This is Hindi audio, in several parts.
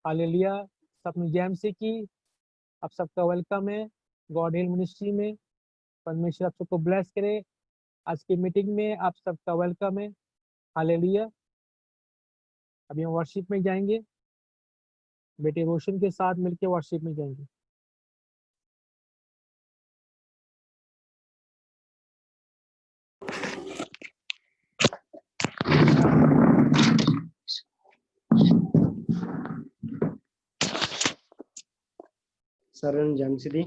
हालेलुया। सबने जैम से की। आप सबका वेलकम है गॉड हिल मिनिस्ट्री में। परमेश्वर आप सबको ब्लेस करे। आज की मीटिंग में आप सबका वेलकम है। हालेलुया। अभी हम वर्शिप में जाएंगे, बेटे रोशन के साथ मिलकर वर्शिप में जाएंगे। सरन जमसिदी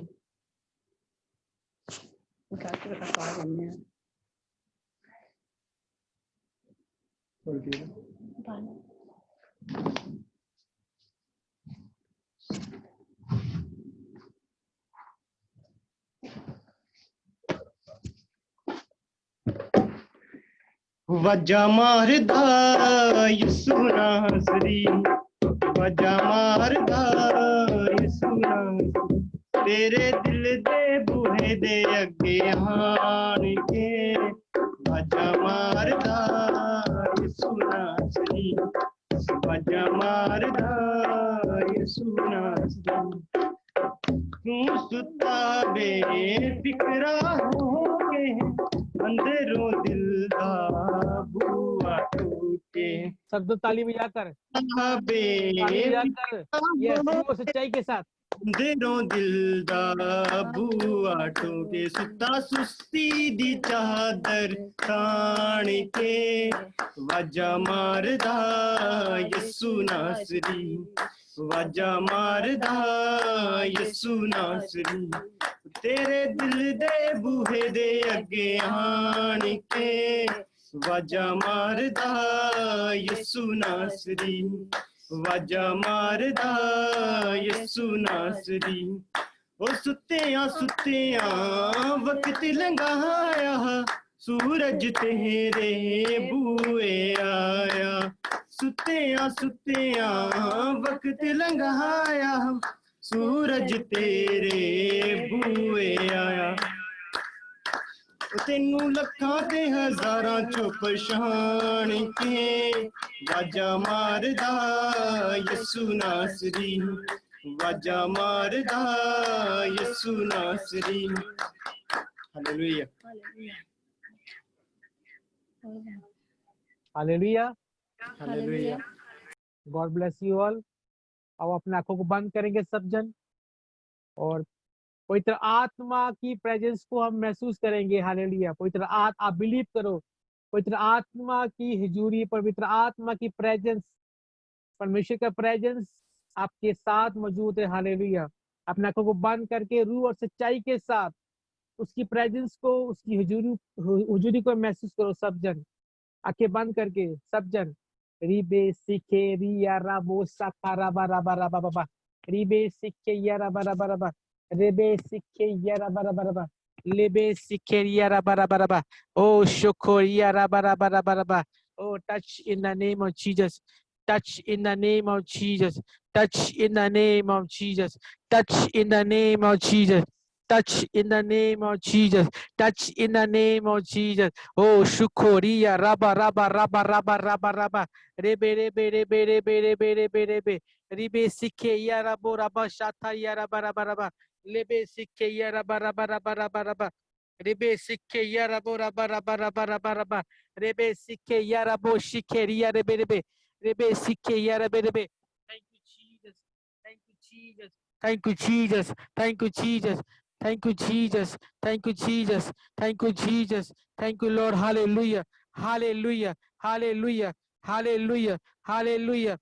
वजा मारदा यसु नासरी, वजा मारदा यसु नासरी, तेरे दिल दे बूहे दे अगे हान के वजा मारदा यसु नासरी, वजा मारदा यसु नासरी। तू सुता बेफिक्रा हो के अंदरों दिल दा बुआ टूटे। सब ताली बजाकर, ताली बजाकर, यस सच्चाई के साथ। अंदरों दिल दा बुआ टूटे, सुता सुस्ती दी चादर तान के वजा मारदा यसु नासरी, वजा मारदा यसु नासरी, तेरे दिल दे बूहे दे अगे आन के वजा मारदा यसु नासरी, वजा मारदा यसु नासरी। ओ सुत्तियां वक्त लंघाया, सूरज तेरे बूए आया, सुत्तियां वक्त लंघाया, सूरज तेरे बूए आया। तेनू लखां ते हजारां चो पछाण के वाजा मारदा यसु नासरी, वाजा मारदा यसु नासरी। Hallelujah, hallelujah, hallelujah. God bless you all. अब अपने आंखों को बंद करेंगे सब जन और पवित्र आत्मा की प्रेजेंस को हम महसूस करेंगे। हालेलुया। पवित्र आप बिलीव करो, पवित्र आत्मा की हुजूरी, पवित्र आत्मा की प्रेजेंस, परमेश्वर का प्रेजेंस आपके साथ मौजूद है। हालेलुया। अपने आंखों को बंद करके रूह और सच्चाई के साथ उसकी प्रेजेंस को, उसकी हुजूरी को महसूस करो सब जन। आंखें बंद करके सब जन। रिबे सिखे रिया राबो साका राबा राबा राबा बाबा, रिबे सिखे या राबा राबा राबा, रेबे सिखे या राबा राबा राबा, लेबे सिखे या राबा राबा राबा। ओ शोको या राबा राबा राबा राबा। Oh, touch in the name of Jesus. Touch in the name of Jesus. Touch in the name of Jesus. Touch in the name of Jesus. Touch in the name of Jesus. Touch in the name of Jesus. Oh, shukoriya raba raba raba raba raba raba. Rebe rebe rebe rebe rebe rebe rebe. Ribe sikhe ya rabo raba shata ya raba raba raba. Lebe sikhe ya raba raba raba raba raba. Rebe sikhe ya rabo raba raba raba raba raba. Rebe sikhe ya rabo shikeria rebe rebe. Rebe sikhe ya rebe rebe. Thank you, Jesus. Thank you, Jesus. Thank you, Jesus. Thank you, Jesus. Thank you, Jesus. Thank you, Jesus. Thank you, Jesus. Thank you, Lord. Hallelujah. Hallelujah. Hallelujah. Hallelujah. Hallelujah.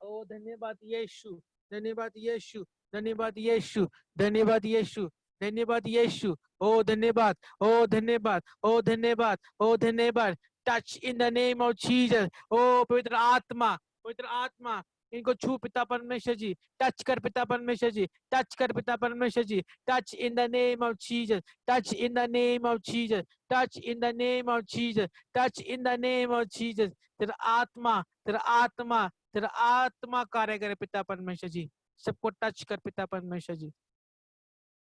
Oh, धन्यवाद यीशु, धन्यवाद यीशु, धन्यवाद यीशु, धन्यवाद यीशु, धन्यवाद यीशु। Oh, धन्यवाद, oh, धन्यवाद, oh, धन्यवाद, oh, धन्यवाद। Touch in the name of Jesus. Oh, पवित्र आत्मा, पवित्र आत्मा, इनको छू पिता परमेश्वर जी, टच कर पिता परमेश्वर जी, टच कर पिता परमेश्वर जी, touch in the name of Jesus, touch in the name of Jesus, touch in the name of Jesus, touch in the name of Jesus. तेरा आत्मा, तेरा आत्मा, तेरा आत्मा कार्य करे पिता परमेश्वर जी, सबको टच कर पिता परमेश्वर जी,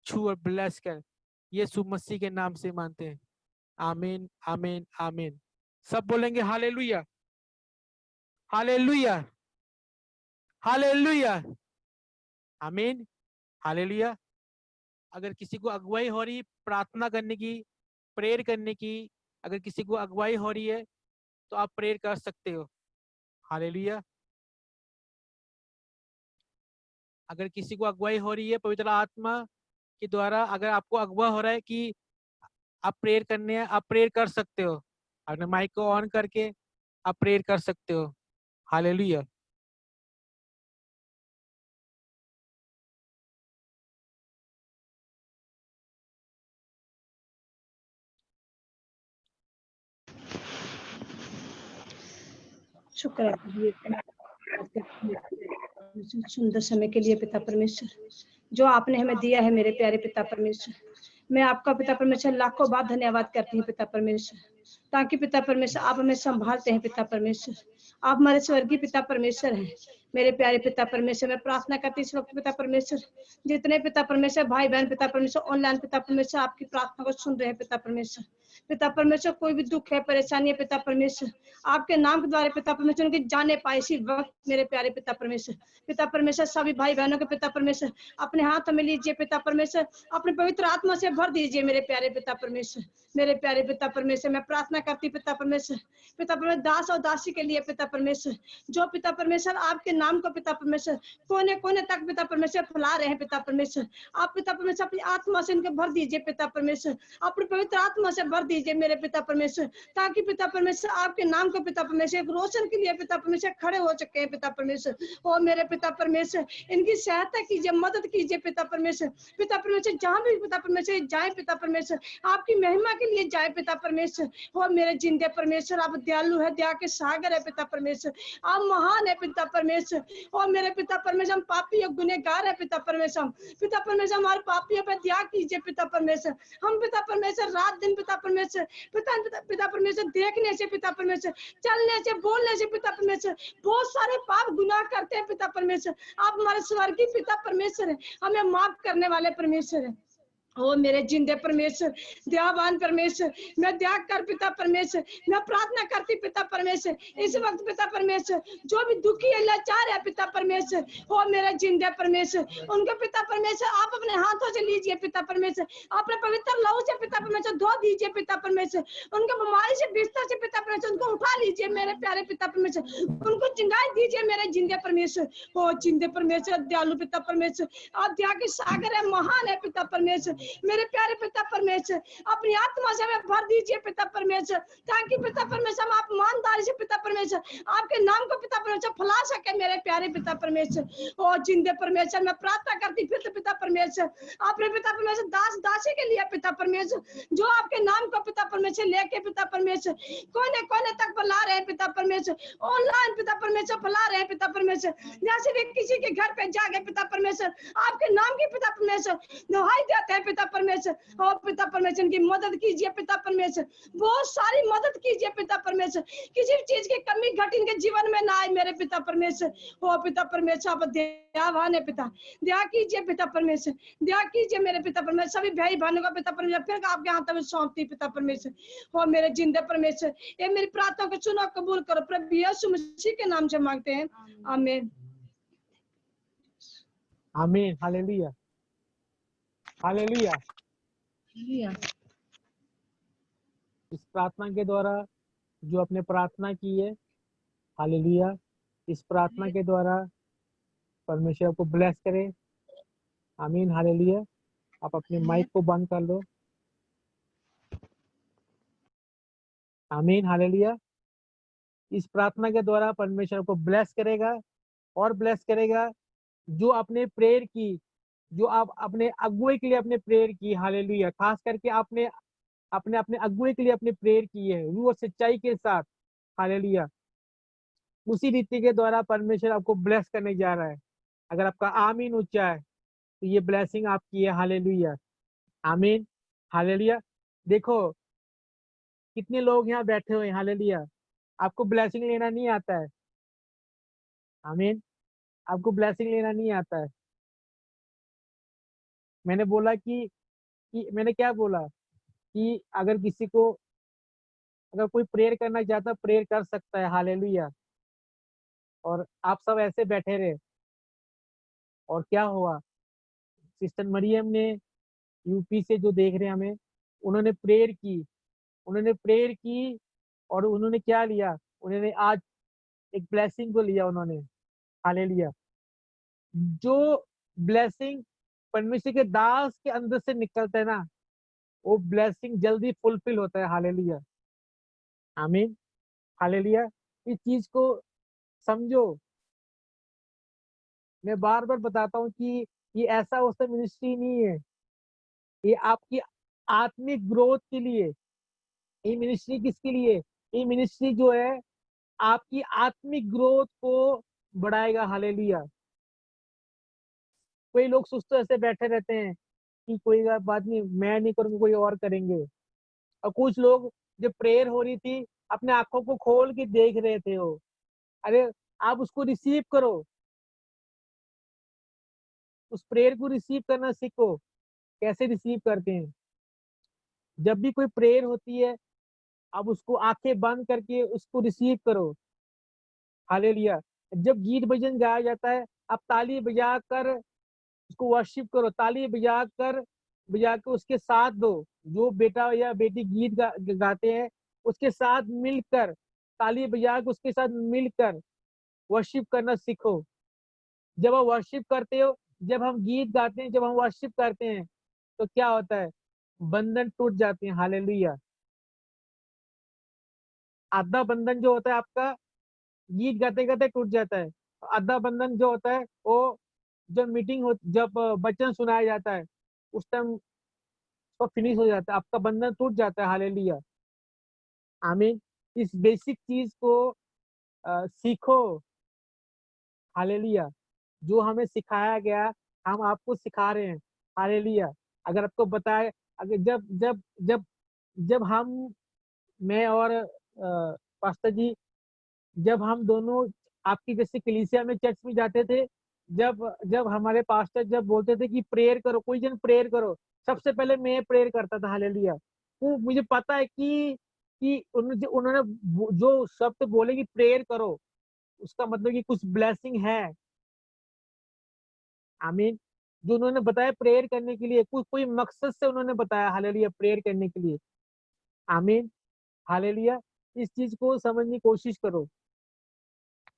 छू और ब्लेस कर, यीशु मसीह के नाम से मानते हैं। आमीन, आमीन, आमीन। सब बोलेंगे हालेलुया, हालेलुया, हालेलुया, आमीन, हालेलुया। अगर किसी को अगुवाई हो रही प्रार्थना करने की, प्रेयर करने की, अगर किसी को अगुवाई हो रही है तो आप प्रेयर कर सकते हो। हालेलुया। अगर किसी को अगुवाई हो रही है पवित्र आत्मा के द्वारा, अगर आपको अगुवा हो रहा है कि आप प्रेयर करने हैं, आप प्रेयर कर सकते हो। अपने माइक को ऑन करके आप प्रेयर कर सकते हो। हालेलुया। शुक्र है प्रभु, सुंदर समय के लिए पिता परमेश्वर जो आपने हमें दिया है मेरे प्यारे पिता परमेश्वर। मैं आपका पिता परमेश्वर लाखों बार धन्यवाद करती हूँ पिता परमेश्वर, ताकि पिता परमेश्वर आप हमें संभालते हैं पिता परमेश्वर। आप हमारे स्वर्गीय पिता परमेश्वर हैं मेरे प्यारे पिता परमेश्वर। मैं प्रार्थना करती इस वक्त पिता परमेश्वर, जितने पिता परमेश्वर भाई बहन पिता परमेश्वर ऑनलाइन पिता परमेश्वर आपकी प्रार्थना को सुन रहे हैं पिता परमेश्वर। पिता परमेश्वर कोई भी दुख है, परेशानी है पिता परमेश्वर, आपके नाम के द्वारा पिता परमेश्वर उनके जाने पाए इसी वक्त मेरे प्यारे पिता परमेश्वर। पिता परमेश्वर सभी भाई बहनों के पिता परमेश्वर अपने हाथ में लीजिए पिता परमेश्वर, अपने पवित्र आत्मा से भर दीजिए मेरे प्यारे पिता परमेश्वर। मेरे प्यारे पिता परमेश्वर मैं प्रार्थना करती पिता परमेश्वर, पिता परमेश्वर दास और दासी के लिए पिता परमेश्वर, जो पिता परमेश्वर आपके नाम को पिता परमेश्वर कोने कोने तक पिता परमेश्वर फैला रहे हैं पिता परमेश्वर। आप पिता परमेश्वर अपनी आत्मा से इनके भर दीजिए पिता परमेश्वर, अपनी पवित्र आत्मा से भर दीजिए मेरे पिता परमेश्वर, ताकि पिता परमेश्वर आपके नाम को पिता परमेश्वर एक रोशन के लिए पिता परमेश्वर खड़े हो सके हैं पिता परमेश्वर। ओ मेरे पिता परमेश्वर इनकी सहायता कीजिए, मदद कीजिए पिता परमेश्वर। पिता परमेश्वर जहाँ भी पिता परमेश्वर जाए पिता परमेश्वर आपकी महिमा के लिए जाए पिता परमेश्वर। ओ मेरे जिंदे परमेश्वर आप दयालु है, दया के सागर है पिता परमेश्वर, आप महान है पिता परमेश्वर। ओ मेरे पिता परमेश्वर हम पापी और गुनहगार है पिता परमेश्वर, पिता परमेश्वर हमारे पापियों पर दया कीजिए पिता परमेश्वर। हम पिता परमेश्वर रात दिन पिता परमेश्वर पिता परमेश्वर देखने से पिता परमेश्वर, चलने से, बोलने से पिता परमेश्वर बहुत सारे पाप गुनाह करते हैं पिता परमेश्वर। आप हमारे स्वर्गीय पिता परमेश्वर है, हमें माफ करने वाले परमेश्वर है। ओ मेरे जिंदे परमेश्वर, दयावान परमेश्वर, मैं दया कर पिता परमेश्वर, मैं प्रार्थना करती पिता परमेश्वर इस वक्त पिता परमेश्वर जो भी दुखी है, लाचार है पिता परमेश्वर, ओ मेरे जिंदे परमेश्वर उनके पिता परमेश्वर आप अपने हाथों से लीजिए पिता परमेश्वर, अपने पवित्र लहू से पिता परमेश्वर धो दीजिए पिता परमेश्वर, उनके बीमारी से बिस्तर से पिता परमेश्वर उनको उठा लीजिए मेरे प्यारे पिता परमेश्वर, उनको चिंगाई दीजिए मेरे जिंदे परमेश्वर। ओ जिंदे परमेश्वर दयालु पिता परमेश्वर, आप दया के सागर है, महान है पिता परमेश्वर। मेरे प्यारे पिता परमेश्वर अपनी आत्मा से हमें भर दीजिए पिता परमेश्वर, ताकि पिता परमेश्वर हम आप ईमानदारी से पिता परमेश्वर आपके नाम को पिता परमेश्वर फैला सके मेरे प्यारे पिता परमेश्वर। ओ जिंदे परमेश्वर मैं प्रार्थना करती फिर पिता परमेश्वर अपने पिता परमेश्वर दास दासी के लिए पिता परमेश्वर, जो आपके नाम को पिता परमेश्वर लेके पिता परमेश्वर कोने कोने तक फैला रहे हैं पिता परमेश्वर, ऑनलाइन पिता परमेश्वर फैला रहे हैं पिता परमेश्वर, जैसे भी किसी के घर पे जाके पिता परमेश्वर आपके नाम की पिता परमेश्वर दुहाई देते हैं पिता परमेश्वर। और पिता परमेश्वर की मदद कीजिए पिता परमेश्वर, बहुत सारी मदद कीजिए पिता परमेश्वर, किसी चीज की कमी घटी इनके जीवन में ना आए मेरे पिता परमेश्वर। ओ पिता परमेश्वर आप दयावान है पिता, दया कीजिए पिता परमेश्वर, दया कीजिए मेरे पिता परमेश्वर, सभी भाई बहनों का पिता परमेश्वर फिर आपके हाथों में सौंपती पिता परमेश्वर। ओ मेरे जिंदे परमेश्वर ये मेरी प्रार्थना को सुनो, कबूल करो, प्रभु यीशु मसीह के नाम से मांगते हैं, आमीन। आमीन, हालेलुया, हालेलुया। इस प्रार्थना के द्वारा जो आपने प्रार्थना की है, हालेलुया, इस प्रार्थना के द्वारा परमेश्वर आपको ब्लेस करे। आमीन, हालेलुया। आप अपने माइक को बंद कर लो। आमीन, हालेलुया। इस प्रार्थना के द्वारा परमेश्वर को ब्लेस करेगा और ब्लेस करेगा। जो आपने प्रेयर की, जो आप अपने अगुए के लिए अपने प्रेयर की, हालेलुया, खास करके आपने अपने अपने अगुए के लिए अपने प्रेयर की है वो सच्चाई के साथ, हालेलुया, उसी रीति के द्वारा परमेश्वर आपको ब्लेस करने जा रहा है। अगर आपका आमीन ऊंचा है तो ये ब्लेसिंग आपकी है, हालेलुया, आमीन, हालेलुया। देखो कितने लोग यहाँ बैठे हुए हैं, हालेलुया, आपको ब्लेसिंग लेना नहीं आता है। आमीन, आपको ब्लेसिंग लेना नहीं आता है। मैंने बोला कि मैंने क्या बोला कि अगर किसी को, अगर कोई प्रेयर करना चाहता प्रेयर कर सकता है, हालेलुया। और आप सब ऐसे बैठे रहे, और क्या हुआ, सिस्टर मरियम ने यूपी से जो देख रहे हैं हमें, उन्होंने प्रेयर की, और उन्होंने क्या लिया, उन्होंने आज एक ब्लेसिंग को लिया उन्होंने। हालेलुया। जो ब्लेसिंग परमेश्वर के दास के अंदर से निकलता है ना, वो ब्लेसिंग जल्दी फुलफिल होता है। हालेलुया, आमीन, हालेलुया। इस चीज को समझो। मैं बार बार बताता हूँ कि ये ऐसा वैसा मिनिस्ट्री नहीं है, ये आपकी आत्मिक ग्रोथ के लिए। ये मिनिस्ट्री किसके लिए? ये मिनिस्ट्री जो है आपकी आत्मिक ग्रोथ को बढ़ाएगा। हालेलुया। कोई लोग सुस्त ऐसे बैठे रहते हैं कि कोई बात नहीं, मैं नहीं करूंगा, कोई और करेंगे। और कुछ लोग जब प्रेयर हो रही थी अपने आंखों को खोल के देख रहे थे वो। अरे आप उसको रिसीव करो, उस प्रेयर को रिसीव करना सीखो। कैसे रिसीव करते हैं? जब भी कोई प्रेयर होती है आप उसको आंखें बंद करके उसको रिसीव करो। हालेलुया। जब गीत भजन गाया जाता है आप ताली बजा कर उसको वर्शिप करो, ताली बजा के उसके साथ दो। जो बेटा या बेटी गीत गाते हैं उसके साथ मिलकर ताली बजा के उसके साथ मिलकर वर्शिप करना सीखो। जब आप वर्शिप करते हो, जब हम गीत गाते हैं, जब हम वर्शिप करते हैं तो क्या होता है? बंधन टूट जाते हैं। हालेलुया। आधा बंधन जो होता है आपका गीत गाते गाते टूट जाता है। आधा बंधन जो होता है वो जब मीटिंग हो, जब वचन सुनाया जाता है उस टाइम तो फिनिश हो जाता है, आपका बंधन टूट जाता है। हालेलुया, आमीन। इस बेसिक चीज को सीखो। हालेलुया। जो हमें सिखाया गया हम आपको सिखा रहे हैं। हालेलुया। अगर आपको बताए, अगर जब जब जब जब हम, मैं और पास्टर जी, जब हम दोनों आपकी जैसे कलीसिया में चर्च में जाते थे, जब जब हमारे पास्टर जब बोलते थे कि प्रेयर करो, कोई जन प्रेयर करो, सबसे पहले मैं प्रेयर करता था। हालेलुया। वो मुझे पता है कि उन्होंने जो शब्द बोले कि प्रेयर करो, उसका मतलब कि कुछ ब्लेसिंग है। आमीन। जो उन्होंने बताया प्रेयर करने के लिए, कोई मकसद से उन्होंने बताया। हालेलुया, प्रेयर करने के लिए। आमीन, हालेलुया। इस चीज को समझने की कोशिश करो।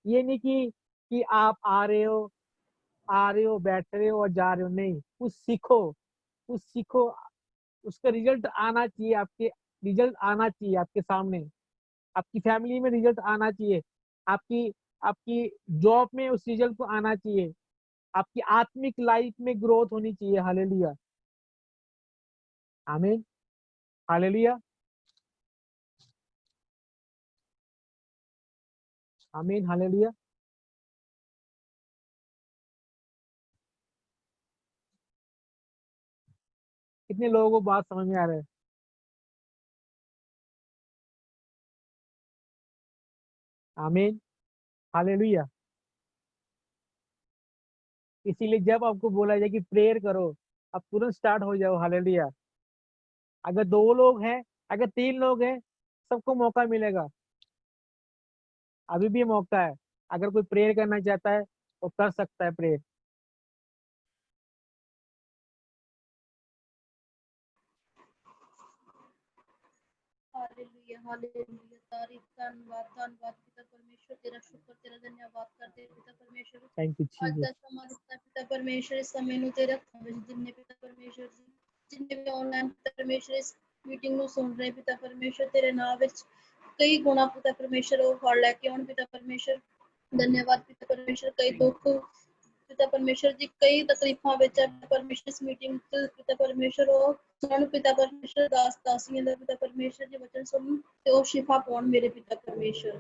ये नहीं कि आप आ रहे हो बैठ रहे हो और जा रहे हो, नहीं। कुछ सीखो, कुछ सीखो। उसका रिजल्ट आना चाहिए, आपके रिजल्ट आना चाहिए आपके सामने, आपकी फैमिली में रिजल्ट आना चाहिए, आपकी आपकी जॉब में उस रिजल्ट को आना चाहिए, आपकी आत्मिक लाइफ में ग्रोथ होनी चाहिए। हालेलुया, आमीन, हालेलुया, आमीन, हालेलुया। कितने लोगों को बात समझ में आ रहा है? आमीन, हालेलुया। इसीलिए जब आपको बोला जाए कि प्रेयर करो, अब तुरंत स्टार्ट हो जाओ। हालेलुया। अगर 2 लोग हैं, अगर 3 लोग हैं, सबको मौका मिलेगा। अभी भी मौका है। अगर कोई प्रेयर करना चाहता है वो कर सकता है प्रेयर। Hallelujah hallelujah. तारीफ, धन्यवाद धन्यवाद पिता परमेश्वर, तेरा शुक्र तेरा धन्यवाद करते हैं पिता परमेश्वर। थैंक यू ਅੱਜ जीसस। ਦਾ ਸਮਾਂ ਦਿੱਤਾ ਪਿਤਾ ਪਰਮੇਸ਼ਰ, ਇਸ ਸਮੇਂ ਨੂੰ ਤੇਰੇ ਹੱਥਾਂ ਵਿੱਚ ਦਿੰਦੇ ਪਿਤਾ ਪਰਮੇਸ਼ਰ ਜੀ। ਜਿੰਨੇ ਵੀ ਆਨਲਾਈਨ ਪਿਤਾ ਪਰਮੇਸ਼ਰ ਇਸ ਮੀਟਿੰਗ ਨੂੰ ਸੁਣ ਰਹੇ ਪਿਤਾ ਪਰਮੇਸ਼ਰ, ਤੇਰੇ ਨਾਮ ਵਿੱਚ ਕਈ ਗੁਣਾ ਪਿਤਾ ਪਰਮੇਸ਼ਰ ਉਹ ਫਲ ਲੈ ਕੇ ਆਉਣ ਪਿਤਾ ਪਰਮੇਸ਼ਰ। ਧੰਨਵਾਦ ਪਿਤਾ ਪਰਮੇਸ਼ਰ। ਕਈ ਦੁੱਖ ਪਿਤਾ ਪਰਮੇਸ਼ਰ ਜੀ, ਕਈ ਤਕਲੀਫਾਂ ਵਿੱਚ ਹੈ ਪਿਤਾ ਪਰਮੇਸ਼ਰ, ਇਸ ਮੀਟਿੰਗ ਚ ਪਿਤਾ ਪਰਮੇਸ਼ਰ ਉਹ ਸੁਣ ਪਿਤਾ ਪਰਮੇਸ਼ਰ, ਦਾਸ ਦਾਸੀਆਂ ਦਾ ਪਿਤਾ ਪਰਮੇਸ਼ਰ ਜੀ ਵਚਨ ਸੁਣਨ ਤੇ ਉਹ ਸ਼ਿਫਾ ਪਾਉਣ ਮੇਰੇ ਪਿਤਾ ਪਰਮੇਸ਼ਰ।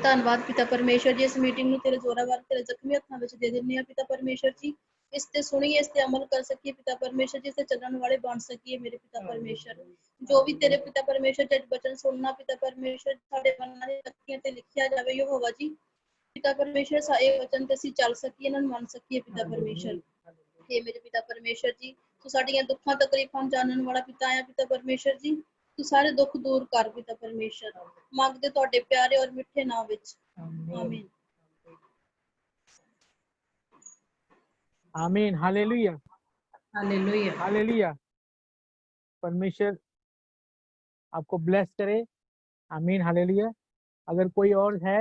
ਧੰਨਵਾਦ ਪਿਤਾ ਪਰਮੇਸ਼ਰ ਜੀ। ਇਸ ਮੀਟਿੰਗ ਨੂੰ ਤੇਰੇ ਜ਼ੋਰਾਵਰ ਤੇਰੇ ਜ਼ਖਮੀ ਹੱਥਾਂ ਵਿੱਚ ਦੇ ਦਿੰਦੇ ਆ ਪਿਤਾ ਪਰਮੇਸ਼ਰ ਜੀ। ਇਸ ਤੇ ਸੁਣੀਏ, ਇਸ ਤੇ ਅਮਲ ਕਰ ਸਕੀਏ ਪਿਤਾ ਪਰਮੇਸ਼ਰ ਜੀ, ਇਸ ਤੇ ਚੱਲਣ ਵਾਲੇ ਬਣ ਸਕੀਏ ਮੇਰੇ ਪਿਤਾ ਪਰਮੇਸ਼ਰ। ਜੋ ਵੀ ਤੇਰੇ ਪਿਤਾ ਪਰਮੇਸ਼ਰ ਜਦ ਬਚਨ ਸੁਣਨਾ ਪਿਤਾ ਪਰਮੇਸ਼ਰ, ਸਾਡੇ ਮਨਾਂ ਦੇ ਤਖਤੀਆਂ ਤੇ ਲਿਖਿਆ ਜਾਵੇ ਯਹੋਵਾ ਜੀ ਪਿਤਾ ਪਰਮੇਸ਼ਰ। ਇਹ ਵਚਨ ਤੇ ਅਸੀਂ ਚੱਲ ਸਕੀਏ, ਇਹਨਾਂ ਨੂੰ ਮੰਨ ਸਕੀਏ ਪਿਤਾ ਪਰਮੇਸ਼ਰ। हे मेरे पिता परमेश्वर जी, तू साडियां दुखां तकलीफां जानन वाला पिता है पिता परमेश्वर जी। तू सारे दुख दूर कर पिता परमेश्वर, मंगदे तुहाडे प्यारे और मिठे नाम विच, आमीन। आमीन। Hallelujah, hallelujah. हालेलुया। परमेश्वर आपको ब्लेस करे। आमीन, हालेलुया। अगर कोई और है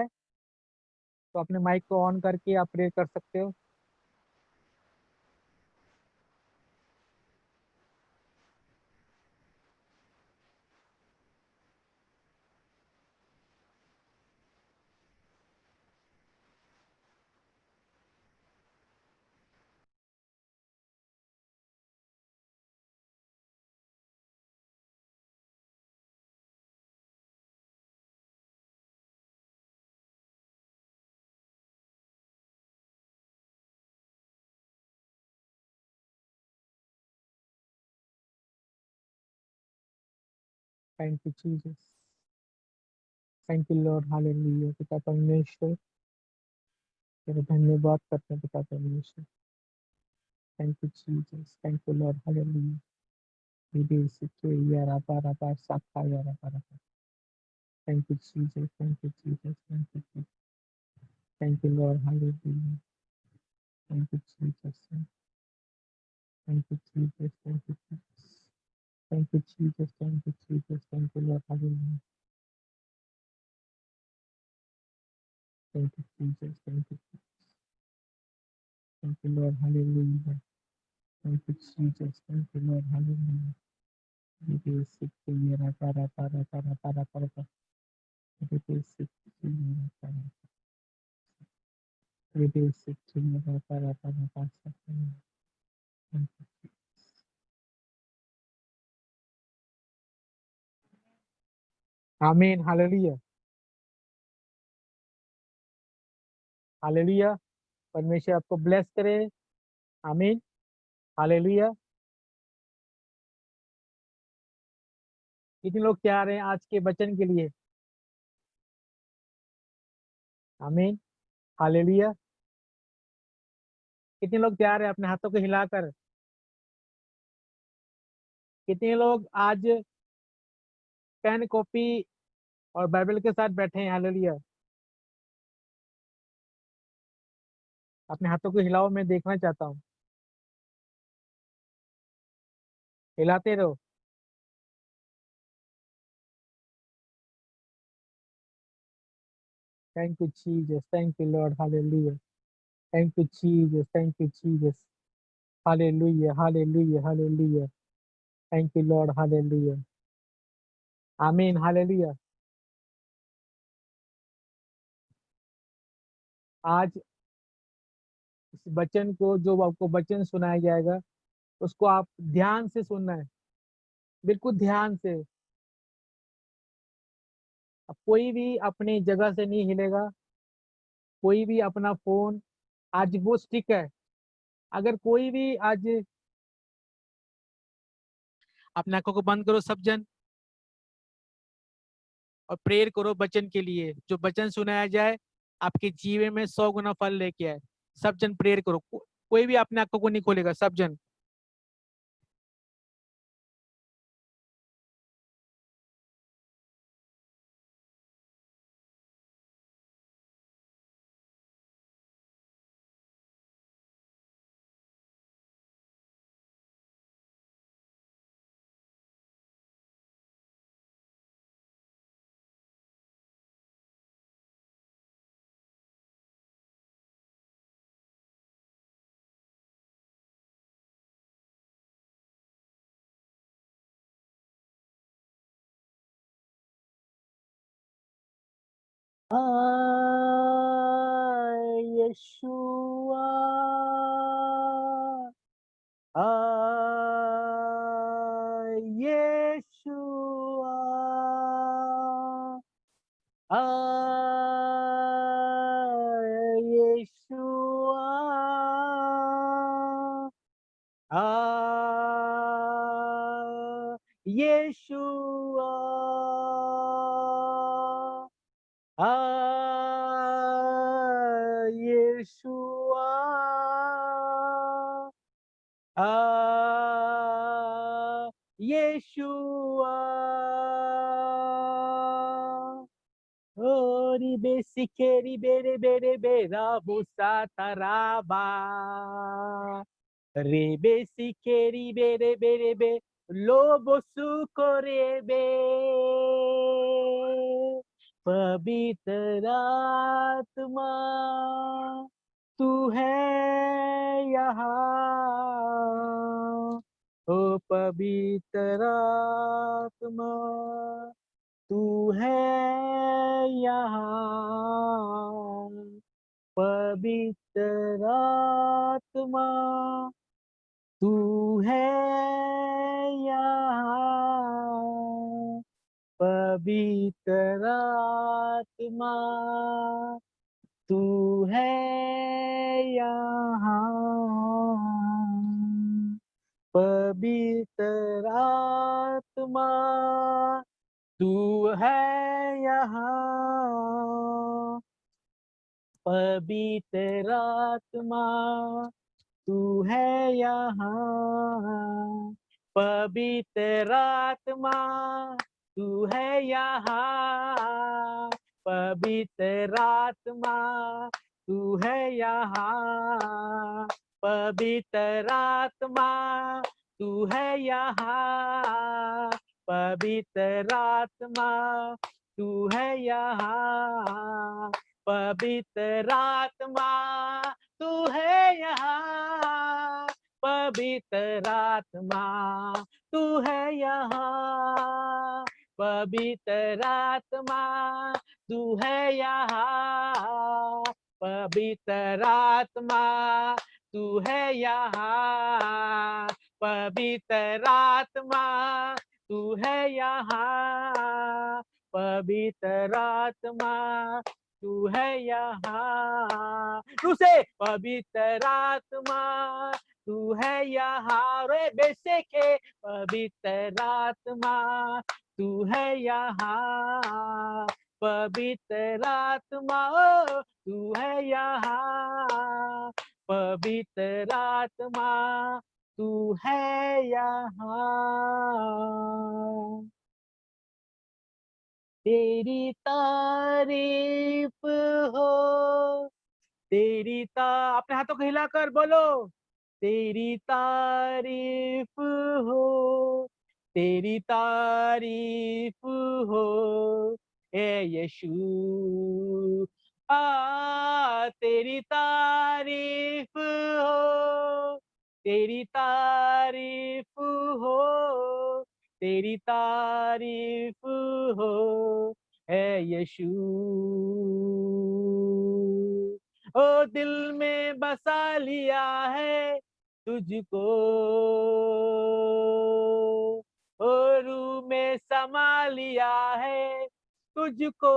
तो अपने माइक को ऑन करके आप प्रे कर सकते हो। Thank you Jesus, thank you Lord, hallelujah. पिता परमेश्वर तेरा धन्यवाद करते हैं पिता परमेश्वर। Thank you Jesus, thank you Lord, hallelujah. विदेश के यारा पारा पार साखा यारा पारा पार। Thank you Jesus, thank you Jesus, thank you Jesus, thank you Lord, hallelujah. Thank you Jesus, thank you Jesus, thank you Jesus, thank you Jesus, thank you Jesus, thank you Lord, hallelujah. Thank you Jesus, thank you Jesus, thank you Lord, hallelujah. Thank you Jesus, thank you Lord, hallelujah. विदेश के यारा पारा पारा पारा पारा पारा पार। विदेश के यारा पारा विदेश के यारा पारा पारा पार साखा यारा। Thank you. आमीन, हालेलुया, हालेलुया। परमेश्वर आपको ब्लेस करे। आमीन, हालेलुया। कितने लोग तैयार हैं आज के वचन के लिए? आमीन, हालेलुया। कितने लोग तैयार हैं? अपने हाथों को हिलाकर। कितने लोग आज पेन कॉपी और बाइबल के साथ बैठे हैं? हालेलुया। अपने हाथों को हिलाओ, मैं देखना चाहता हूँ। हिलाते रहो। Thank you Jesus, thank you Lord, hallelujah. Thank you Jesus, thank you Jesus, hallelujah, hallelujah, hallelujah. Thank you Lord, hallelujah. आमीन, हालेलुया। आज इस वचन को, जो आपको वचन सुनाया जाएगा, उसको आप ध्यान से सुनना है, बिल्कुल ध्यान से। अब कोई भी अपनी जगह से नहीं हिलेगा, कोई भी अपना फोन, आज वो स्टिक है। अगर कोई भी आज, अपने आंखों को बंद करो सब जन, और प्रेयर करो वचन के लिए। जो वचन सुनाया जाए आपके जीवन में 100 गुना फल लेके आए। सब जन प्रेयर करो। कोई भी अपने आंखों को नहीं खोलेगा, सब जन। यशुआ, यशुआ, यशुआ, यशुआ, यशुआ, यशुआ, ओ ribe sikeri bere bere bera busa taraba. Rebe sikeri bere bere be lobo sukorebe. पवित्र आत्मा तू है यहाँ, ओ पवित्र आत्मा तू है यहाँ, पवित्र आत्मा तू है यहाँ, पवित्र आत्मा तू है यहाँ, पवित्र आत्मा तू है यहाँ, पवित्र आत्मा तू है यहाँ, पवित्र आत्मा तू है यहाँ, पवित्र आत्मा तू है यहाँ, पवित्र आत्मा तू है यहाँ, पवित्र आत्मा तू है यहाँ, पवित्र आत्मा तू है यहाँ, पवित्र आत्मा तू है यहाँ, पवित्र आत्मा तू है यहाँ, पवित्र आत्मा तू है यहाँ, पवित्र आत्मा तू है यहाँ, पवित्र आत्मा तू है यहाँ, रूसे पवित्र आत्मा तू है यहाँ, रे बेसे के पवित्र आत्मा तू है यहाँ, पवित्र आत्मा तू है यहाँ, पवित्र आत्मा तू है यहाँ, तेरी तारीफ हो, तेरी अपने हाथों को हिलाकर बोलो, तेरी तारीफ हो, तेरी तारीफ हो ए यीशु, तेरी तारीफ हो, तेरी तारीफ हो, तेरी तारीफ हो है यीशु, ओ दिल में बसा लिया है तुझको, ओ रूह में समा लिया है तुझको,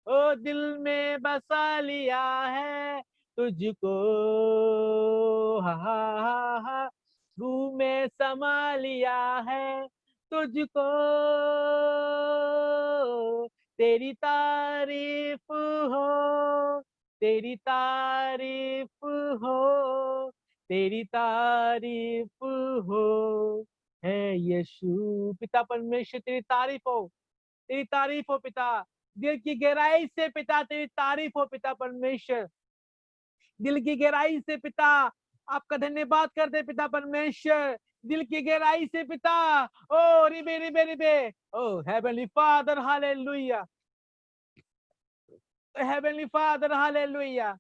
ओ दिल में बसा लिया है तुझको, हा हा हा हा, रूह में समा लिया है तुझको, तेरी तारीफ हो, तेरी तारीफ हो, तेरी तारीफ हो है यीशु। पिता परमेश्वर तेरी तारीफ हो, तेरी तारीफ हो पिता, दिल की गहराई से पिता तेरी तारीफ हो पिता परमेश्वर, दिल की गहराई से पिता आपका धन्यवाद करते पिता परमेश्वर, दिल की गहराई से पिता, ओ रिबे रिबे रिबे, ओ heavenly father hallelujah, heavenly father hallelujah,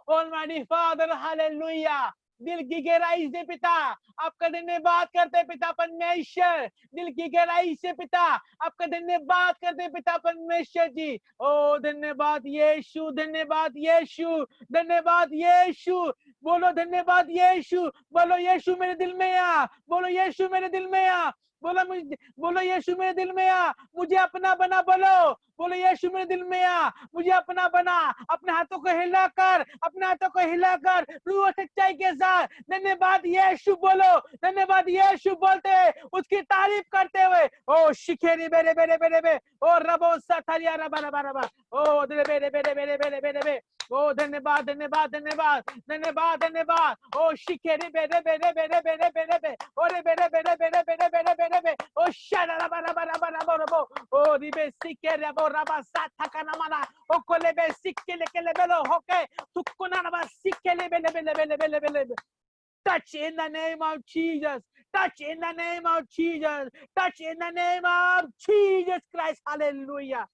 almighty father hallelujah, दिल की गहराई से पिता आपका धन्यवाद करते पिता परमेश्वर, दिल की गहराई से पिता आपका धन्यवाद करते पिता परमेश्वर जी, ओ धन्यवाद यीशु, धन्यवाद यीशु, धन्यवाद यीशु, बोलो धन्यवाद यीशु, बोलो यीशु मेरे दिल में आ, बोलो यीशु मेरे दिल में आ, बोलो यीशु मेरे दिल में आ, मुझे अपना बना, बोलो यीशु मेरे दिल में आ, मुझे अपना बना, अपने हाथों को हिलाकर, अपने हाथों को हिलाकर रूह और सच्चाई के साथ धन्यवाद यीशु बोलो, धन्यवाद यीशु बोलते उसकी तारीफ करते हुए, ओ शिखेरी बेरे बेरे बेरे बे, ओ रबो सथरिया रबा रबा रबा, ओ बेरे बेरे बेरे बेरे बेरे बेरे बे, ओ धन्यवाद धन्यवाद धन्यवाद धन्यवाद धन्यवाद, ओ शिखेरी बेरे बेरे बेरे बेरे बेरे बे, ओ रे बेरे बेरे बेरे बेरे बेरे बेरे बे, ओ शारा रबा रबा रबा रबा रबो, ओ ribe sike rebo raba sataka namana okolebe sikele kelebelo hoke tukuna raba sikele bele. Touch in the name of Jesus. Touch in the name of Jesus. Touch in the name of Jesus Christ. Hallelujah.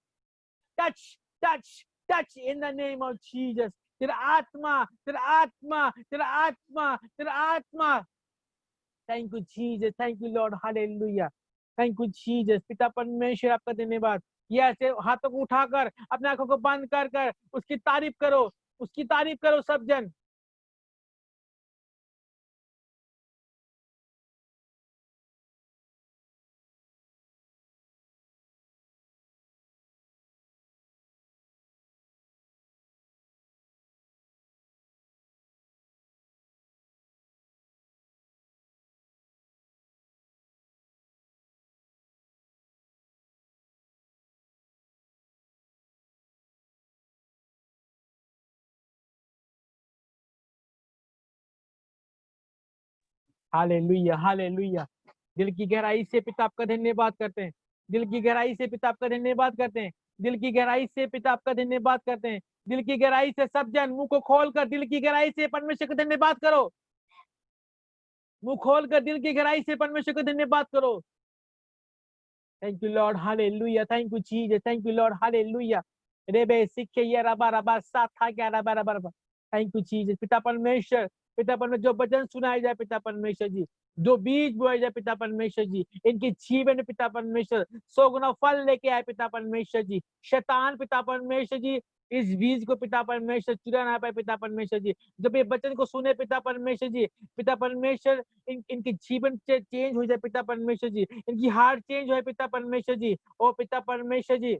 Touch, touch, touch in the name of Jesus. तेरा आत्मा, तेरा आत्मा, तेरा आत्मा, तेरा आत्मा. Thank you, Jesus. Thank you, Lord. Hallelujah. Thank you, Jesus. पिता परमेश्वर आपका धन्यवाद. ये ऐसे हाथों को उठाकर अपने आंखों को बंद कर कर उसकी तारीफ करो, उसकी तारीफ करो सब जन. Hallelujah, hallelujah. दिल की गहराई से पिता आपका धन्यवाद करते हैं. दिल की गहराई से पिता आपका धन्यवाद करते हैं. दिल की गहराई से पिता आपका धन्यवाद करते हैं. दिल की गहराई से सब जन मुंह को खोलकर दिल की गहराई से परमेश्वर का धन्यवाद करो. मुंह खोलकर दिल की गहराई से परमेश्वर का धन्यवाद करो. Thank you Lord. Hallelujah. Thank you Jesus. Thank you Lord. Hallelujah. रेबे सिखे ये रबा रबा साथा क्या रबा रबा रबा. Thank you Jesus. पिता परमेश्वर जो वचन सुनाए जाए पिता परमेश्वर जी, जो बीज बोए जाए पिता परमेश्वर जी, इनके जीवन में पिता परमेश्वर 100 गुना फल लेके आए पिता परमेश्वर जी. शैतान पिता परमेश्वर जी इस बीज को पिता परमेश्वर चुरा ना पाए पिता परमेश्वर जी. जब ये वचन को सुने पिता परमेश्वर जी, पिता परमेश्वर इनके जीवन चेंज हो जाए पिता परमेश्वर जी, इनकी हार्ट चेंज हो पिता परमेश्वर जी. ओ पिता परमेश्वर जी,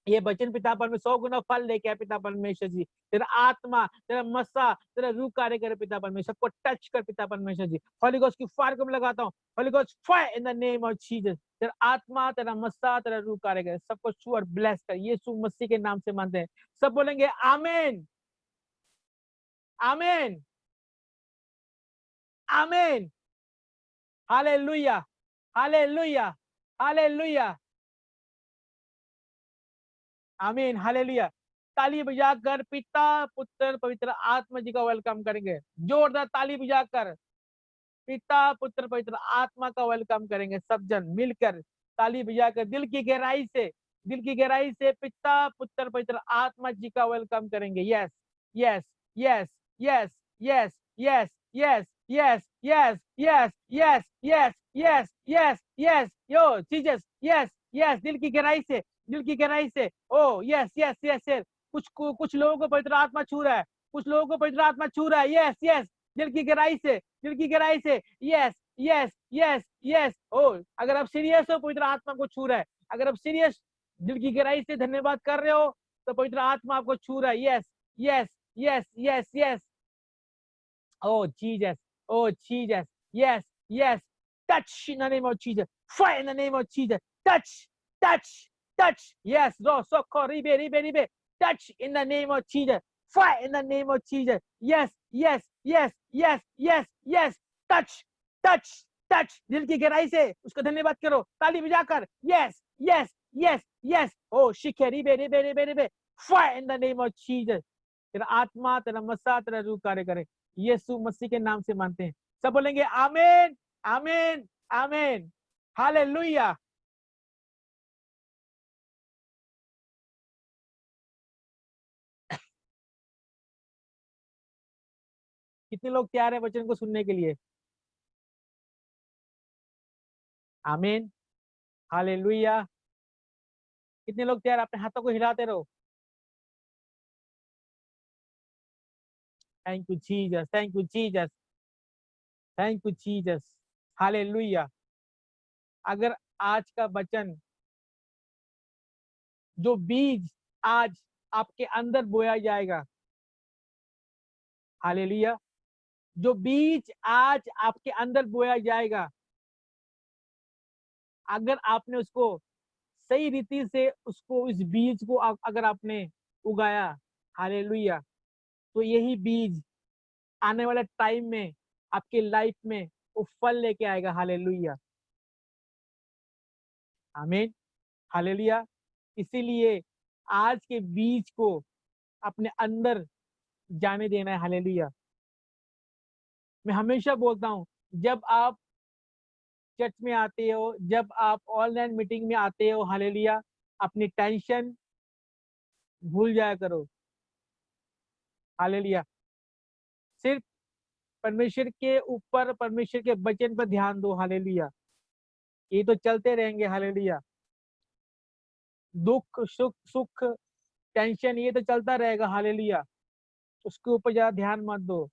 ये वचन पिता परमेश्वर 100 गुना फल लेके आए पिता परमेश्वर जी. तेरा आत्मा, तेरा मस्सा, तेरा रूह कार्य करे पिता परमेश्वर. सबको टच कर पिता परमेश्वर जी. होली गोस्ट की फायर को मैं लगाता हूँ. Holi ghost fire in the name of Jesus. तेरा आत्मा, तेरा मस्सा, तेरा रूह कार्य करे. सबको छू और ब्लेस कर. यीशु मसीह के नाम से मानते हैं. सब बोलेंगे आमीन, आमीन, आमीन. Hallelujah, hallelujah, hallelujah. आमीन. हालेलुया. ताली बजाकर पिता, पुत्र, पवित्र आत्मा जी का वेलकम करेंगे. जोरदार ताली बजाकर पिता, पुत्र, पवित्र आत्मा का वेलकम करेंगे. सब जन मिलकर ताली बजाकर दिल की गहराई से पिता, पुत्र, पवित्र आत्मा जी का वेलकम करेंगे. Yes, yes, yes, yes, yes, yes, yes, yes, yes, yes, yes, yes, yes, yes, yes. यो जीसस. Yes, yes. दिल की गहराई से. ओ यस, यस, यस, यस. कुछ लोगों को पवित्र आत्मा छू रहा है. कुछ लोगों को पवित्र आत्मा छू रहा है. Yes, yes. दिल की गहराई से. Yes, yes, yes, yes. ओ अगर आप सीरियस हो, पवित्र आत्मा को छू रहा है. अगर आप सीरियस दिल की गहराई से धन्यवाद कर रहे हो तो पवित्र आत्मा आपको छू रहा है. Yes, yes, yes, yes, yes. Oh Jesus, oh Jesus, yes, yes. Touch in the name of Jesus. Fire in the name of Jesus. Touch, touch, touch. Yes, ribe. Touch in the name of Jesus. Fire in the name of Jesus. Yes, yes, yes, yes, yes, yes. Touch, touch, touch. दिल की गहराई से उसका धन्यवाद करो. ताली बजाकर. Yes, yes, yes, yes. Oh शिखे रिबे. Fire in the name of Jesus. तेरा आत्मा, तेरा मस्सा, तेरा रूह कार्य करे. यीशु मसीह के नाम से मानते हैं. सब बोलेंगे आमीन, आमीन, आमीन. हालेलुया. कितने लोग तैयार हैं वचन को सुनने के लिए? आमीन, हालेलुया. कितने लोग तैयार? अपने हाथों को हिलाते रहो. Thank you Jesus, thank you Jesus, thank you Jesus. Hallelujah. अगर आज का वचन, जो बीज आज आपके अंदर बोया जाएगा, हालेलुया, जो बीज आज आपके अंदर बोया जाएगा, अगर आपने उसको सही रीति से उसको इस बीज को अगर आपने उगाया, हालेलुया, तो यही बीज आने वाले टाइम में आपके लाइफ में वो फल लेके आएगा. हालेलुया, आमीन. हालेलुया। इसीलिए आज के बीज को अपने अंदर जाने देना है। हालेलुया। मैं हमेशा बोलता हूँ, जब आप चर्च में आते हो, जब आप ऑनलाइन मीटिंग में आते हो, हालेलुया, अपनी टेंशन भूल जाया करो। हालेलुया। सिर्फ परमेश्वर के ऊपर, परमेश्वर के वचन पर ध्यान दो। हालेलुया। ये तो चलते रहेंगे। हालेलुया। दुख सुख सुख टेंशन ये तो चलता रहेगा। हालेलुया। उसके ऊपर ज्यादा ध्यान मत दो।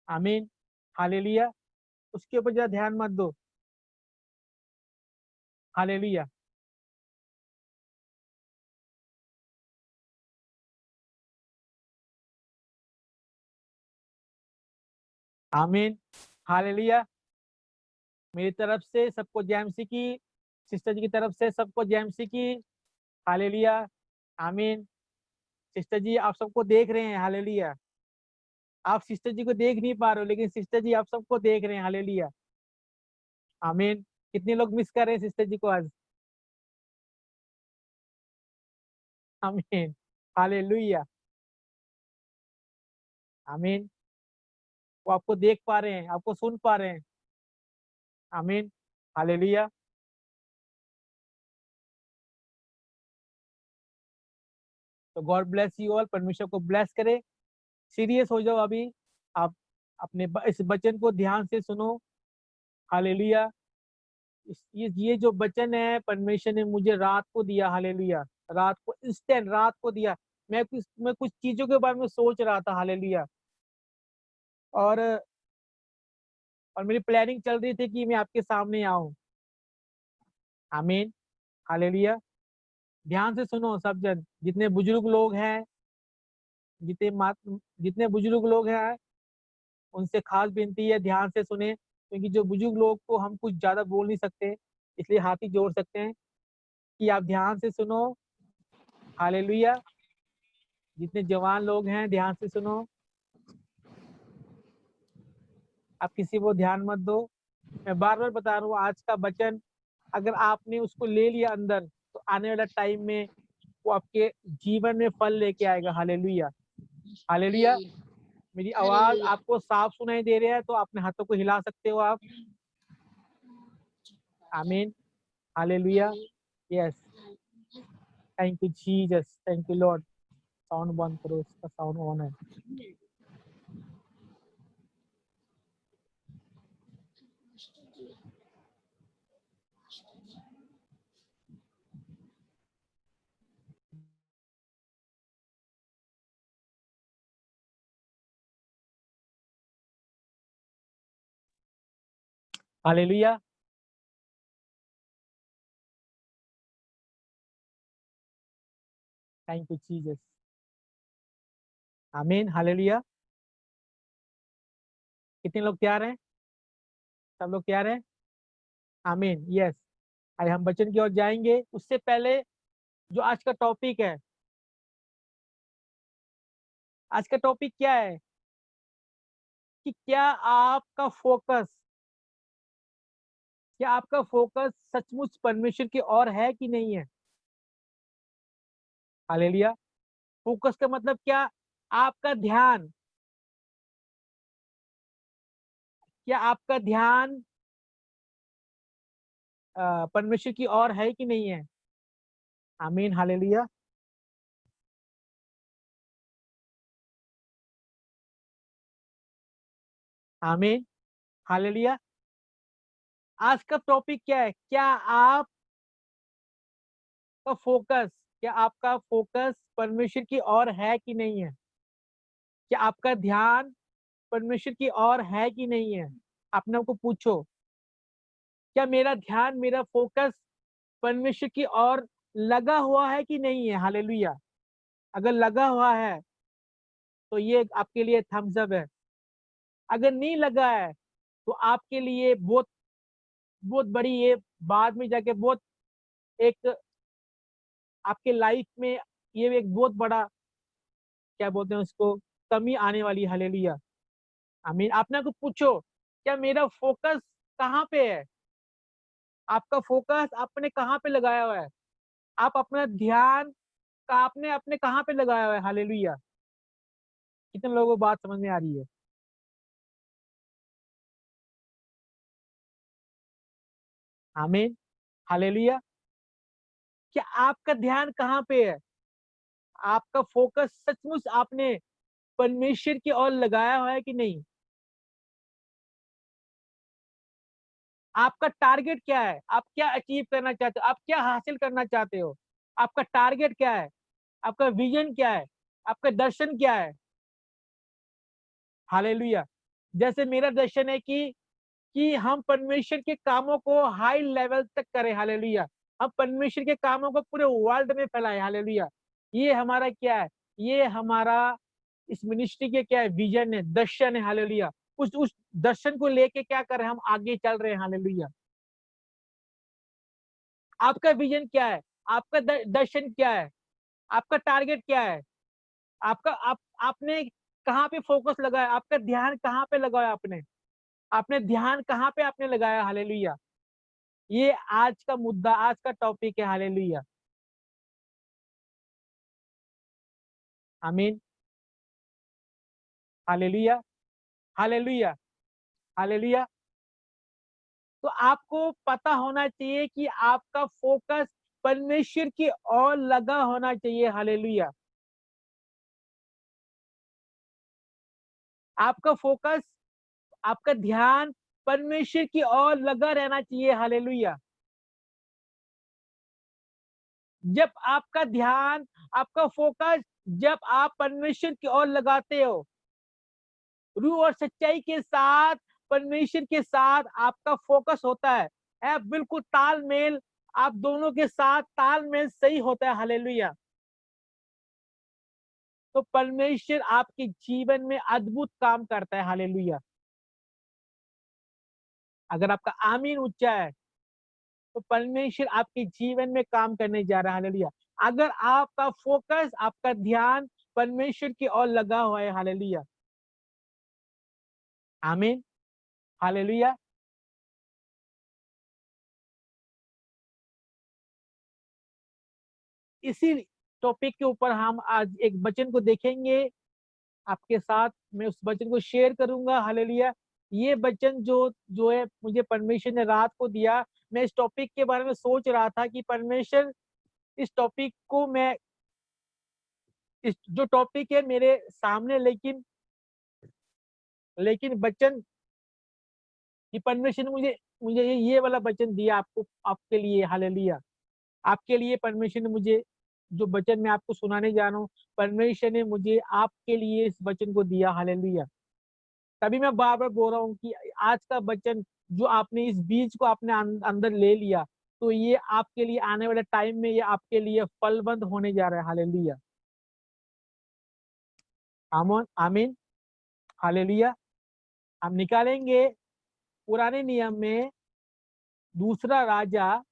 आमीन। हालेलुया। उसके ऊपर ज्यादा ध्यान मत दो। हालेलुया। आमीन। हालेलुया। मेरी तरफ से सबको जैमसी की, सिस्टर जी की तरफ से सबको जैमसी की। हालेलुया। आमीन। सिस्टर जी आप सबको देख रहे हैं। हालेलुया। आप सिस्टर जी को देख नहीं पा रहे हो, लेकिन सिस्टर जी आप सबको देख रहे हैं। हालेलुया। आमीन। कितने लोग मिस कर रहे हैं सिस्टर जी को आज? आमीन। हालेलुया। आमीन। वो आपको देख पा रहे हैं, आपको सुन पा रहे हैं। आमीन। हालेलुया। तो गॉड ब्लेस यू ऑल। परमेश्वर को ब्लेस करे। सीरियस हो जाओ अभी। आप अपने इस वचन को ध्यान से सुनो। हालेलुया। ये जो वचन है परमेश्वर ने मुझे रात को दिया। हालेलुया। रात को, इंस्टेंट रात को दिया। मैं कुछ चीजों के बारे में सोच रहा था। हालेलुया। और और मेरी प्लानिंग चल रही थी कि मैं आपके सामने आऊं। आमीन। हालेलुया। ध्यान से सुनो सब जन, जितने बुजुर्ग लोग हैं, जितने बुजुर्ग लोग हैं, उनसे खास विनती है ध्यान से सुने, क्योंकि जो बुजुर्ग लोग को हम कुछ ज्यादा बोल नहीं सकते, इसलिए हाथ ही जोड़ सकते हैं कि आप ध्यान से सुनो। हालेलुया। जितने जवान लोग हैं ध्यान से सुनो। आप किसी को ध्यान मत दो। मैं बार बार बता रहा हूँ, आज का वचन अगर आपने उसको ले लिया अंदर, तो आने वाला टाइम में वो आपके जीवन में फल लेके आएगा। हालेलुया। हालेलुया। मेरी आवाज आपको साफ सुनाई दे रहा है तो अपने हाथों को हिला सकते हो आप। आमीन। Hallelujah. Yes. Thank you Jesus. Thank you Lord. Sound बंद करो, इसका साउंड ऑन है। हालेलुया। Thank you Jesus. आमीन। हालेलुया। कितने लोग तैयार हैं? सब लोग तैयार हैं? आमीन। यस। आज हम वचन की ओर जाएंगे। उससे पहले जो आज का टॉपिक है, आज का टॉपिक क्या है कि क्या आपका फोकस सचमुच परमेश्वर की ओर है कि नहीं है? हालेलुया। फोकस का मतलब क्या? आपका ध्यान, क्या आपका ध्यान परमेश्वर की ओर है कि नहीं है? आमीन। हालेलुया। आमीन। हालेलुया। आज का टॉपिक क्या है? क्या आपका फोकस परमेश्वर की ओर है कि नहीं है? क्या आपका ध्यान परमेश्वर की ओर है कि नहीं है? अपने आप को पूछो, क्या मेरा ध्यान, मेरा फोकस परमेश्वर की ओर लगा हुआ है कि नहीं है? हालेलुया। अगर लगा हुआ है तो ये आपके लिए थम्स अप है। अगर नहीं लगा है तो आपके लिए बहुत बहुत बड़ी, ये बाद में जाके बहुत एक आपके लाइफ में ये एक बहुत बड़ा, क्या बोलते हैं उसको, कमी आने वाली। हालेलुया। आमीन। आपने को पूछो, क्या मेरा फोकस कहाँ पे है? आपका फोकस आपने कहाँ पे लगाया हुआ है? आप अपना ध्यान का आपने अपने कहाँ पे लगाया हुआ है? हालेलुया। कितने लोगों को बात समझ में आ रही है? आमीन। हालेलुया। क्या आपका ध्यान कहाँ पे है? आपका फोकस सचमुच आपने परमेश्वर की ओर लगाया हुआ है कि नहीं? आपका टारगेट क्या है? आप क्या अचीव करना चाहते हो? आप क्या हासिल करना चाहते हो? आपका टारगेट क्या है? आपका विजन क्या है? आपका दर्शन क्या है? हालेलुया। जैसे मेरा दर्शन है कि हम परमेश्वर के कामों को हाई लेवल तक करें। हालेलुया। हम परमेश्वर के कामों को पूरे वर्ल्ड में फैलाएं। हालेलुया। ये हमारा क्या है? ये हमारा इस मिनिस्ट्री के क्या है? विजन है, दर्शन है। हालेलुया। उस दर्शन को लेके क्या कर रहे हैं? हम आगे चल रहे हैं। हालेलुया। आपका विजन क्या है? आपका दर्शन क्या है? आपका टारगेट क्या है? आपने कहाँ पे फोकस लगाया? आपका ध्यान कहाँ पे लगाया? आपने ध्यान कहाँ पे आपने लगाया? हालेलुया। ये आज का मुद्दा, आज का टॉपिक है। हालेलुया। आमीन। हालेलुया। हालेलुया। हालेलुया। तो आपको पता होना चाहिए कि आपका फोकस परमेश्वर की ओर लगा होना चाहिए। हालेलुया। आपका फोकस, आपका ध्यान परमेश्वर की ओर लगा रहना चाहिए। हालेलुया। जब आपका ध्यान, आपका फोकस जब आप परमेश्वर की ओर लगाते हो, रूह और सच्चाई के साथ, परमेश्वर के साथ आपका फोकस होता है बिल्कुल तालमेल, आप दोनों के साथ तालमेल सही होता है। हालेलुया। तो परमेश्वर आपके जीवन में अद्भुत काम करता है। हालेलुया। अगर आपका आमीन ऊंचा है तो परमेश्वर आपके जीवन में काम करने जा रहा है। हालेलुया। अगर आपका फोकस, आपका ध्यान परमेश्वर की ओर लगा हुआ है। हालेलुया। आमीन। हालेलुया। इसी टॉपिक के ऊपर हम आज एक वचन को देखेंगे। आपके साथ मैं उस वचन को शेयर करूंगा। हालेलुया। ये वचन जो जो है मुझे परमेश्वर ने रात को दिया। मैं इस टॉपिक के बारे में सोच रहा था कि परमेश्वर, इस टॉपिक को मैं, इस जो टॉपिक है मेरे सामने, लेकिन लेकिन वचन कि परमेश्वर ने मुझे मुझे ये वाला वचन दिया आपको, आपके लिए। हालेलुया। आपके लिए परमेश्वर ने मुझे, जो वचन मैं आपको सुनाने जा रहा हूँ, परमेश्वर ने मुझे आपके लिए इस वचन को दिया। हालेलुया। तभी मैं बार बार बोल रहा हूँ कि आज का वचन जो आपने इस बीज को आपने अंदर ले लिया, तो ये आपके लिए आने वाले टाइम में ये आपके लिए फलवंत होने जा रहा है। हालेलुया। आमीन। आमीन। हालेलुया। हम निकालेंगे पुराने नियम में दूसरा राजा,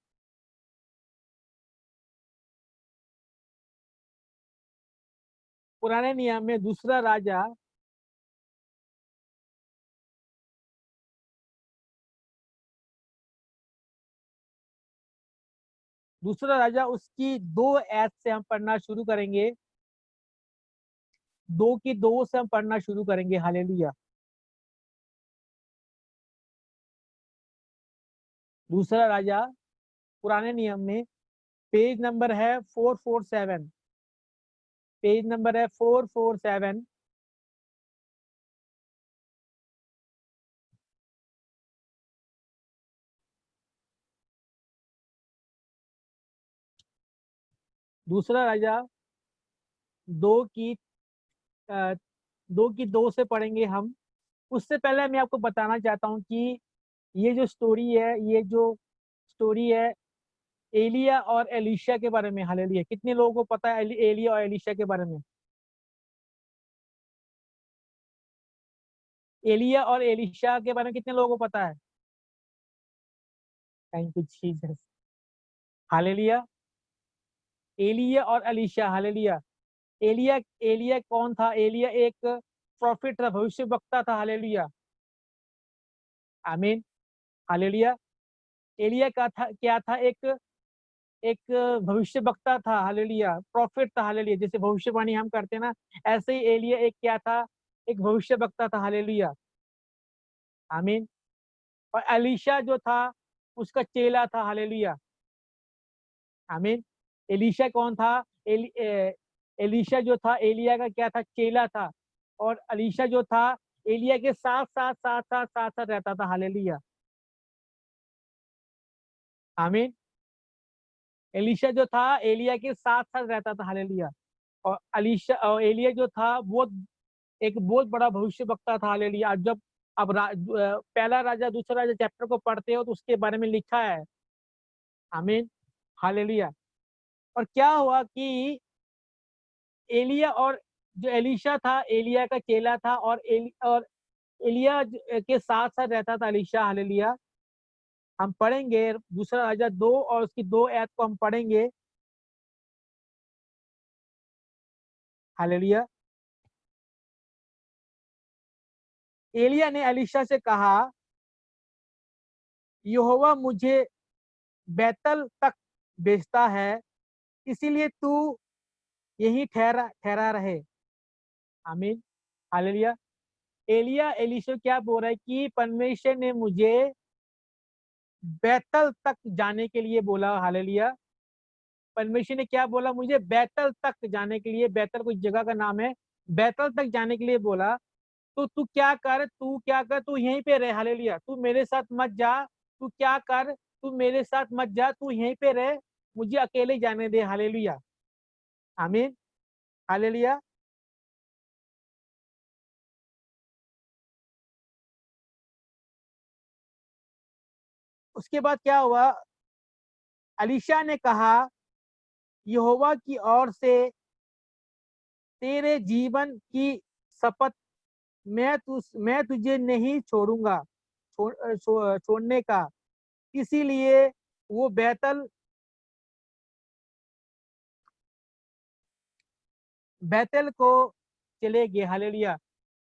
पुराने नियम में दूसरा राजा, दूसरा राजा उसकी 2 ऐप से हम पढ़ना शुरू करेंगे। 2 से हम पढ़ना शुरू करेंगे। हालेलुया। दूसरा राजा पुराने नियम में, पेज नंबर है 447, पेज नंबर है 447। दूसरा राजा दो की अ, 2 से पढ़ेंगे हम। उससे पहले मैं आपको बताना चाहता हूँ कि ये जो स्टोरी है, ये जो स्टोरी है एलिया और एलिशा के बारे में। हालेलुया। कितने लोगों को पता है एलिया और एलिशा के बारे में? एलिया और एलिशा के बारे में कितने लोगों को पता है? Thank you Jesus. हालेलुया। एलिया और एलिशा। हालेलुया। एलिया, एलिया कौन था? एलिया एक प्रॉफिट था, भविष्य वक्ता था। हालेलुया। आमीन। हालेलुया। एलिया का था क्या था, एक एक भविष्य वक्ता था, हालेलुया, प्रॉफिट था, हालेलुया। जैसे भविष्यवाणी हम करते हैं ना, ऐसे ही एलिया एक क्या था, एक भविष्य वक्ता था, हालेलुया, आमीन। और एलीशा जो था उसका चेला था, हालेलुया, आमीन। एलीशा कौन था? एलीशा जो था एलिया का क्या था, चेला था। और एलीशा जो था एलिया के साथ साथ रहता था, हालेलुया, आमीन। एलीशा जो था एलिया के साथ साथ रहता था, हालेलुया। और एलीशा और एलिया जो था वो एक बहुत बड़ा भविष्य वक्ता था, हालेलुया। अब जब अब पहला राजा दूसरा राजा चैप्टर को पढ़ते हो तो उसके बारे में लिखा है, आमीन, हालेलुया। और क्या हुआ कि एलिया और जो एलीशा था एलिया का चेला था, और एलिया के साथ साथ रहता था एलीशा, हालेलुया। हम पढ़ेंगे दूसरा राजा 2 और उसकी 2 आयत को हम पढ़ेंगे, हालेलुया। एलिया ने एलीशा से कहा, यहोवा मुझे बैतल तक भेजता है, इसीलिए तू यहीं ठहरा ठहरा रहे, आमीन, हालेलुया। एलिया एलीशा क्या बोल रहा है कि परमेश्वर ने मुझे बैतल तक जाने के लिए बोला, हालेलुया। परमेश्वर ने क्या बोला? मुझे बैतल तक जाने के लिए, बैतल कोई जगह का नाम है, बैतल तक जाने के लिए बोला। तो तू यहीं पे रह, हालेलुया। तू मेरे साथ मत जा, तू क्या कर, तू मेरे साथ मत जा, तू यहीं पे रह, मुझे अकेले जाने दे, हालेलुया, आमीन, हालेलुया। उसके बाद क्या हुआ? एलीशा ने कहा, यहोवा की ओर से तेरे जीवन की शपथ, मैं तुझे नहीं छोड़ूंगा, छोड़ने का। इसीलिए वो बैतल को चले गए, हालेलुया।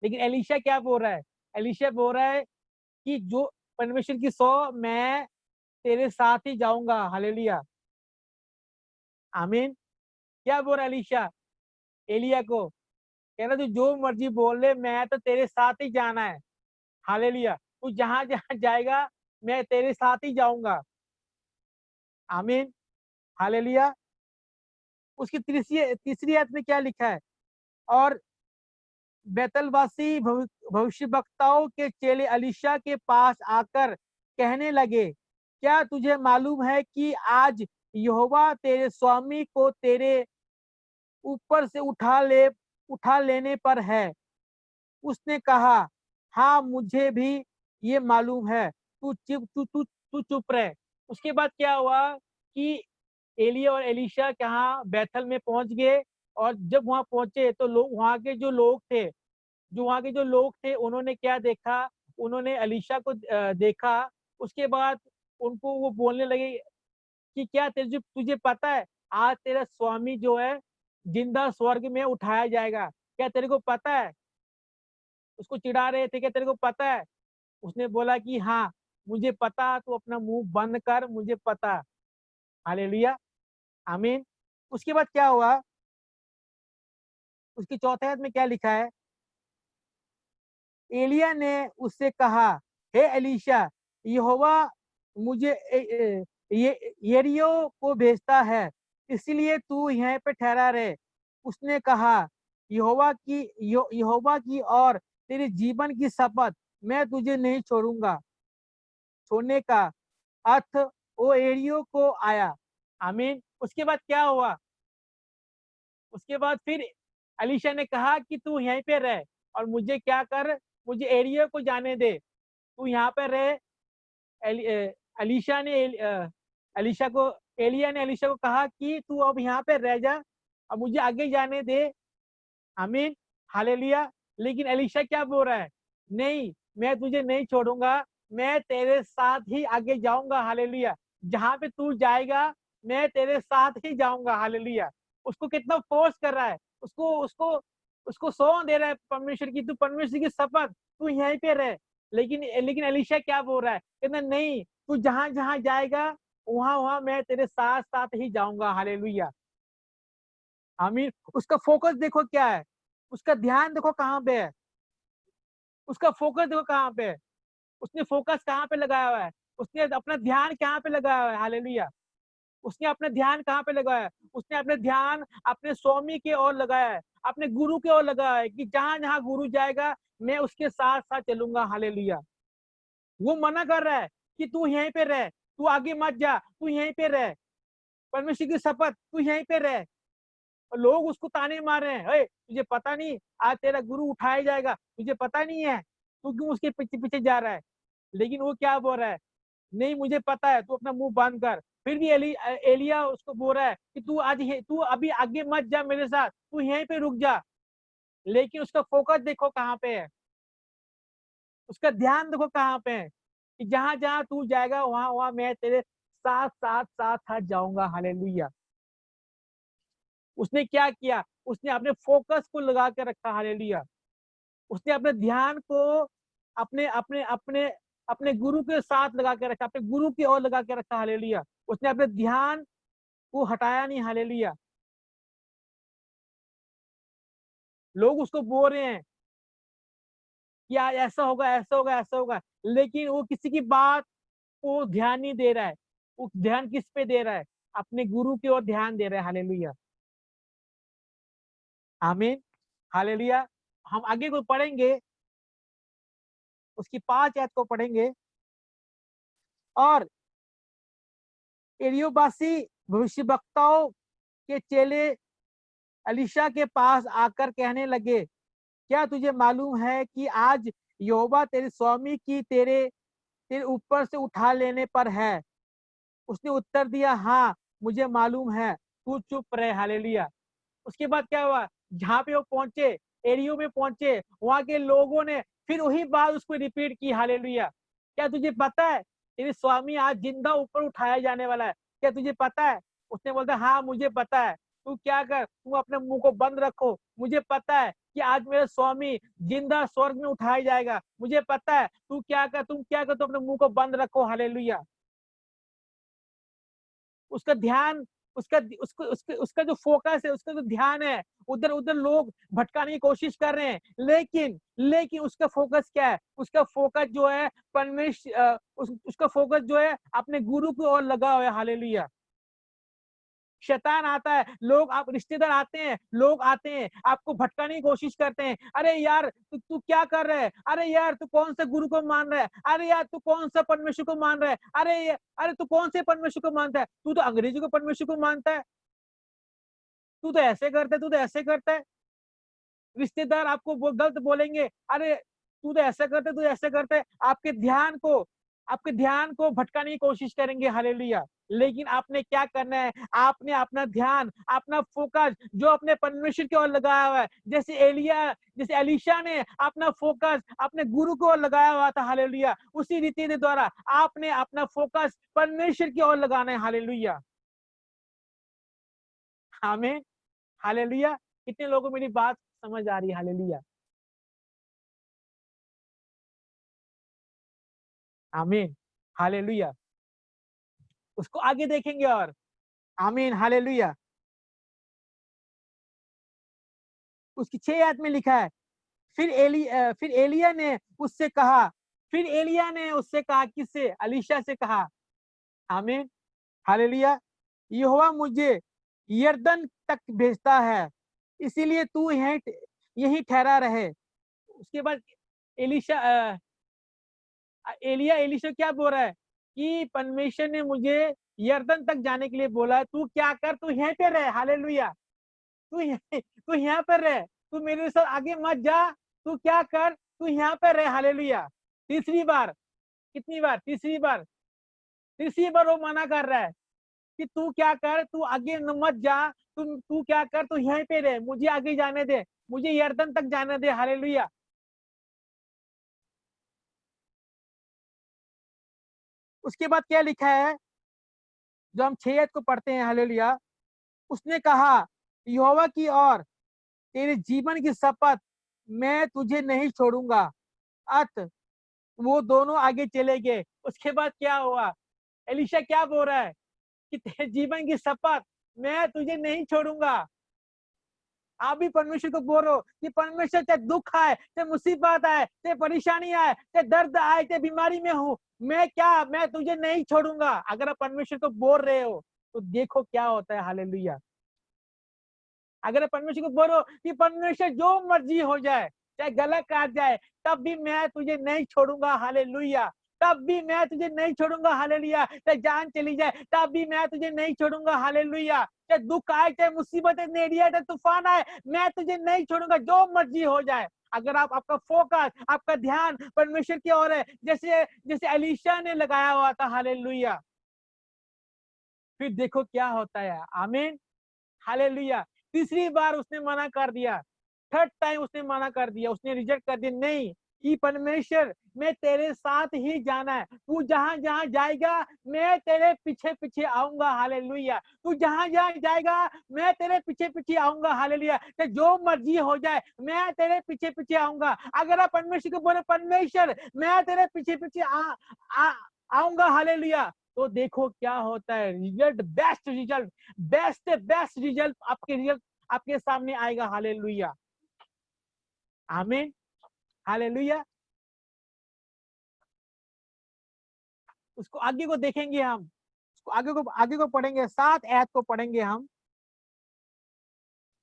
लेकिन एलीशा क्या बोल रहा है? एलीशा बोल रहा है कि जो परमेश्वर की मैं तेरे साथ ही जाऊंगा, हालेलुया, आमीन। क्या बोल रहा है एलीशा एलिया को? कह रहा तू जो मर्जी बोल ले, मैं तो तेरे साथ ही जाना है, हालेलुया। तू जहां जहां जाएगा मैं तेरे साथ ही जाऊंगा, आमीन, हालेलुया। उसकी तीसरी तीसरी आयत में क्या लिखा है? और बैतलवासी भविष्य वक्ताओं के चेले एलीशा के पास आकर कहने लगे, क्या तुझे मालूम है कि आज यहोवा तेरे स्वामी को तेरे ऊपर से उठा लेने पर है? उसने कहा, हाँ, मुझे भी ये मालूम है, तू चुप रह। उसके बाद क्या हुआ कि एलिया और एलीशा कहाँ बैथल में पहुंच गए। और जब वहां पहुंचे तो लोग, वहां के जो लोग थे उन्होंने क्या देखा? उन्होंने एलीशा को देखा। उसके बाद उनको वो बोलने लगे कि क्या तुझे पता है आज तेरा स्वामी जो है जिंदा स्वर्ग में उठाया जाएगा, क्या तेरे को पता है? उसको चिढ़ा रहे थे, क्या तेरे को पता है? उसने बोला कि हाँ मुझे पता, तो अपना मुंह बंद कर, मुझे पता, हालेलुया, आमीन। उसके बाद क्या हुआ? उसकी चौथे आयत में क्या लिखा है? एलिया ने उससे कहा, हे एलीशा, यहोवा मुझे ये यरीहो को भेजता है, इसलिए तू यहाँ पे ठहरा रहे। उसने कहा, यहोवा की और तेरे जीवन की शपथ, मैं तुझे नहीं छोड़ूंगा, छोड़ने का। अर्थ वो एरियो को आया, आमीन। उसके बाद क्या हुआ? उसके बाद फिर अलीशा ने कहा कि तू यहीं पे रह और मुझे क्या कर, मुझे एरिया को जाने दे, तू यहाँ पे रह। अलीशा ने अलीशा को एलिया ने अलीशा को कहा कि तू अब यहाँ पे रह जा और मुझे आगे जाने दे, आमीन, हालेलुया। लेकिन अलीशा क्या बोल रहा है? नहीं, मैं तुझे नहीं छोड़ूंगा, मैं तेरे साथ ही आगे जाऊंगा, हालेलुया। जहां पे तू जाएगा मैं तेरे साथ ही जाऊंगा, हालेलुया। उसको कितना फोर्स कर रहा है, उसको उसको उसको सौंप दे रहा है परमेश्वर की, तू परमेश्वर की शपथ, तू यहीं पे रह। लेकिन लेकिन अलीशा क्या बोल रहा है? कहना नहीं, तू जहां जहां जाएगा वहां वहां मैं तेरे साथ साथ ही जाऊंगा। हालेलुया, आमीन। उसका फोकस देखो क्या है, उसका ध्यान देखो कहाँ पे है, उसका फोकस देखो कहाँ पे है, उसने फोकस कहाँ पे लगाया हुआ है, उसने अपना ध्यान कहाँ पे लगाया हुआ है। हालेलुया, उसने अपना ध्यान कहाँ पे लगाया है, उसने अपने ध्यान अपने स्वामी की ओर लगाया है, अपने गुरु की ओर लगाया है कि जहां जहां गुरु जाएगा मैं उसके साथ साथ चलूंगा। हालेलुया, वो मना कर रहा है कि तू यहीं पे रह, तू आगे मत जा, तू यहीं पे रह, परमेश्वर की शपथ तू यहीं पे रह। और लोग उसको ताने मार रहे हैं, हे तुझे पता नहीं आज तेरा गुरु उठाया जाएगा, तुझे पता नहीं है, तू क्यों उसके पीछे पीछे जा रहा है। लेकिन वो क्या बोल रहा है, नहीं मुझे पता है, तू अपना मुंह बंद कर। फिर भी एलिया उसको बोल रहा है कि तू अभी आगे मत जा मेरे साथ, तू यहीं पे रुक जा। लेकिन उसका फोकस देखो कहाँ पे है, उसका ध्यान देखो कहाँ पे है कि जहां जहां तू जाएगा वहां वहां मैं तेरे साथ साथ साथ साथ जाऊंगा। हालेलुया, उसने क्या किया, उसने अपने फोकस को लगा के रखा। हालेलुया, उसने अपने ध्यान को अपने अपने अपने अपने गुरु के साथ लगा के रखा, अपने गुरु की ओर लगा के रखा। हालेलुया, उसने अपने ध्यान को हटाया नहीं। हालेलुया, लोग उसको बोल रहे हैं कि यार ऐसा होगा ऐसा होगा ऐसा होगा, लेकिन वो किसी की बात को ध्यान नहीं दे रहा है। वो ध्यान किस पे दे रहा है, अपने गुरु की ओर ध्यान दे रहा है। हालेलुया, आमीन, हालेलुया। हम आगे को पढ़ेंगे, उसकी 5 आयत को पढ़ेंगे। और एलियोबासी भविष्यवक्ताओं के चेले अलीशा के पास आकर कहने लगे, क्या तुझे मालूम है कि आज यहोवा तेरे स्वामी की तेरे तेरे ऊपर से उठा लेने पर है। उसने उत्तर दिया, हाँ मुझे मालूम है, तू चुप रहे। हालेलुया, उसके बाद क्या हुआ, जहाँ पे वो पहुंचे, एरियो में पहुंचे, वहां के लोगों ने फिर वही बात उसको रिपीट की। हालेलुया, क्या तुझे पता है तेरे स्वामी आज जिंदा ऊपर उठाया जाने वाला है, क्या तुझे पता है। उसने बोलता, हाँ मुझे पता है। तू क्या कर, तू अपने मुंह को बंद रखो, मुझे पता है कि आज मेरा स्वामी जिंदा स्वर्ग में उठाया जाएगा, मुझे पता है। तू क्या कर, तुम क्या कर, तो अपने मुंह को बंद रखो। हालेलुया, उसका ध्यान, उसका उसको उसका उसका जो फोकस है, उसका जो ध्यान है, उधर उधर लोग भटकाने की कोशिश कर रहे हैं, लेकिन उसका फोकस क्या है, उसका फोकस जो है परमेश्वर, उसका फोकस जो है अपने गुरु की ओर लगा हुआ है। हालेलुया, शैतान आता है, लोग आप रिश्तेदार आते हैं, लोग आते हैं आपको भटकाने की कोशिश करते हैं। अरे यार तू क्या कर रहा है, अरे यार तू कौन सा गुरु को मान रहा है, अरे यार तू कौन सा परमेश्वर को मान रहा है, अरे तू कौन से परमेश्वर को मानता है, तू तो अंग्रेजी को परमेश्वर को मानता है, तू तो ऐसे करता है, तू तो ऐसे करता है। रिश्तेदार आपको गलत बोलेंगे, अरे तू तो ऐसा करता है, तू ऐसे करता है, आपके ध्यान को भटकाने की कोशिश करेंगे। हालेलुया, लेकिन आपने क्या करना है, आपने अपना ध्यान, अपना फोकस जो अपने परमेश्वर की ओर लगाया हुआ है, जैसे एलीशा ने अपना फोकस अपने गुरु की ओर लगाया हुआ था। हालेलुया, उसी रीति के द्वारा आपने अपना फोकस परमेश्वर की ओर लगाना है। हालेलुया, आमीन, हालेलुया। कितने लोगों को मेरी बात समझ आ रही है। हालेलुया, आमीन, हालेलुया। उसको आगे देखेंगे और आमीन, हालेलुया। उसकी 6 आयत में लिखा है, फिर एलिया ने उससे कहा, किससे, अलीशा से कहा, आमीन, हालेलुया, यहोवा मुझे यरदन तक भेजता है, इसीलिए तू यहीं ठहरा रहे। उसके बाद एलिशा एलिया एलिशा क्या बोल रहा है कि परमेश्वर ने मुझे यरदन तक जाने के लिए बोला है, तू क्या कर, तू यहीं पे रहे। हालेलुया, तू यहाँ पर रह, तू मेरे साथ आगे मत जा, तू क्या कर, तू यहाँ पर रह। हालेलुया, तीसरी बार, कितनी बार, तीसरी बार वो मना कर रहा है कि तू क्या कर, तू आगे मत जा, तू क्या कर, तू यहीं पे रह, मुझे आगे जाने दे, मुझे यरदन तक जाने दे। हालेलुया, उसके बाद क्या लिखा है, जो हम 6 को पढ़ते हैं। हालेलुया, उसने कहा, यहोवा की ओर तेरे जीवन की शपथ, मैं तुझे नहीं छोड़ूंगा। अत वो दोनों आगे चले गए। उसके बाद क्या हुआ, एलीशा क्या बोल रहा है कि तेरे जीवन की शपथ, मैं तुझे नहीं छोड़ूंगा। आप भी परमेश्वर को बोलो कि परमेश्वर, चाहे दुख आए, चाहे मुसीबत आए, चाहे परेशानी आए, चाहे दर्द आए, चाहे बीमारी में हूं, मैं तुझे नहीं छोड़ूंगा। अगर आप परमेश्वर को बोल रहे हो तो देखो क्या होता है। हालेलुया। अगर आप परमेश्वर को बोलो कि परमेश्वर जो मर्जी हो जाए, चाहे गला काट जाए, तब भी मैं तुझे नहीं छोड़ूंगा। हालेलुया। तब भी मैं तुझे नहीं छोड़ूंगा। हालेलुया। चाहे जान चली जाए तब भी मैं तुझे नहीं छोड़ूंगा। हालेलुया। चाहे दुख आए, चाहे मुसीबतें नेड़िया, चाहे तूफान आए, मैं तुझे नहीं छोड़ूंगा, जो मर्जी हो जाए। अगर आपका फोकस, आपका ध्यान परमेश्वर की ओर है, जैसे जैसे एलीशा ने लगाया हुआ था। हालेलुया। फिर देखो क्या होता है। आमीन। हालेलुया। तीसरी बार उसने मना कर दिया, थर्ड टाइम उसने मना कर दिया, उसने रिजेक्ट कर दिया। नहीं, कि परमेश्वर, मैं तेरे साथ ही जाना है, तू जहां जहां जाएगा मैं तेरे पीछे पीछे आऊंगा। हालेलुया। तू जहां जहां जाएगा मैं तेरे पीछे पीछे आऊंगा। हालेलुया। तो जो मर्जी हो जाए मैं तेरे पीछे पीछे आऊंगा। अगर आप परमेश्वर को बोले, परमेश्वर मैं तेरे पीछे पीछे आऊंगा। हालेलुया। तो देखो क्या होता है, result, best result, best result, आपके रिजल्ट आपके सामने आएगा। हालेलुया। आमीन। हालेलुया। उसको आगे को देखेंगे हम, उसको आगे को पढ़ेंगे, 7 आयत को पढ़ेंगे हम।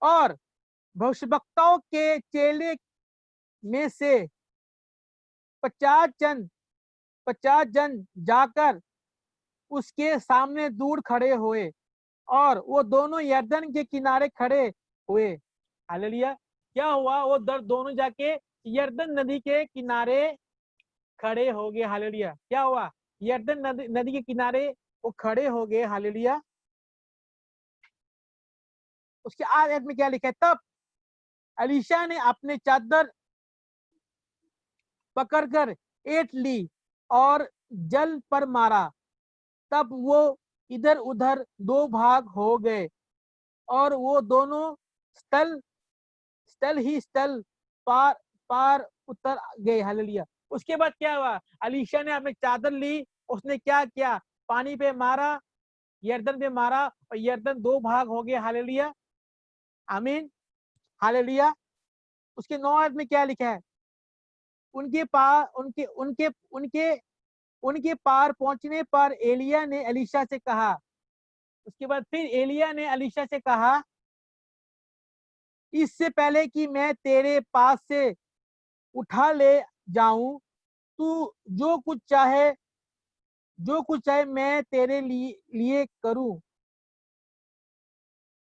और भविष्यवक्ताओं के चेले में से 50 जन जाकर उसके सामने दूर खड़े हुए, और वो दोनों यरदन के किनारे खड़े हुए। हालेलुया। क्या हुआ, वो दोनों जाके यरदन नदी के किनारे खड़े हो गए। हालेलुया। क्या हुआ, यरदन नदी के किनारे वो खड़े हो गए। हालेलुया। उसके आयत में क्या लिखा है, तब एलीशा ने अपने चादर पकड़कर ऐंठ ली और जल पर मारा, तब वो इधर उधर 2 भाग हो गए, और वो दोनों स्थल स्थल पार पार उतर गए। हालेलुया। उसके बाद क्या हुआ, एलीशा ने अपनी चादर ली, उसने क्या किया, पानी पे मारा, यरदन पे मारा, और यरदन 2 भाग हो गए। हालेलुया। आमीन। हालेलुया। उसके 9 आयत में क्या लिखा है, उनके पार उनके उनके उनके उनके पार पहुंचने पर एलिया ने एलीशा से कहा, उसके बाद फिर एलिया ने एलीशा से कहा, इससे पहले कि मैं तेरे पास से उठा ले जाऊं, तू जो कुछ चाहे मैं तेरे लिए करूं,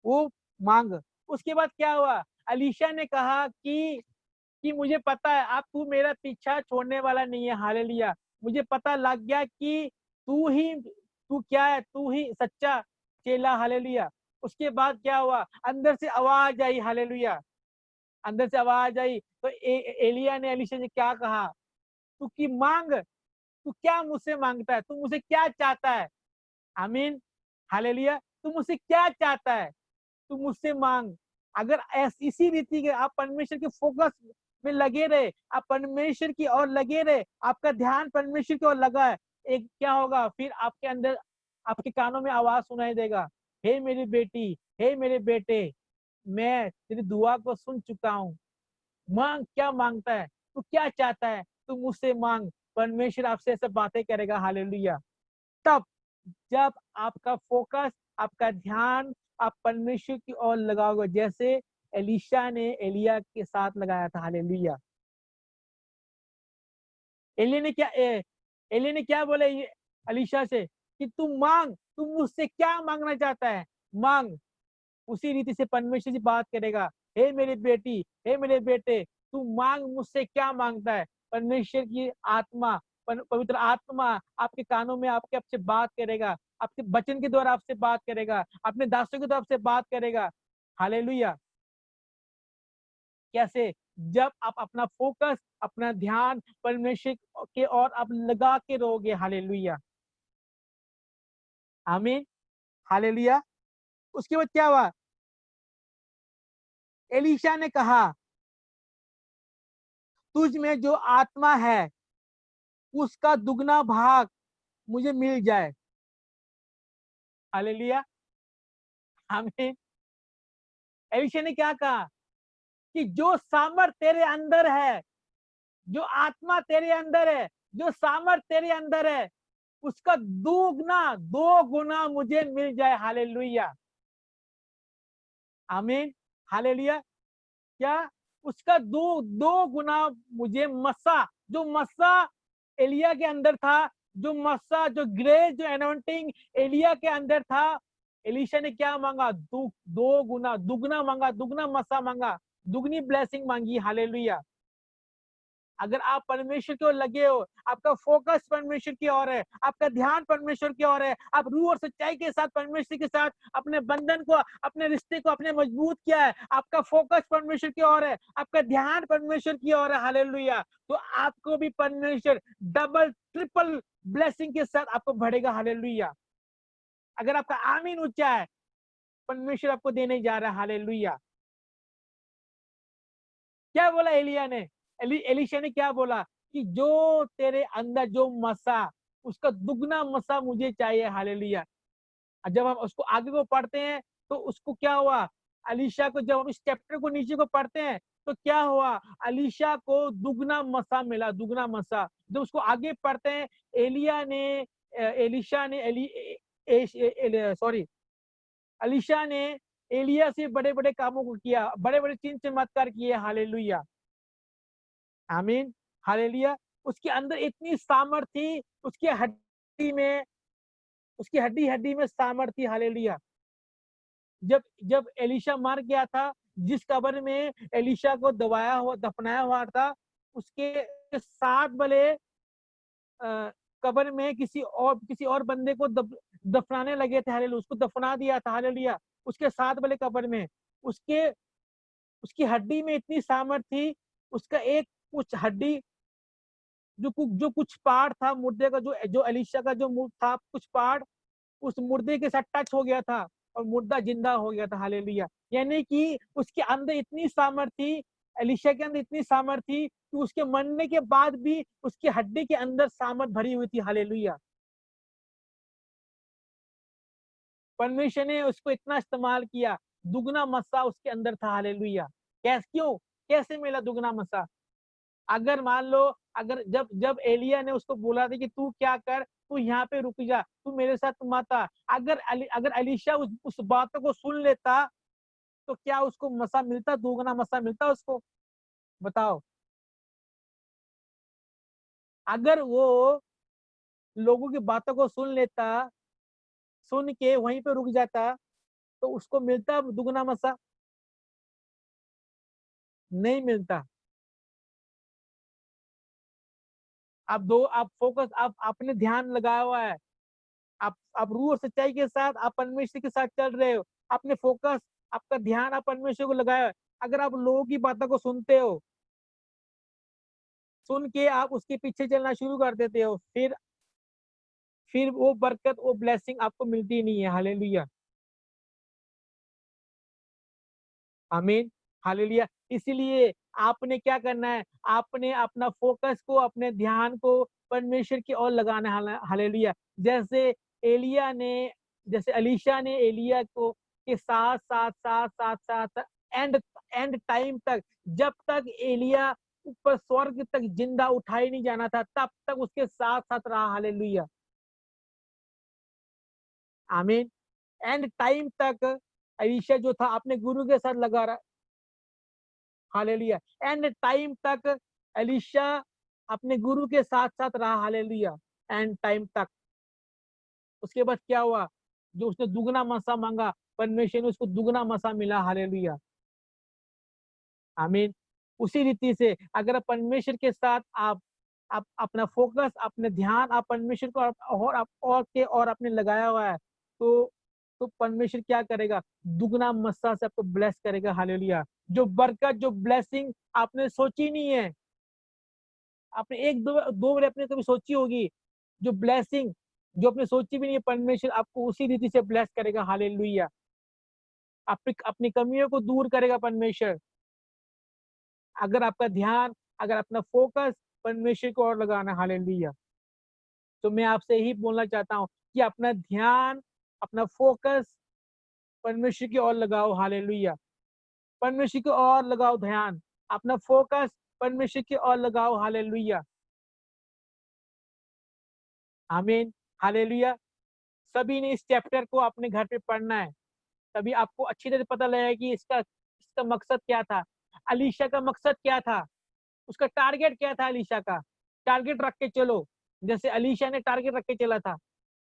वो मांग। उसके बाद क्या हुआ, एलीशा ने कहा कि मुझे पता है अब तू मेरा पीछा छोड़ने वाला नहीं है। हालेलुया। मुझे पता लग गया कि तू क्या है, तू ही सच्चा चेला। हालेलुया। उसके बाद क्या हुआ, अंदर से आवाज आई। हालेलुया। अंदर से आवाज आई तो एलिया ने एलीशा से क्या कहा, तू की मांग, तू क्या मुझसे मांगता है, तू मुझसे क्या चाहता है। आमीन। हालेलुया। तू मुझसे क्या चाहता है, तू मुझसे मांग। अगर इसी रीति के आप परमेश्वर के फोकस में लगे रहे, आप परमेश्वर की ओर लगे रहे, आपका ध्यान परमेश्वर की ओर लगा है, एक क्या होगा, फिर आपके अंदर, आपके कानों में आवाज सुनाई देगा, हे मेरी बेटी, हे मेरे बेटे, मैं तेरी दुआ को सुन चुका हूँ। मांग, क्या मांगता है, तू क्या चाहता है, तू मुझसे मांग। परमेश्वर आपसे ऐसे बातें करेगा। हालेलुया। तब जब आपका फोकस, आपका ध्यान आप परमेश्वर की ओर लगाओगे, जैसे एलीशा ने एलिया के साथ लगाया था। हालेलुया। एलिया ने क्या बोला एलीशा से कि तू मांग, तू मुझसे क्या मांगना चाहता है, मांग। उसी रीति से परमेश्वर जी बात करेगा, हे मेरी बेटी, हे मेरे बेटे, तू मांग, मुझसे क्या मांगता है। परमेश्वर की आत्मा, पवित्र आत्मा आपके कानों में आपके आपसे बात करेगा, आपके वचन के द्वारा आपसे बात करेगा, अपने दासों के द्वारा आपसे बात करेगा। हालेलुया। कैसे, जब आप अपना फोकस, अपना ध्यान परमेश्वर के और आप लगा के रहोगे। हालेलुया। आमीन। हालेलुया। उसके बाद क्या हुआ, एलीशा ने कहा, तुझ में जो आत्मा है उसका दुगना भाग मुझे मिल जाए। हालेलुया, आमीन। एलीशा ने क्या कहा कि जो सामर्थ तेरे अंदर है, जो आत्मा तेरे अंदर है, जो सामर्थ तेरे अंदर है, उसका दुगना, 2 गुना मुझे मिल जाए। हालेलुया, आमीन, हालेलुया। क्या? उसका 2 गुना मुझे मस्सा, जो मस्सा एलिया के अंदर था, जो मस्सा, जो ग्रेस, जो एनॉइंटिंग एलिया के अंदर था, एलीशा ने क्या मांगा? 2 गुना, दुगना मांगा, दुगना मस्सा मांगा, दुगनी ब्लेसिंग मांगी। हालेलुया। अगर आप परमेश्वर की ओर लगे हो, आपका फोकस परमेश्वर की ओर है, आपका ध्यान परमेश्वर की ओर है, आप रूह और सच्चाई के साथ परमेश्वर के साथ अपने बंधन को, अपने रिश्ते को अपने मजबूत किया है, आपका फोकस परमेश्वर की ओर है, आपका ध्यान परमेश्वर की ओर है। हालेलुया। तो आपको भी परमेश्वर डबल ट्रिपल ब्लेसिंग के साथ आपको बढ़ेगा। हालेलुया। अगर आपका आमीन ऊंचा है, परमेश्वर आपको देने जा रहा है। हालेलुया। क्या बोला एलिया ने? एलीशा ने क्या बोला कि जो तेरे अंदर जो मसा, उसका दुगना मसा मुझे चाहिए। हालेलुया। जब हम उसको आगे को पढ़ते हैं तो उसको क्या हुआ? अलीशा को, जब हम इस चैप्टर को नीचे को पढ़ते हैं तो क्या हुआ? अलीशा को दुगना मसा मिला, दुगना मसा। जब उसको आगे पढ़ते हैं, एलिया ने, एलीशा ने, सॉरी, अलीशा ने एलिया से बड़े बड़े कामों को किया, बड़े बड़े चिन्ह चमत्कार किए। हालेलुया, आमीन, हालेलुया। उसके अंदर इतनी सामर्थ थी, उसकी हड्डी में, उसकी हड्डी हड्डी में सामर्थ थी। हालेलुया। जब जब एलीशा मर गया था, जिस कब्र में एलीशा को दबाया हुआ, दफनाया हुआ था, उसके 7 वाले कब्र में किसी और बंदे को दफनाने लगे थे। हालेलुया। उसको दफना दिया था। हालेलुया। उसके 7 वाले कब्र में उसके उसकी हड्डी में इतनी सामर्थ थी, उसका एक कुछ हड्डी, जो कुछ पार्ट था मुर्दे का, जो एलीशा का जो मुर्द था, कुछ पार्ट उस मुर्दे के साथ टच हो गया था और मुर्दा जिंदा हो गया था। हालेलुया। यानी कि उसके अंदर इतनी सामर्थ थी, एलीशा के अंदर इतनी सामर्थ थी कि उसके मरने के बाद भी उसकी हड्डी के अंदर सामर्थ भरी हुई थी। हालेलुया। परमेश्वर ने उसको इतना इस्तेमाल किया, दुगना मस्सा उसके अंदर था। हालेलुया। क्यों? कैसे मिला दुगना मस्सा? अगर मान लो, अगर जब जब एलिया ने उसको बोला था कि तू क्या कर, तू यहाँ पे रुक जा, तू मेरे साथ मत आ, अगर अलीशा उस बातों को सुन लेता तो क्या उसको मसा मिलता? दुगना मसा मिलता उसको? बताओ। अगर वो लोगों की बातों को सुन लेता, सुन के वहीं पे रुक जाता, तो उसको मिलता दुगना मसा? नहीं मिलता। आप फोकस, आप अपने ध्यान लगाया हुआ है, आप रूह और सच्चाई के साथ, आप परमेश्वर के साथ चल रहे हो, आपने फोकस, आपका ध्यान आप परमेश्वर को लगाया है। अगर आप लोगों की बातों को सुनते हो, सुन के आप उसके पीछे चलना शुरू कर देते हो, फिर वो बरकत, वो ब्लेसिंग आपको मिलती नहीं है। हालेलुया, आमीन, हालेलुया। इसीलिए आपने क्या करना है? आपने अपना फोकस को, अपने ध्यान को परमेश्वर की ओर लगाना है। हालेलुया। जैसे एलिया ने, जैसे अलीशा ने एलिया को के साथ साथ साथ साथ साथ एंड एंड टाइम तक, जब तक एलिया ऊपर स्वर्ग तक जिंदा उठाई नहीं जाना था, तब तक उसके साथ साथ रहा। हालेलुया, आमीन। एंड टाइम तक अलीशा जो था अपने गुरु के साथ लगा रहा। हालेलुया। एंड टाइम तक एलीशा अपने गुरु के साथ साथ रहा। हालेलुया, एंड टाइम तक। उसके बाद क्या हुआ? जो उसने दुगना मसा मांगा, परमेश्वर ने उसको दुगना मसा मिला। हालेलुया, आमीन। उसी रीति से अगर आप परमेश्वर के साथ आप अपना फोकस, अपने ध्यान आप परमेश्वर को और आपने लगाया हुआ है, तो परमेश्वर क्या करेगा? दुगना मस्सा से आपको ब्लेस करेगा। हालेलुया। जो बरकत, जो ब्लेसिंग आपने सोची नहीं है, आपने एक दो बार अपने कभी सोची होगी, जो ब्लेसिंग जो आपने सोची भी नहीं है, परमेश्वर आपको उसी रीति से ब्लेस करेगा। हालेलुया। अपनी कमियों को दूर करेगा परमेश्वर, अगर आपका ध्यान, अगर अपना फोकस परमेश्वर को और लगाना। हालेलुया। तो मैं आपसे यही बोलना चाहता हूँ कि अपना ध्यान, अपना फोकस परमेश्वर की ओर लगाओ। हालेलुया। परमेश्वर की ओर लगाओ ध्यान, अपना फोकस परमेश्वर की ओर लगाओ। हालेलुया, आमीन, हालेलुया। सभी ने इस चैप्टर को अपने घर पे पढ़ना है, तभी आपको अच्छी तरह पता लगेगा कि इसका इसका मकसद क्या था, अलीशा का मकसद क्या था, उसका टारगेट क्या था। अलीशा का टारगेट रख के चलो, जैसे अलीशा ने टारगेट रख के चला था।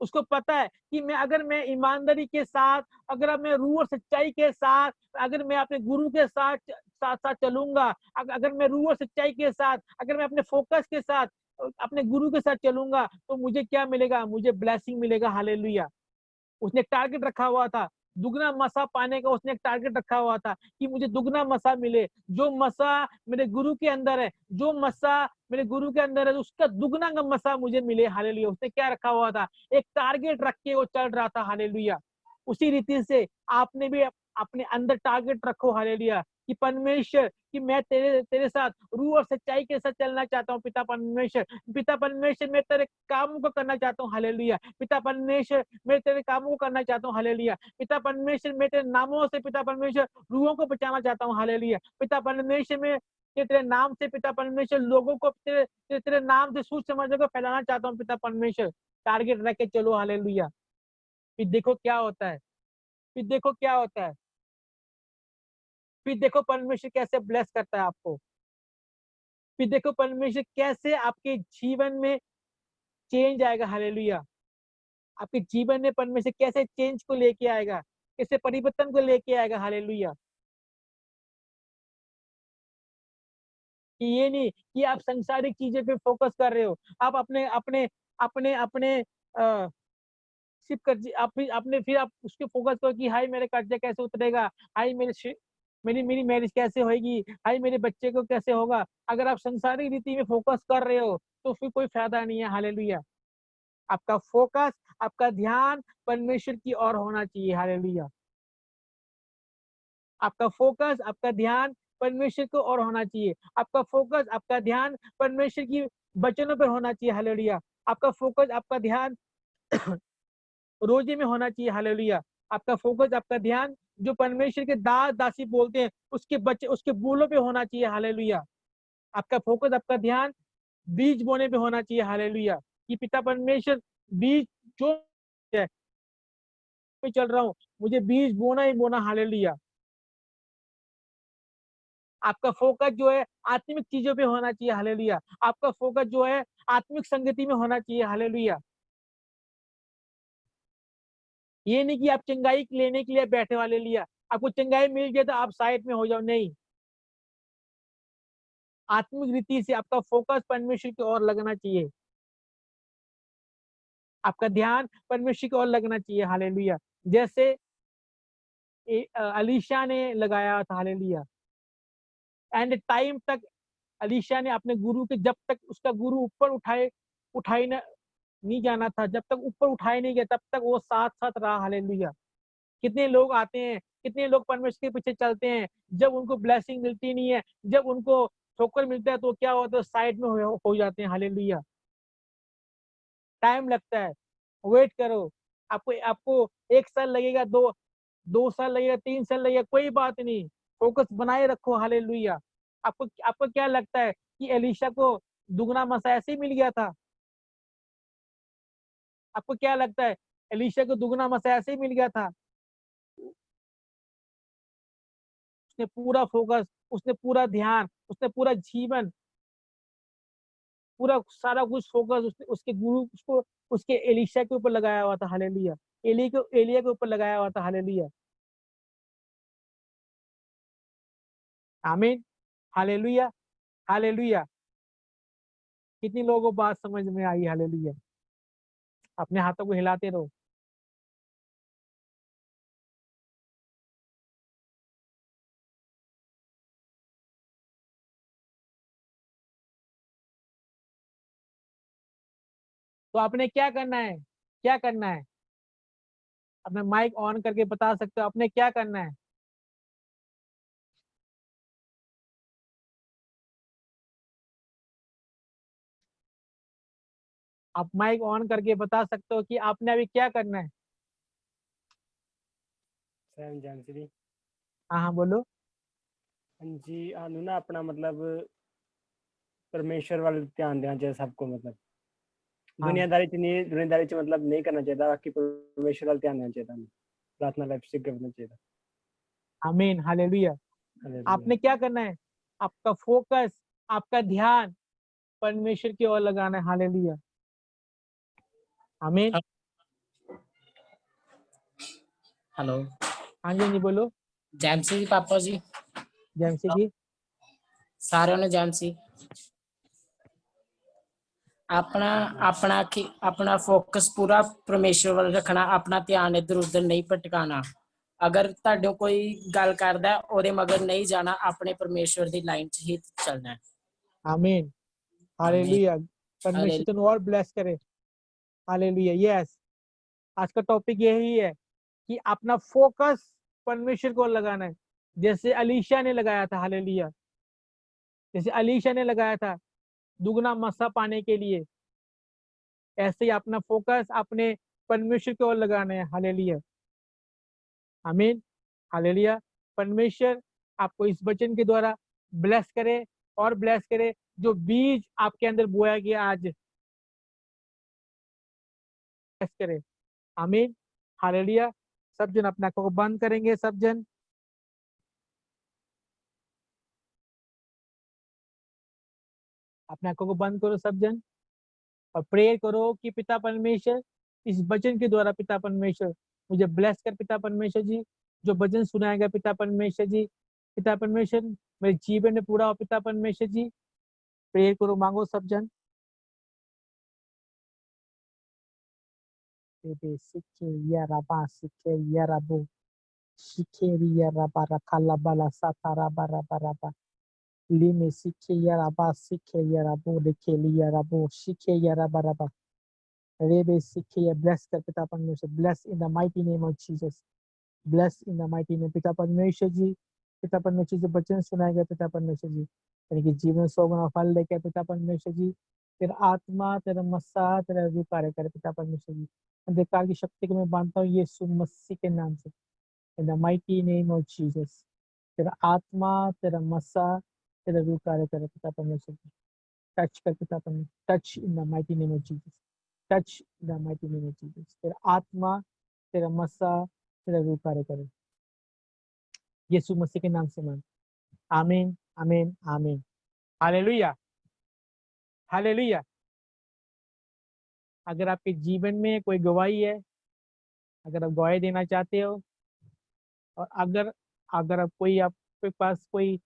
उसको पता है कि अगर मैं ईमानदारी के साथ, अगर मैं रूह और सच्चाई के साथ, अगर मैं अपने गुरु के साथ साथ साथ चलूंगा, अगर मैं रूह और सच्चाई के साथ, अगर मैं अपने फोकस के साथ अपने गुरु के साथ चलूंगा, तो मुझे क्या मिलेगा? मुझे ब्लेसिंग मिलेगा। हालेलुया। उसने एक टारगेट रखा हुआ था, दुगना मसा पाने का। उसने एक टारगेट रखा हुआ था कि मुझे दुगना मसा मिले। जो मसा मेरे गुरु के अंदर है, जो मसा मेरे गुरु के अंदर है, उसका दुगना का मसा मुझे मिले। हालेलुया। उसने क्या रखा हुआ था? एक टारगेट रख के वो चल रहा था। हालेलुया। उसी रीति से आपने भी अपने अंदर टारगेट रखो। हालेलुया। कि परमेश्वर, कि मैं तेरे तेरे साथ रूह और सच्चाई के साथ चलना चाहता हूँ। पिता परमेश्वर, पिता परमेश्वर, मैं तेरे कामों को करना चाहता हूँ। हालेलुया। पिता परमेश्वर, मैं तेरे कामों को करना चाहता हूँ। हालेलुया। पिता परमेश्वर, मैं तेरे नामों से, पिता परमेश्वर, रूहों को बचाना चाहता हूँ। हालेलुया। पिता परमेश्वर, मैं तेरे नाम से, पिता परमेश्वर, लोगों को तेरे नाम से सुसमाचार को फैलाना चाहता हूँ। पिता परमेश्वर, टारगेट रख के चलो। हालेलुया। फिर देखो क्या होता है, फिर देखो क्या होता है, फिर देखो परमेश्वर कैसे ब्लेस करता है आपको। फिर देखो परमेश्वर कैसे आपके जीवन में चेंज आएगा। हालेलुया। आपके जीवन में परमेश्वर कैसे चेंज को लेके आएगा, कैसे परिवर्तन को लेके आएगा। हालेलुया। कि ये नहीं कि आप संसारिक चीजें पे फोकस कर रहे हो, आप अपने अपने अपने अपने सिर्फ कर्जे आपने फिर आप उसके फोकस करो कि हाय मेरे कर्जा कैसे उतरेगा, हाय मेरी मेरी मैरिज कैसे होगी, हाय मेरे बच्चे को कैसे होगा। अगर आप संसारिक रीति में फोकस कर रहे हो तो फिर कोई फायदा नहीं है। हालेलुया। आपका फोकस, आपका ध्यान परमेश्वर की ओर होना चाहिए। हालेलुया। आपका फोकस, आपका ध्यान परमेश्वर की ओर होना चाहिए। आपका फोकस, आपका ध्यान परमेश्वर की वचनों पर होना चाहिए। हालेलुया। आपका फोकस, आपका ध्यान रोजे में होना चाहिए। हालेलुया। आपका फोकस, आपका ध्यान जो परमेश्वर के दास दासी बोलते हैं उसके बच्चे, उसके बोलों पे होना चाहिए। हालेलुया। आपका फोकस, आपका ध्यान बीज बोने पे होना चाहिए। हालेलुया। कि पिता परमेश्वर, बीज जो है मैं चल रहा हूँ, मुझे बीज बोना ही बोना। हालेलुया। आपका फोकस जो है आत्मिक चीजों पे होना चाहिए। हालेलुया। आपका फोकस जो है आत्मिक संगति में होना चाहिए। हालेलुया। ये नहीं कि आप चंगाई लेने के लिए बैठे वाले लिया, आपको चंगाई मिल गया तो आप साइड में हो जाओ, नहीं। आत्मिक रीति से आपका फोकस परमेश्वर की ओर लगना चाहिए, आपका ध्यान परमेश्वर की ओर लगना चाहिए। हालेलुया। जैसे अलीशा ने लगाया था। हालेलुया। एंड टाइम तक अलीशा ने अपने गुरु के, जब तक उसका गुरु ऊपर उठाए नहीं जाना था, जब तक ऊपर उठाए नहीं गया तब तक वो साथ साथ रहा। हालेलुया। कितने लोग आते हैं, कितने लोग परमेश्वर के पीछे चलते हैं, जब उनको ब्लेसिंग मिलती नहीं है, जब उनको ठोकर मिलता है तो क्या होता है? साइड में हो जाते हैं। हालेलुया। टाइम लगता है, वेट करो। आपको आपको 1 साल लगेगा, 2 साल लगेगा, 3 साल लगेगा, कोई बात नहीं, फोकस बनाए रखो। हालेलुया। आपको आपको क्या लगता है कि एलिशा को दुगना मसा ऐसे ही मिल गया था? आपको क्या लगता है एलिशा को दुगना मसा ऐसे ही मिल गया था? उसने पूरा फोकस, उसने पूरा ध्यान, उसने पूरा जीवन, पूरा सारा कुछ फोकस उसने उसके गुरु उसको उसके एलिशा के ऊपर लगाया हुआ था। हालेलुया। एलिया के ऊपर लगाया हुआ था। हालेलुया। आमीन, हालेलुया, हालेलुया। कितनी लोगों को बात समझ में आई? हालेलुया। अपने हाथों को हिलाते रहो। तो आपने क्या करना है? क्या करना है? अपना माइक ऑन करके बता सकते हो आपने क्या करना है? आप माइक ऑन करके बता सकते हो कि आपने अभी क्या करना है। सैम जैमसी हाँ हाँ बोलो। जी आनू ना अपना मतलब परमेश्वर वाले ध्यान देना चाहिए सबको, मतलब हाँ दुनियादारी च मतलब नहीं करना चाहिए, बाकी परमेश्वर वाले ध्यान देना चाहिए, प्रार्थना लाइफ से करना चाहिए। आमीन हालेलुया। आपने क्या करना है, आपका फोकस, आपका ध्यान परमेश्वर की ओर लगाना है। हालेलुया आमीन। हेलो हाँ जी बोलो। जैमसी जी पापा जी जैमसी जी। सारे ने जैमसी अपना अपना अपना फोकस पूरा परमेश्वर वाल रखना, अपना ध्यान इधर उधर नहीं भटकाना। अगर ਤੁਹਾਡੇ ਕੋਈ ਗੱਲ ਕਰਦਾ ਉਹਦੇ मगर नहीं जाना, अपने परमेश्वर ਦੀ लाइन च ही चलना है। आमीन हालेलुया। परमेश्वर तुम और ब्लेस करे। हालेलुया। यस, आज का टॉपिक यही है कि अपना फोकस परमेश्वर को लगाना है, जैसे अलीशा ने लगाया था। हालेलुया। जैसे अलीशा ने लगाया था दुगना मसा पाने के लिए, ऐसे ही अपना फोकस अपने परमेश्वर की ओर लगाना है। हालेलुया आमीन हालेलुया। परमेश्वर आपको इस वचन के द्वारा ब्लेस करे और ब्लेस करे, जो बीज आपके अंदर बोया गया आज ब्लेस करे। आमीन हालेलुया। सब जन अपने आंखों को बंद करेंगे। सब जन अपने आंखों को बंद करो सब जन, और प्रेयर करो कि पिता परमेश्वर इस वचन के द्वारा पिता परमेश्वर मुझे ब्लेस कर। पिता परमेश्वर जी, जो वचन सुनाएगा पिता परमेश्वर जी, पिता परमेश्वर मेरे जीवन में पूरा हो। पिता परमेश्वर जी प्रेयर करो, मांगो सब जन। सीखे या रबा सीखे या रबो सीखे या रबा रखा लबा साता रबा रबा रबा ली में सीखे या रबा सीखे या रबो लिखे लिया रबो सीखे या रबा रबा रेबे सीखे या ब्लेस कर पिता परमेश्वर। Bless in the mighty name of Jesus. Bless in the mighty name पिता परमेश्वर जी। पिता परमेश्वर जी वचन सुनाए गए पिता परमेश्वर जी, यानी कि जीवन 100 गुना फल लेकर पिता परमेश्वर जी। तेरा आत्मा तेरा मस्सा तेरा रूह कार्य करे पिता परमेश्वर जी। अंधकार की शक्ति को मैं बांधता हूँ यीशु मसीह के नाम से, in the mighty name of Jesus. तेरा आत्मा तेरा मस्सा तेरा रूह कार्य करे पिता परमेश्वर जी। टच कर पिता परमेश्वर, touch in the mighty name of Jesus, touch in the mighty name of Jesus. तेरा आत्मा तेरा मस्सा तेरा रूह कार्य करे यीशु मसीह के नाम से मान। आमीन आमीन आमीन हालेलुया हालेलुया। अगर आपके जीवन में कोई गवाही है, अगर आप गवाही देना चाहते हो, और अगर अगर आप कोई आपके पास कोई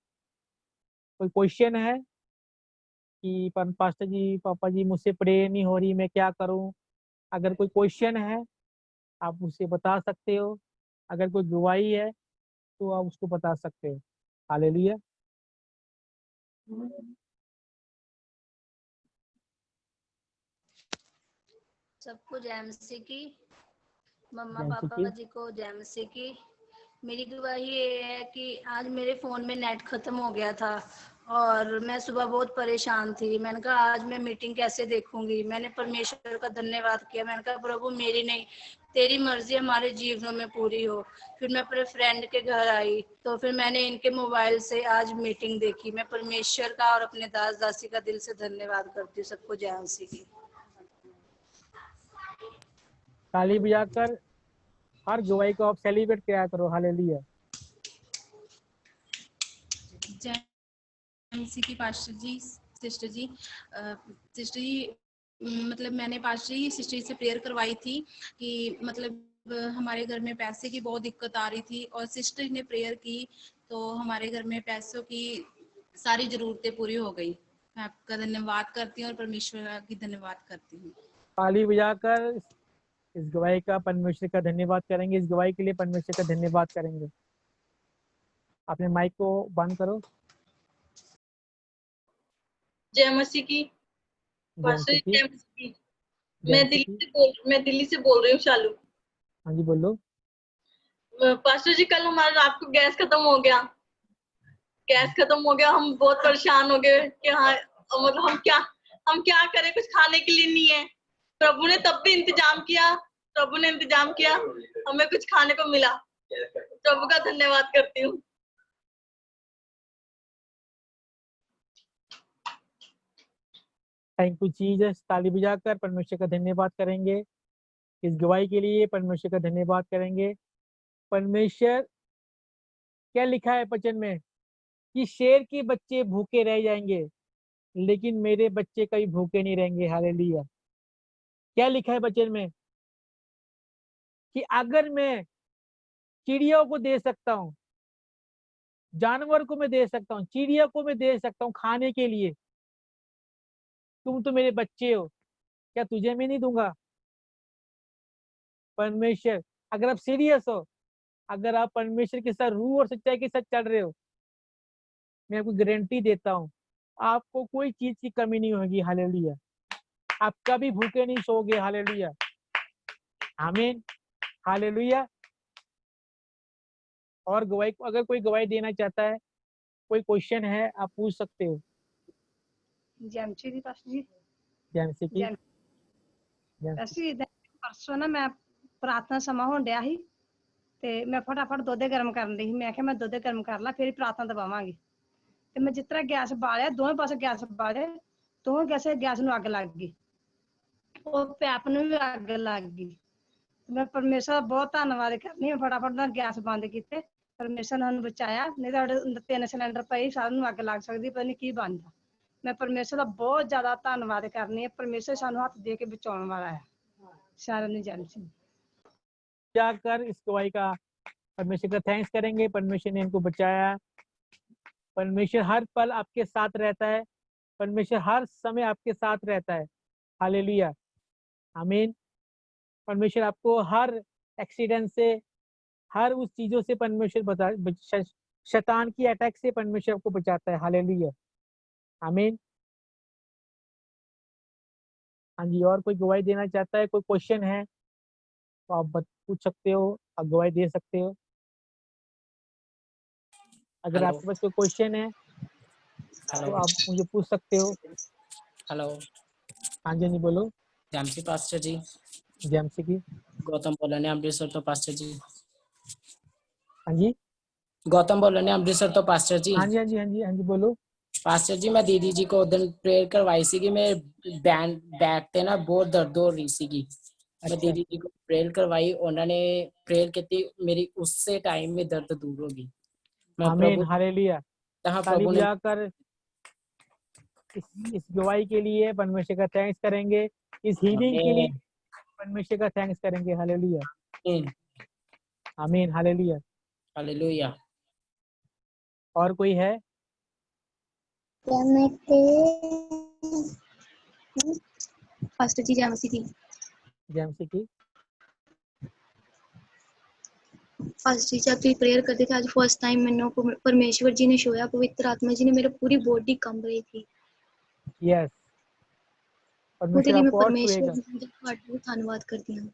कोई क्वेश्चन है कि पास्टर जी पापा जी मुझसे प्रेयर नहीं हो रही, मैं क्या करूं, अगर कोई क्वेश्चन है आप उसे बता सकते हो। अगर कोई गवाही है तो आप उसको बता सकते हो। हालेलुया। सबको जय मसीह की। मम्मा जय मसीह पापा की। जी को जय मसीह की। मेरी गवाही ये है कि आज मेरे फ़ोन में नेट ख़त्म हो गया था और मैं सुबह बहुत परेशान थी। मैंने कहा आज मैं मीटिंग कैसे देखूंगी। मैंने परमेश्वर का धन्यवाद किया। मैंने कहा प्रभु मेरी नहीं तेरी मर्जी हमारे जीवनों में पूरी हो। फिर मैं अपने फ्रेंड के घर आई तो फिर मैंने इनके मोबाइल से आज मीटिंग देखी। मैं परमेश्वर का और अपने दास दासी का दिल से धन्यवाद करती हूँ। सबको जय मसीह की। ताली बजाकर हर गवाही को आप सेलिब्रेट किया करो। हालेलुया। जय मसीह की पास्टर जी सिस्टर जी। मतलब मैंने पास्टर जी सिस्टर जी से प्रेयर करवाई थी कि मतलब हमारे घर में पैसे की बहुत दिक्कत आ रही थी और सिस्टर ने प्रेयर की तो हमारे घर में पैसों की सारी ज़रूरतें पूरी हो गई। मैं आपका धन्यवाद करती हूँ और परमेश्वर की धन्यवाद करती हूँ। ताली बजाकर इस गवाही का परमेश्वर का धन्यवाद करेंगे। इस गवाही के लिए परमेश्वर का धन्यवाद करेंगे। अपने माइक को बंद करो। जय मसीह की। जय मसीह की। जय मसीह की। जय मसीह की। मैं दिल्ली से बोल रही हूँ शालू। हाँ जी बोलो। पास्टर जी कल हमारा रात को गैस खत्म हो गया। गैस खत्म हो गया, हम बहुत परेशान हो गए कि हाँ मतलब हम क्या करें, कुछ खाने के लिए नहीं है। प्रभु ने तब भी इंतजाम किया, प्रभु ने इंतजाम किया, हमें कुछ खाने को मिला। प्रभु का धन्यवाद करती हूँ। Thank you Jesus. ताली बजाकर परमेश्वर का धन्यवाद करेंगे इस गवाही के लिए, परमेश्वर का धन्यवाद करेंगे। परमेश्वर क्या लिखा है वचन में कि शेर के बच्चे भूखे रह जाएंगे लेकिन मेरे बच्चे कभी भूखे नहीं रहेंगे। हालेलुया। क्या लिखा है वचन में कि अगर मैं चिड़ियों को दे सकता हूँ, जानवर को मैं दे सकता हूँ, चिड़िया को मैं दे सकता हूँ खाने के लिए, तुम तो मेरे बच्चे हो, क्या तुझे मैं नहीं दूंगा? परमेश्वर, अगर आप सीरियस हो, अगर आप परमेश्वर के साथ रूह और सच्चाई के साथ चल रहे हो, मैं आपको गारंटी देता हूँ आपको कोई चीज की कमी नहीं होगी। हालेलुया। आप कभी भूखे नहीं सोओगे। हालेलुया। आमीन। हालेलुया। और गवाही, अगर कोई गवाही देना चाहता है, कोई क्वेश्चन है, आप पूछ सकते हो। जैमसी जी, पास्टर जी, जैमसी की ਅਸੀਂ परसों ना मैं प्रार्थना समा होਣ ਡਿਆ ਸੀ ਤੇ ਮੈਂ ਫਟਾਫਟ ਦੁੱਧ ਗਰਮ ਕਰਨ ਦੀ ਸੀ। ਮੈਂ ਕਿਹਾ ਮੈਂ ਦੁੱਧ ਗਰਮ ਕਰ ਲਾਂ ਫਿਰ ਪ੍ਰਾर्थना ਦਵਾਵਾਂਗੀ। ਤੇ ਮੈਂ ਜਿਸ ਤਰ੍ਹਾਂ ਗੈਸ ਬਾਲਿਆ, ਦੋਵੇਂ ਪਾਸੇ ਗੈਸ ਬਾਲੇ, ਦੋਵੇਂ ਗੈਸ ਨੂੰ ਅੱਗ ਲੱਗ ਗਈ, ਉਹ ਪੈਪ ਨੂੰ ਵੀ ਅੱਗ ਲੱਗ ਗਈ। ਮੈਂ ਪਰਮੇਸ਼ਰ ਦਾ ਬਹੁਤ ਧੰਨਵਾਦ ਕਰਨੀ ਹਾਂ, ਫਟਾਫਟ ਨਾਲ ਗੈਸ ਬੰਦ ਕੀਤੇ, ਪਰਮੇਸ਼ਰ ਨੇ ਸਾਨੂੰ ਬਚਾਇਆ। ਨਹੀਂ ਤਾਂ ਸਾਡੇ 3 ਸਿਲੰਡਰ ਪਏ, ਸਾਰਿਆਂ ਨੂੰ ਅੱਗ ਲੱਗ ਸਕਦੀ, ਪਤਾ ਨਹੀਂ ਕੀ ਬਣਦਾ। ਮੈਂ ਪਰਮੇਸ਼ਰ ਦਾ ਬਹੁਤ ਜ਼ਿਆਦਾ ਧੰਨਵਾਦ ਕਰਨੀ ਹੈ। ਪਰਮੇਸ਼ਰ ਸਾਨੂੰ ਹੱਥ ਦੇ ਕੇ ਬਚਾਉਣ ਵਾਲਾ ਹੈ। सारा नहीं जानती। जाकर इस गवाही का परमेश्वर का थैंक्स करेंगे। परमेश्वर ने इनको बचाया। परमेश्वर हर पल आपके साथ रहता है। परमेश्वर हर समय आपके साथ रहता है। हालेलुया। आमीन। परमेश्वर आपको हर एक्सीडेंट से, हर उस चीजों से परमेश्वर शैतान की अटैक से परमेश्वर आपको बचाता है। हालेलुया। आमीन। हाँ जी, और कोई गवाही देना चाहता है, कोई क्वेश्चन है तो आप पूछ सकते हो, आप गवाही दे सकते हो। अगर हेलो आपके पास कोई क्वेश्चन है तो आप मुझे पूछ सकते हो। हेलो। हाँ जी, नहीं बोलो। जैमसी पास्टर जी, जैमसी की। गौतम बोल रहे अमृतसर तो पास्टर जी। हाँ जी, गौतम बोल रहे अमृतसर तो पास्टर जी। हाँ जी, हाँ जी, हाँ जी, हाँ जी, बोलो। पास्टर जी, मैं दीदी जी को उधर प्रेयर करवाई सी कि मैं बैक ते ना बहुत दर्द हो रही सी। मैं अच्छा, दीदी जी को प्रेयर करवाई, उन्होंने प्रेयर की, मेरी उससे टाइम में दर्द दूर होगी। मैं आमीन। प्रभु हालेलुया। तहाँ ताली प्रभु ने बजाकर इस गवाही के लिए परमेश्वर का थैंक्स करेंगे। इस हीलिंग के लिए हमें परमेश्वर का थैंक्स करेंगे। हालेलुया। आमीन। हालेलुया। हालेलुया। और कोई है? पास्टर जी जैमसी की। जैमसी की। पास्टर जी आपकी प्रेयर करते थे, आज फर्स्ट टाइम मैंने परमेश्वर जी ने शोया, पवित्र आत्मा जी ने, मेरी पूरी बॉडी कंब रही थी। यस, ਉਹਦੇ परमेश्वर ਲਈ मैं आपको और परमेश्वर छुएगा। जी का बहुत धन्यवाद करती हूँ।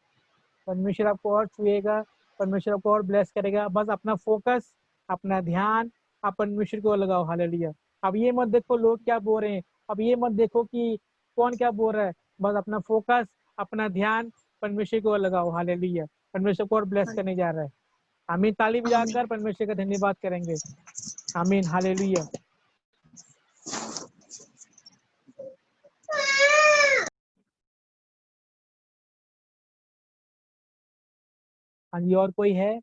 परमेश्वर आपको और छुएगा, परमेश्वर आपको और ब्लेस करेगा। बस अपना फोकस, अपना ध्यान आप परमेश्वर को लगाओ। हालेलुया। अब ये मत देखो लोग क्या बोल रहे हैं, अब ये मत देखो कि कौन क्या बोल रहा है। बस अपना फोकस, अपना ध्यान परमेश्वर को लगाओ। हालेलुया। परमेश्वर को और ब्लेस करने जा रहा है। आमीन। ताली बजाकर परमेश्वर का धन्यवाद करेंगे। आमीन। हालेलुया। हाँ जी, और कोई है?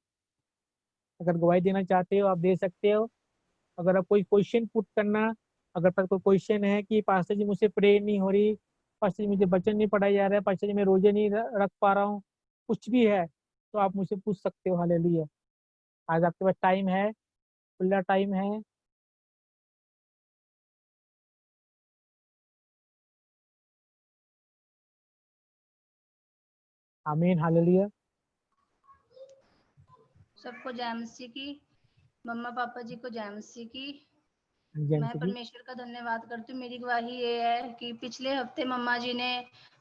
अगर गवाही देना चाहते हो आप दे सकते हो। अगर आप कोई क्वेश्चन पुट करना, अगर पर कोई क्वेश्चन है कि पास्टर जी मुझसे प्रे नहीं हो रही, पास्टर जी मुझे वचन नहीं पढ़ाया जा रहा है, पास्टर जी मैं रोजे नहीं रख पा रहा हूँ, कुछ भी है तो आप मुझसे पूछ सकते हो। हालेलुया। आज आपके पास टाइम है, खुला टाइम है। आमीन। हालेलुया। सबको जय मसीह की, मम्मा पापा जी को जय मसीह की। जय मैं मसीह की। परमेश्वर का धन्यवाद करती हूँ। मेरी गवाही ये है कि पिछले हफ्ते मम्मा जी ने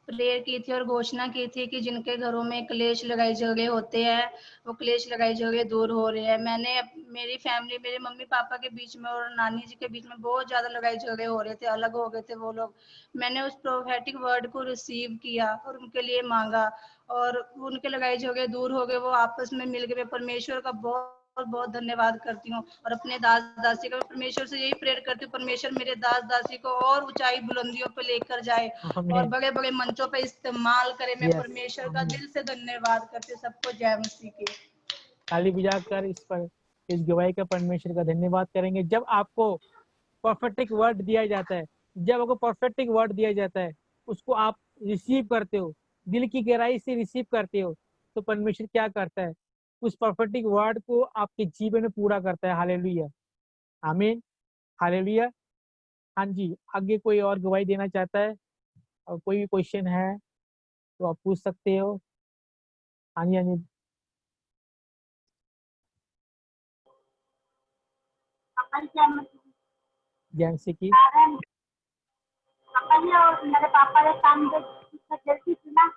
प्रेयर की थी और घोषणा की थी कि जिनके घरों में क्लेश लड़ाई झगड़े होते हैं वो क्लेश लड़ाई झगड़े दूर हो रहे हैं। मैंने मेरी फैमिली, मेरे मम्मी पापा के बीच में और नानी जी के बीच में बहुत ज्यादा लड़ाई झगड़े हो रहे थे, अलग हो गए थे वो लोग। मैंने उस प्रोफेटिक वर्ड को रिसीव किया और उनके लिए मांगा और उनके लड़ाई झगड़े दूर हो गए, वो आपस में मिल गए। मैं परमेश्वर का बहुत बहुत धन्यवाद करती हूँ और अपने दास दासी का परमेश्वर से यही प्रेयर करती हूँ, परमेश्वर मेरे दास दासी को और ऊंचाई बुलंदियों पे लेकर जाए और आमीन। बड़े बड़े मंचों पे इस्तेमाल करे। मैं यस, परमेश्वर का आमीन। दिल से धन्यवाद करती हूँ। सबको जय मसीह की। ताली बजाकर इस गवाही का परमेश्वर का धन्यवाद करेंगे। जब आपको परफेक्टिक वर्ड दिया जाता है, जब आपको परफेक्टिक वर्ड दिया जाता है, उसको आप रिसीव करते हो, दिल की गहराई से रिसीव करते हो, तो परमेश्वर क्या करता है, उस परफेक्टिक वर्ड को आपके जीवन में पूरा करता है। हालेलुया, आमीन, हालेलुया। हाँ जी, आगे कोई और गवाही देना चाहता है और कोई भी क्वेश्चन है तो आप पूछ सकते हो। हाँ जी, हाँ जी, जैसे कि मेरे पापा के काम जल्दी थी ना,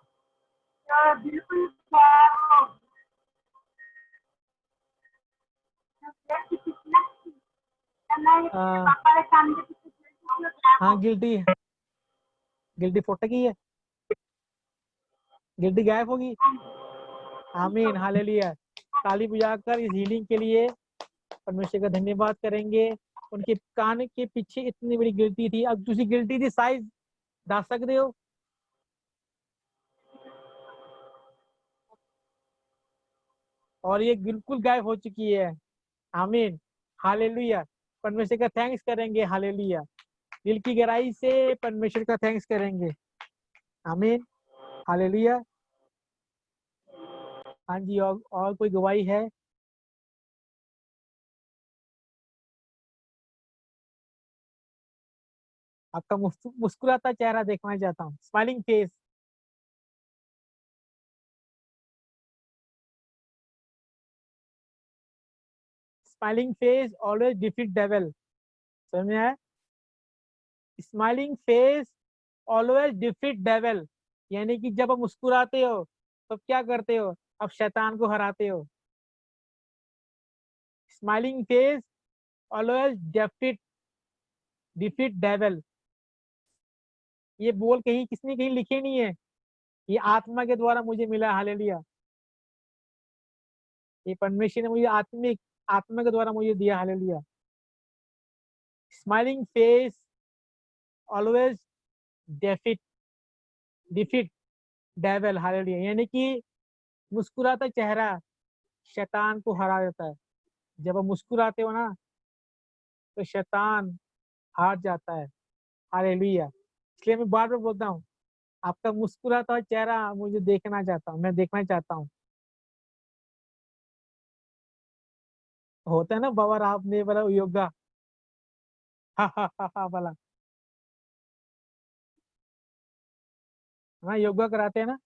तो बिल्कुल पापा के काम हाँ, गिल्टी गिल्टी फोटा की है, गिल्टी गायब होगी। आमीन, हालेलुया। ताली बजाकर इस हीलिंग के लिए परमेश्वर का धन्यवाद करेंगे। उनके कान के पीछे इतनी बड़ी गिल्टी थी, अब दूसरी गिल्टी थी साइज दस सकते हो। और ये बिल्कुल गायब हो चुकी है। आमीन, हालेलुया। परमेश्वर का थैंक्स करेंगे। हालेलुया, दिल की गहराई से परमेश्वर का थैंक्स करेंगे। आमीन, हालेलुया। हाँ जी, और कोई गवाही है? आपका मुस्कुराता चेहरा देखना चाहता हूँ, smiling face. Smiling face always defeat devil. समझ में आया? Smiling face always defeat devil, यानी कि जब आप मुस्कुराते हो तो क्या करते हो, आप शैतान को हराते हो। Smiling face always defeat devil. ये बोल कहीं किसने कहीं लिखे नहीं है, ये आत्मा के द्वारा मुझे मिला। हालेलुया, ये परमेश्वर ने मुझे आत्मा के द्वारा मुझे दिया। Hallelujah. Smiling face always defeat defeat devil. Hallelujah, यानी कि मुस्कुराता चेहरा शैतान को हरा देता है। जब आप मुस्कुराते हो ना तो शैतान हार जाता है। हालेलुया, इसलिए मैं बार बार बोलता हूँ, आपका मुस्कुराता हुआ चेहरा मुझे देखना चाहता हूँ, मैं देखना चाहता हूँ। होता है ना बाबा राव ने बोला योगा, हा हा हा हा वाला। हाँ, योगा कराते हैं ना,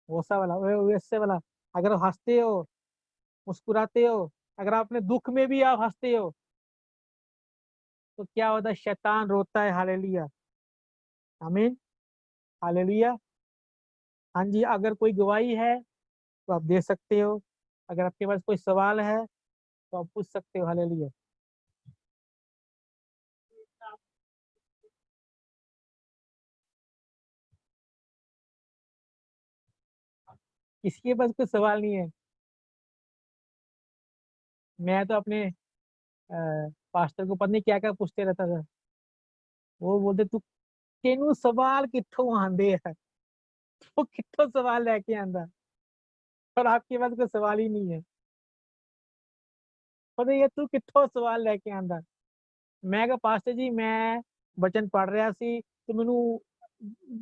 वैसा वाला, वैसे वाला। अगर आप हंसते हो, मुस्कुराते हो, अगर आप अपने दुख में भी आप हंसते हो तो क्या होता है, शैतान रोता है। हालेलुया, आमीन, हालेलुया। हाँ जी, अगर कोई गवाही है तो आप दे सकते हो, अगर आपके पास कोई सवाल है तो आप पूछ सकते हो। हालेलुया। किसी के पास कोई सवाल नहीं है? मैं तो अपने पास्टर को पता नहीं क्या क्या पूछते रहता था। वो बोलते तू तेनू सवाल कित्थों आंदे है, तो कित्थों सवाल लेके आंदा, और आपके पास कोई सवाल ही नहीं है। पता ये तू कित्थों सवाल लेके आंदा। मैं कहा पास्टर जी मैं वचन पढ़ रहा सी तो मैनू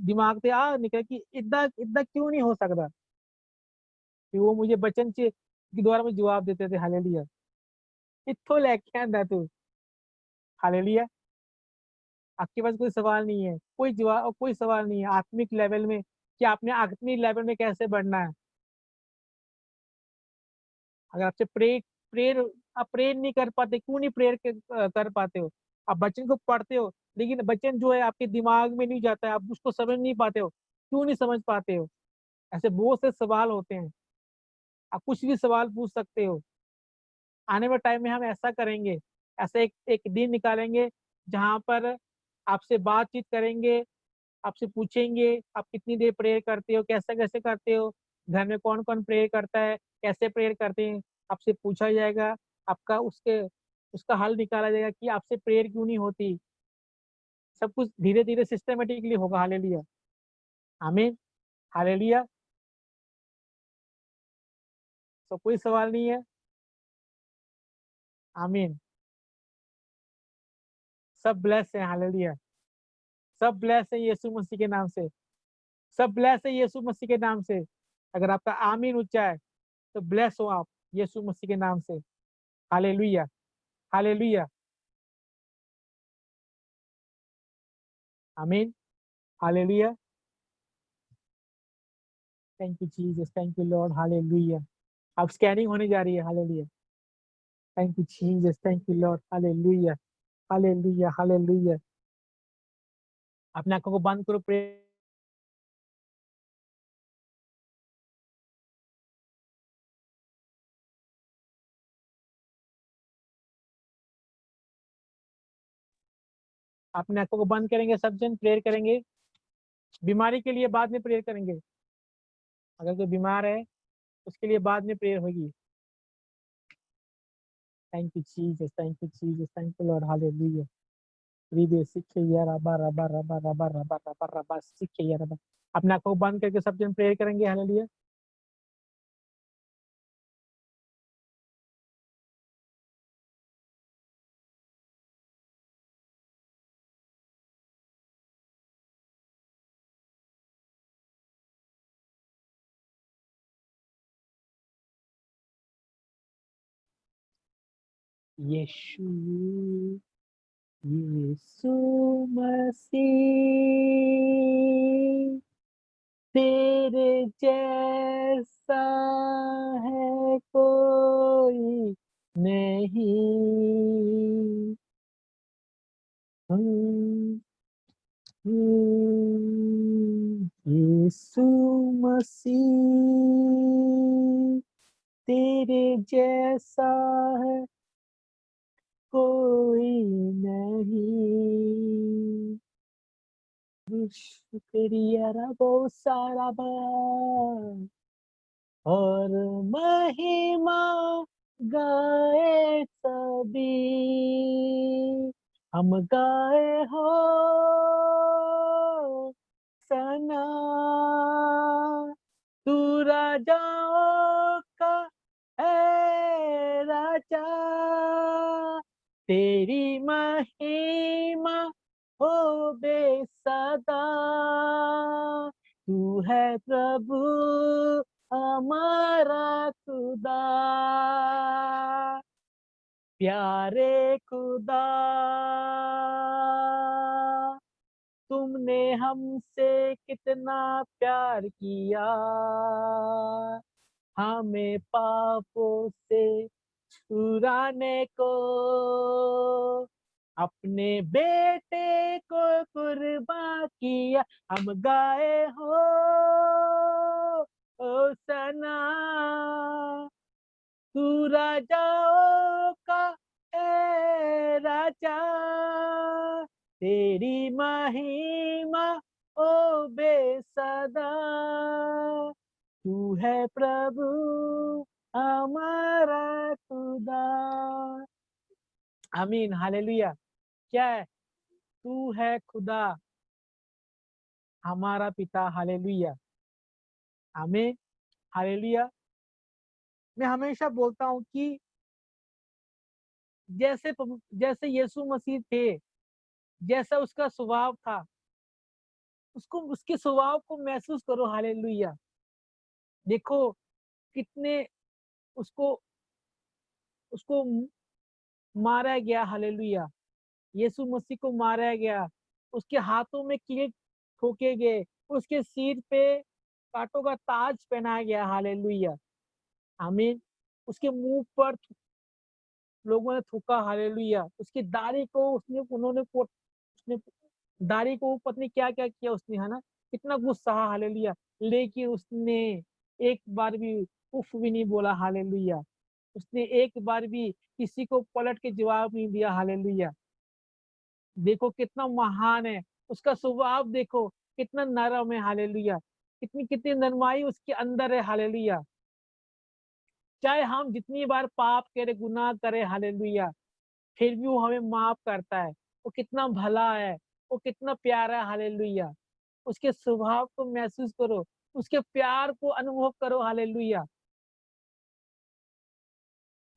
दिमाग ते आ निकला कि इदा इदा क्यों नहीं हो सकता, कि वो मुझे वचन के द्वारा में जवाब देते थे। हालेलुया, कित्थों लेके आंदा तू। हालेलुया, आपके पास कोई सवाल नहीं है, कोई जवाब, कोई सवाल नहीं है आत्मिक लेवल में कि आपने आत्मिक लेवल में कैसे बढ़ना है। अगर आपसे प्रेयर आप प्रेयर नहीं कर पाते, क्यों नहीं प्रेयर कर पाते हो, आप वचन को पढ़ते हो, लेकिन वचन जो है आपके दिमाग में नहीं जाता है, आप उसको समझ नहीं पाते हो। क्यों नहीं समझ पाते हो? ऐसे बहुत से सवाल होते हैं, आप कुछ भी सवाल पूछ सकते हो। आने वाले टाइम में हम ऐसा करेंगे, ऐसे एक एक दिन निकालेंगे जहाँ पर आपसे बातचीत करेंगे, आपसे पूछेंगे आप कितनी देर प्रेयर करते हो, कैसे कैसे करते हो, घर में कौन कौन प्रेयर करता है, कैसे प्रेयर करते हैं, आपसे पूछा जाएगा। आपका उसका हल निकाला जाएगा कि आपसे प्रेयर क्यों नहीं होती। सब कुछ धीरे धीरे सिस्टमेटिकली होगा। हालेलुया, आमीन, हालेलुया। तो कोई सवाल नहीं है? आमीन। सब ब्लेस है, हालेलुया। सब ब्लेस है यीशु मसीह के नाम से, सब ब्लेस है यीशु मसीह के नाम से। अगर आपका आमीन ऊंचा है तो ब्लेस हो आप यीशु मसीह के नाम से। हालेलुया, हालेलुया, आमीन, hallelujah. Thank you Jesus, thank you Lord, hallelujah. अब स्कैनिंग होने जा रही है, hallelujah. Thank you Jesus, thank you Lord, hallelujah, hallelujah, hallelujah. अपने आंखों को बंद करो, प्रे अपने आंखों को बंद करेंगे, सब जन प्रेयर करेंगे। बीमारी के लिए बाद में प्रेयर करेंगे। अगर कोई बीमार है उसके लिए बाद में प्रेयर होगी। Thank you Jesus, thank you Jesus, thank you Lord, hallelujah. रिबे सिखे या रबा रबा रबा रबा रबा रबा रबा सिखे या रबा। अपने आंखों को बंद करके सब जन प्रेयर करेंगे, हालेलुया। यीशु, यीशु मसीह, तेरे जैसा है कोई नहीं। यीशु मसीह, तेरे जैसा है कोई नहीं। शुक्रिया रबो सारा बार और महिमा गाए सभी, हम गाए हो सना। तू राजाओं का है राजा, तेरी महिमा हो बेसदा। तू है प्रभु हमारा खुदा, प्यारे खुदा। तुमने हमसे कितना प्यार किया, हमें पापों से छुड़ाने को अपने बेटे को कुर्बान किया। हम गाए हो सना, तू राजाओं का है राजा, तेरी महिमा ओ बेसदा। तू है प्रभु हमारा खुदा। आमीन, हालेलुया। क्या है? तू है खुदा हमारा पिता, हालेलुया, आमीन, हालेलुया। मैं हमेशा बोलता हूँ कि जैसे यीशु मसीह थे, जैसा उसका स्वभाव था, उसको उसके स्वभाव को महसूस करो, हालेलुया। देखो कितने उसको उसको मारा गया, हालेलुया। यीशु मसीह को मारा गया, उसके हाथों में कील ठोके गए, उसके सिर पे कांटों का ताज पहनाया गया, हालेलुया, आमीन। उसके मुंह पर लोगों ने थूका, हालेलुया। उसकी दाढ़ी को उसने दाढ़ी को पत्नी क्या क्या किया उसने, है ना, कितना गुस्सा, हालेलुया। लेकिन उसने एक बार भी उफ भी नहीं बोला, हालेलुया। उसने एक बार भी किसी को पलट के जवाब नहीं दिया, हालेलुया। देखो कितना महान है, उसका स्वभाव देखो कितना नरम है, हालेलुया। कितनी कितनी नरमाई उसके अंदर है, हालेलुया। चाहे हम जितनी बार पाप करे, गुनाह करे, हालेलुया, फिर भी वो हमें माफ करता है। वो कितना भला है, वो कितना प्यारा है, हालेलुया। उसके स्वभाव को महसूस करो, उसके प्यार को अनुभव करो, हालेलुया।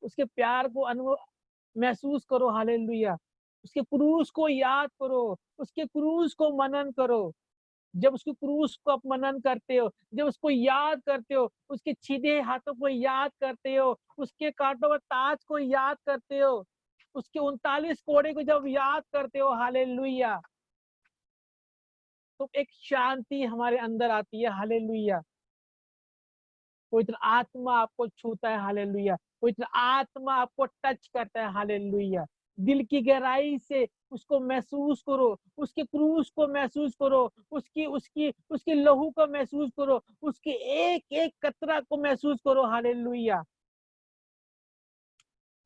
उसके प्यार को अनुभव महसूस करो, हालेलुया। उसके क्रूस को याद करो, उसके क्रूस को मनन करो। जब उसके क्रूस को आप मनन करते हो, जब उसको याद करते हो, उसके सीधे हाथों को याद करते हो, उसके कांटों में ताज को याद करते हो, उसके 39 कोड़े को जब याद करते हो, हालेलुया, तो एक शांति हमारे अंदर आती है, हालेलुया। पवित्र आत्मा आपको छूता है, हालेलुया। पवित्र आत्मा आपको टच करता है, हालेलुया। दिल की गहराई से उसको महसूस करो, उसके क्रूस को महसूस करो, उसकी उसकी उसके लहू को महसूस करो, उसके एक एक कतरा को महसूस करो, हालेलुया।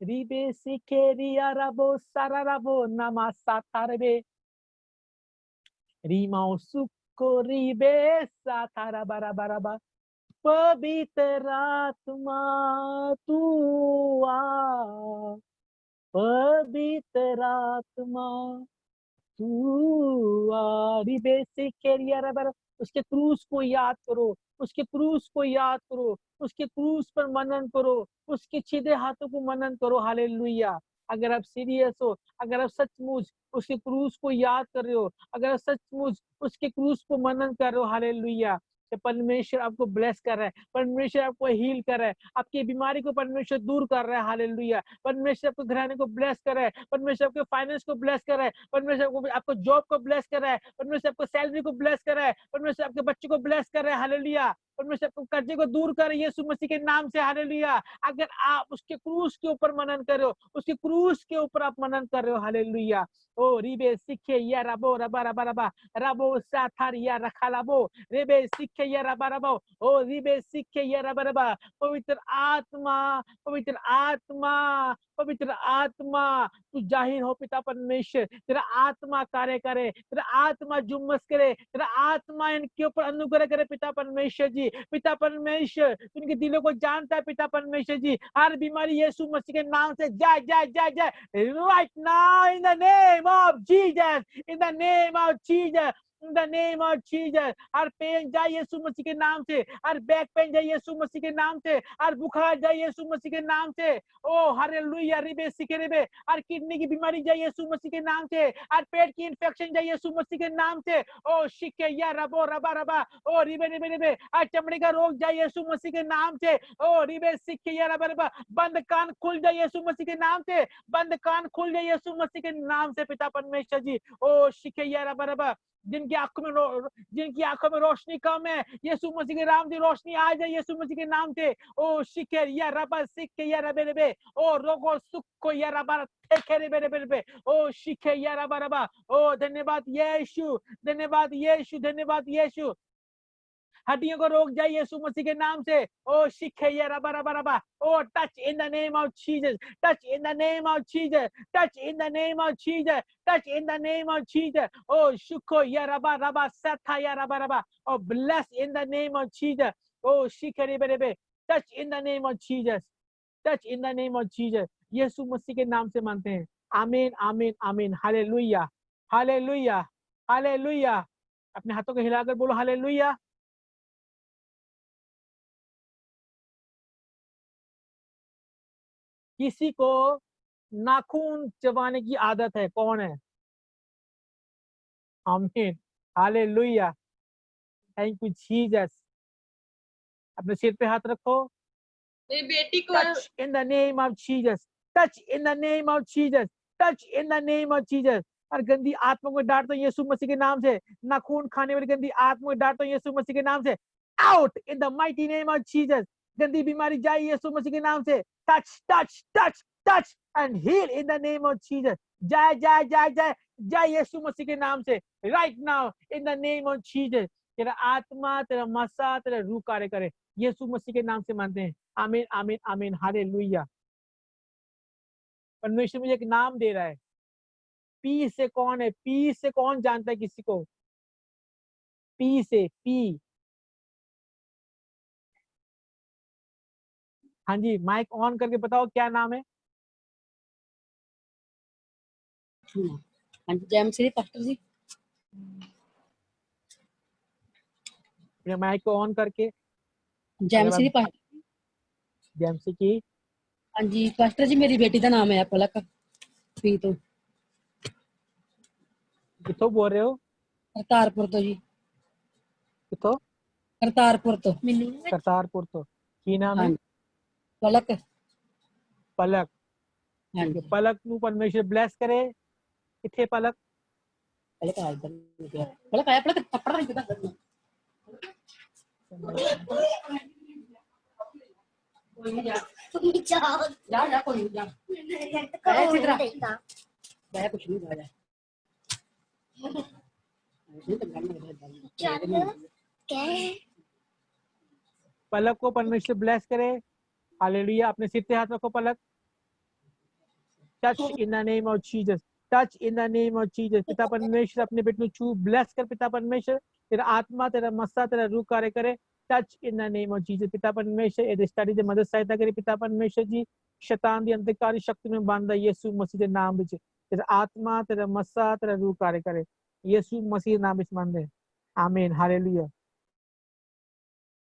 रिबे सिखे रिया रबो सारा रबो नमा सातारबे रीमाओ सुको रिबे सातारा बारा बारा बा। पवित्र आत्मा तू आ, पवित्र आत्मा तू आ। रिबे सिखे रिया रबो, उसके क्रूस को याद करो, उसके क्रूस को याद करो, उसके क्रूस पर मनन करो, उसके सीधे हाथों को मनन करो, हालेलुया। अगर आप सीरियस हो, अगर आप सचमुच उसके क्रूस को याद कर रहे हो, अगर आप सचमुच उसके क्रूस को मनन कर रहे हो, हालेलुया, तो परमेश्वर आपको ब्लेस कर रहा है, परमेश्वर आपको हील कर रहा है, आपकी बीमारी को परमेश्वर दूर कर रहा है, हालेलुया। परमेश्वर आपको घराने को ब्लेस कर रहा है, परमेश्वर आपके फाइनेंस को ब्लेस कर रहा है, परमेश्वर आपको जॉब को ब्लेस कर रहा है, परमेश्वर आपको सैलरी को ब्लेस कर रहा है, परमेश्वर आपके बच्चे को ब्लेस कर रहा है, हालेलुया। परमेश्वर आपको कर्जे को दूर कर यीशु मसीह के नाम से, हालेलुया। अगर आप उसके क्रूस के ऊपर मनन कर रहे हो, उसके क्रूस के ऊपर आप मनन कर रहे हो, हालेलुया। ओ रिबे सिखे या रबो रबा रबा रबा रबो साथार या रखालाबो रिबे सिखे या रबा रबो ओ रिबे सिखे या रबा रबा। पवित्र आत्मा, पवित्र आत्मा, पवित्र आत्मा, तू जाहिर हो पिता परमेश्वर, तेरा आत्मा कार्य करे, तेरा आत्मा जुम्मस करे, तेरा आत्मा इनके ऊपर अनुग्रह करे, पिता परमेश्वर जी। पिता परमेश्वर उनके दिलों को जानता है, पिता परमेश्वर जी। हर बीमारी यीशु मसीह के नाम से जाए जाए जाए जाए right now in the name of Jesus, in the name of Jesus, in the name of Jesus। हर पेन जाए यीशु मसीह के नाम से, हर बैक पेन जाए यीशु मसीह के नाम से, हर बुखार जाए यीशु मसीह के नाम से। ओ हालेलुया रिबे सिखे रिबे। हर किडनी की बीमारी जाए यीशु मसीह के नाम से, हर पेट की इंफेक्शन जाए यीशु मसीह के नाम से। ओ शिके या रबो रबा रबा ओ रिबे रिबे रिबे। हर चमड़ी का रोग जाए यीशु मसीह के नाम से। ओ रिबे सिके या रबा रबा। बंद कान खुल जाए यीशु मसीह के नाम से, बंद कान खुल जाए यीशु मसीह के नाम से, पिता परमेश्वर जी। ओ शिके या रबा रबा। जिनकी आंखों में रोशनी कम है, यीशु मसीह के नाम से रोशनी आ जाए यीशु मसीह के नाम से। ओ शिके या रबा सिके या रबे रबे ओ रोगो सुख को या रबा थे रेबे रेबे रेबे ओ शिके या रबा रबा। ओ धन्यवाद यीशु, धन्यवाद यीशु, धन्यवाद यीशु। हड्डियों को रोक जाए यीशु मसीह के नाम से। ओ शिखे या रबा रबा रबा। ओ touch in the name of Jesus, touch in the name of Jesus, touch in the name of Jesus, touch in the name of Jesus. ओ शुको या रबा रबा सथा या रबा रबा। ओ bless in the name of Jesus. ओ शिखे रेबे रेबे। Touch in the name of Jesus, touch in the name of Jesus. यीशु मसीह के नाम से मानते हैं। आमीन आमीन आमीन। Hallelujah hallelujah hallelujah. अपने हाथों को हिलाकर बोलो हालेलुया। किसी को नाखून चबाने की आदत है, कौन है? आमीन हालेलुया। Thank you Jesus. अपने सिर पे हाथ रखो। मेरी बेटी को touch in the name of Jesus, touch in the name of Jesus, touch in the name of Jesus. और गंदी आत्मा को डांटो यीशु मसीह के नाम से। नाखून खाने वाली गंदी आत्मा को डांटो यीशु मसीह के नाम से। Out in the mighty name of Jesus. गंदी बीमारी जाए यीशु मसीह के नाम से। Touch touch touch touch and heal in the name of Jesus. जय जय जय जय जय यीशु मसीह के नाम से right now in the name of Jesus. तेरा आत्मा, तेरा मसा, तेरा रूह कार्य करे, यीशु मसीह के नाम से मानते हैं। आमीन आमीन आमीन, हालेलुया। परमेश्वर मुझे एक नाम दे रहा है। पी से कौन है? पी से कौन जानता है किसी को? पी से, पी। हाँ जी, माइक ऑन करके बताओ क्या नाम है? हाँ जी, जय मसीह पास्टर जी। अपने माइक को ऑन करके। जय मसीह पास्टर। जय मसीह की। हाँ जी पास्टर जी, मेरी बेटी का नाम है पलक पी तो। कितों बोल रहे हो? करतारपुर तो जी। कितों? करतारपुर तो। करतारपुर तो। की नाम है? पलक। पलक। हाँ जी। पलक नू परमेश्वर ब्लेस करे। किथे पलक? पलक आया पलक आया पलक थप्पड़ नहीं पता कोई नहीं जा जा जा कोई नहीं जा आया चित्रा जा कुछ नहीं जा पलक को परमेश्वर ब्लेस करे। हालेलुया। अपने सिर पे हाथ रखो पलक। Touch in the name of Jesus, touch in the name of Jesus. पिता परमेश्वर अपने बेटे को छू ब्लेस कर। पिता परमेश्वर तेरा आत्मा, तेरा मस्सा, तेरा रूह कार्य करे। Touch in the name of Jesus. पिता परमेश्वर ये स्टडी ਦੀ मदद सहायता करे। पिता परमेश्वर जी शैतान ਦੀ अंधकारी शक्ति में बांधा यीशु मसीह के नाम ਵਿੱਚ तेरा आत्मा, तेरा मस्सा, तेरा रूह कार्य करे। यीशु मसीह के नाम ਵਿੱਚ मांगते हैं, आमीन, हालेलुया।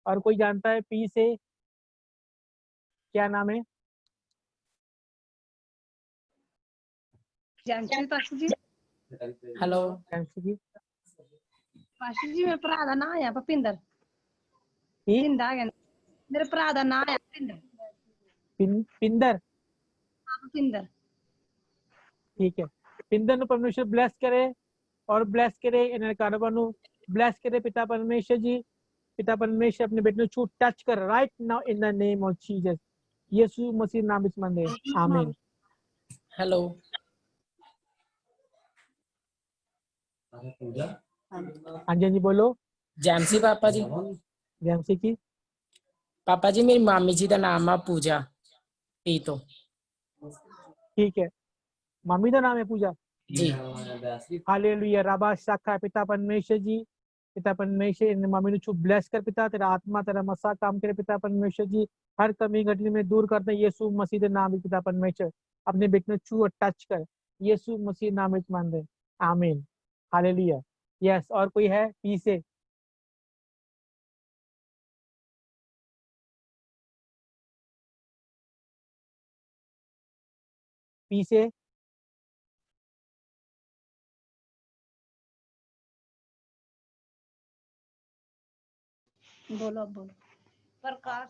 और कोई जानता है पी से क्या नाम है? जानते पास्टर जी। हेलो जानसी जी। पास्टर जी मेरे भरा दा नाम है भपिंदर। पिंदा कहंदे मेरे भरा दा नाम है भपिंदर। पिंदर। भपिंदर। ठीक है। पिंदर ਨੂੰ परमेश्वर ब्लेस करे और ब्लेस करे इन कारोबार ਨੂੰ ब्लेस करे। पिता परमेश्वर जी, पिता परमेश्वर अपने बेटे ਨੂੰ छू टच कर right now in the name of Jesus. यीशु मसीह नाम ਵਿੱਚ ਮੰਗਦੇ ਹਾਂ, आमीन। हेलो हाँ जी बोलो। जैमसी पापा जी। जैमसी की। पापा जी मेरी मामी जी का नाम है पूजा पी तो। ठीक है, मामी का नाम है पूजा जी। हालेलुया। राबा शाखा। पिता परमेश्वर जी, पिता परमेश्वर इन मामी को ब्लेस कर। पिता तेरा आत्मा, तेरा मसा काम करे। पिता परमेश्वर जी हर कमी घटनी में दूर करते यीशु मसीह के नाम में। पिता परमेश्वर अपने बेटे छू और टच कर यीशु मसीह नाम में मानते, आमीन, हालेलुया। यस। और कोई है पी से? पी से? बोलो बोलो। प्रकाश।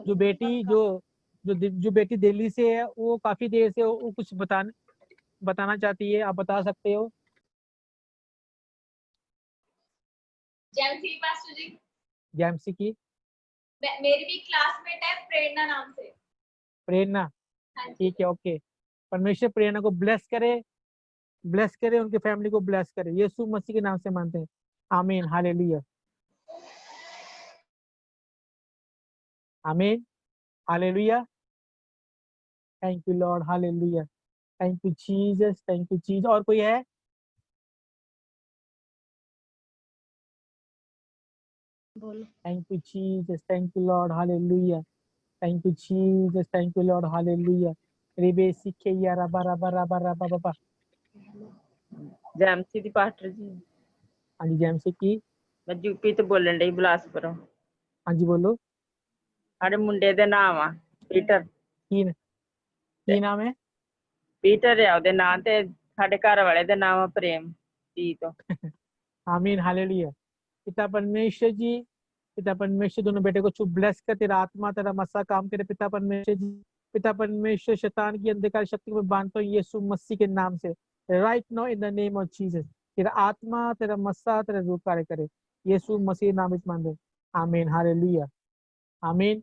जो बेटी जो बेटी दिल्ली से है वो काफी देर से वो कुछ बताना चाहती है, आप बता सकते हो? जैमसी पास्टर जी। जैमसी की। मेरी भी क्लासमेट है प्रेरणा नाम से। प्रेरणा। ठीक है, ओके। परमेश्वर प्रेरणा को ब्लेस करे, उनके फैमिली को ब्लेस करे। यीशु मसीह के नाम से मानते हैं, आमीन, हालेलुया, आमीन, hallelujah. Thank you Lord, hallelujah, thank you Jesus, thank you Jesus. और कोई है? बोलो। Thank you Jesus, thank you Lord, hallelujah, thank you Jesus, thank you Lord, hallelujah. रिबे सीखे या रबा रबा रबा रबा बाबा। जैमसी दी पास्टर जी। हाँ जी जैमसी की। मैं यूपी तो बोलन डई बिलासपुरों। हाँ जी बोलो। साडे मुंडे दे नाम आ पीटर। की नाम है? पीटर है ओदे नाम ते साडे घर वाले दे नाम प्रेम जी तो। आमीन, हालेलुया। पिता परमेश्वर जी, पिता परमेश्वर दोनों बेटे को छू ब्लेस कर। तेरा आत्मा, तेरा मस्सा काम करे। पिता परमेश्वर जी, पिता परमेश्वर शैतान की अंधकार शक्ति में बांधता हूँ यीशु मसीह के नाम से right now in the name of Jesus. तेरा आत्मा, तेरा मस्सा, तेरा रूह कार्य करे। यीशु मसीह नाम में मांगते, आमीन, हालेलुया, आमीन,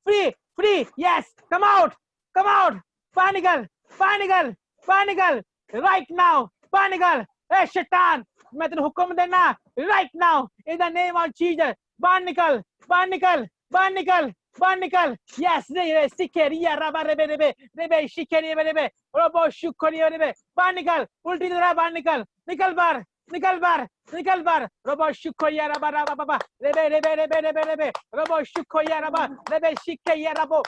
free, yes, come out, बाहर निकल, right now, बाहर निकल, ए शैतान, मैं तेरे हुक्म देना, right now, in the name of Jesus, बाहर निकल, yes, rebe sikeriya raba rebe shikeriya rebe robo shukoriya rebe, बाहर निकल, उल्टी तरह बाहर निकल बार robo shukoriya raba rebe robo shukoriya raba rebe shikeriya rabo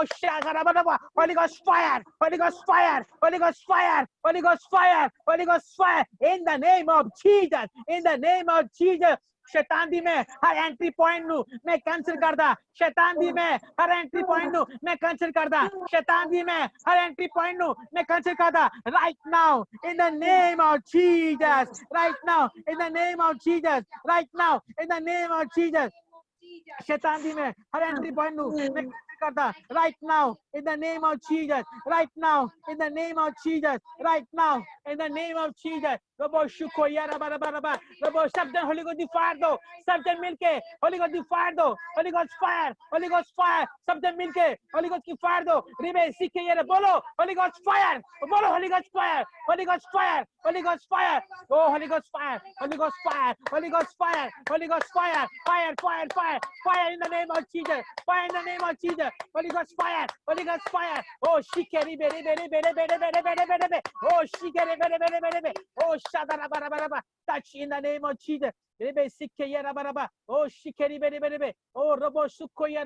shaga raba. Holy Ghost fire, Holy Ghost fire, Holy Ghost fire, Holy Ghost fire, Holy Ghost fire, in the name of Jesus, in the name of Jesus. शैतान दी में हर एंट्री पॉइंट नु मैं कैंसिल करदा, शैतान दी में हर एंट्री पॉइंट नु मैं कैंसिल करदा, शैतान दी में हर एंट्री पॉइंट नु मैं कैंसिल करदा, right now in the name of Jesus, right now in the name of Jesus, right now in the name of Jesus. शैतान दी में हर एंट्री पॉइंट नु मैं कैंसिल करदा, right now in the name of Jesus, right now in the name of Jesus, right now in the name of Jesus. रबो शुको या रबा रबो सब जन होली गॉड फायर दो, सब जन मिलके होली गॉड फायर दो, होली गॉड फायर सब जन मिलके होली गॉड की फायर दो, रिबे सीखे ये बोलो होली गॉड फायर, बोलो holy God fire, holy God fire, holy God fire, ओ holy God fire, holy God fire, holy God fire, holy God fire, fire in the name of Jesus, fire in the name of Jesus, holy God fire, ओ शिके रिबे ओ शिके रिबे ओ touch in the name of Jesus. Oh, shikeri, oh, robo sukoya,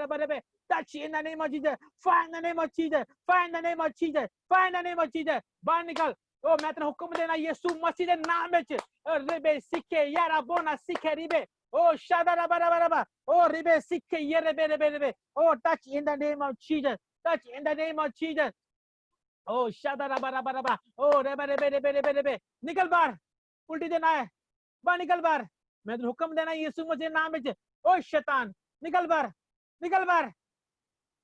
touch in the name of Jesus. Fire in the name of Jesus. Fire in the name of Jesus. Fire in the name of Jesus. Barnacle. Oh, मैं तेरे हुक्म देना यीशु मसीह के नाम में रिबे सिक्के यारा बोना सिक्के रिबे oh shadara baraba oh ribe sikke yere oh touch in the name of Jesus, touch in the name of Jesus. Oh shadara baraba oh rebe निकल बाहर, उल्टी देना है, बाहर निकल बाहर, मैं तो हुक्म देना यीशु मसीह नाम में ओ शैतान निकल बाहर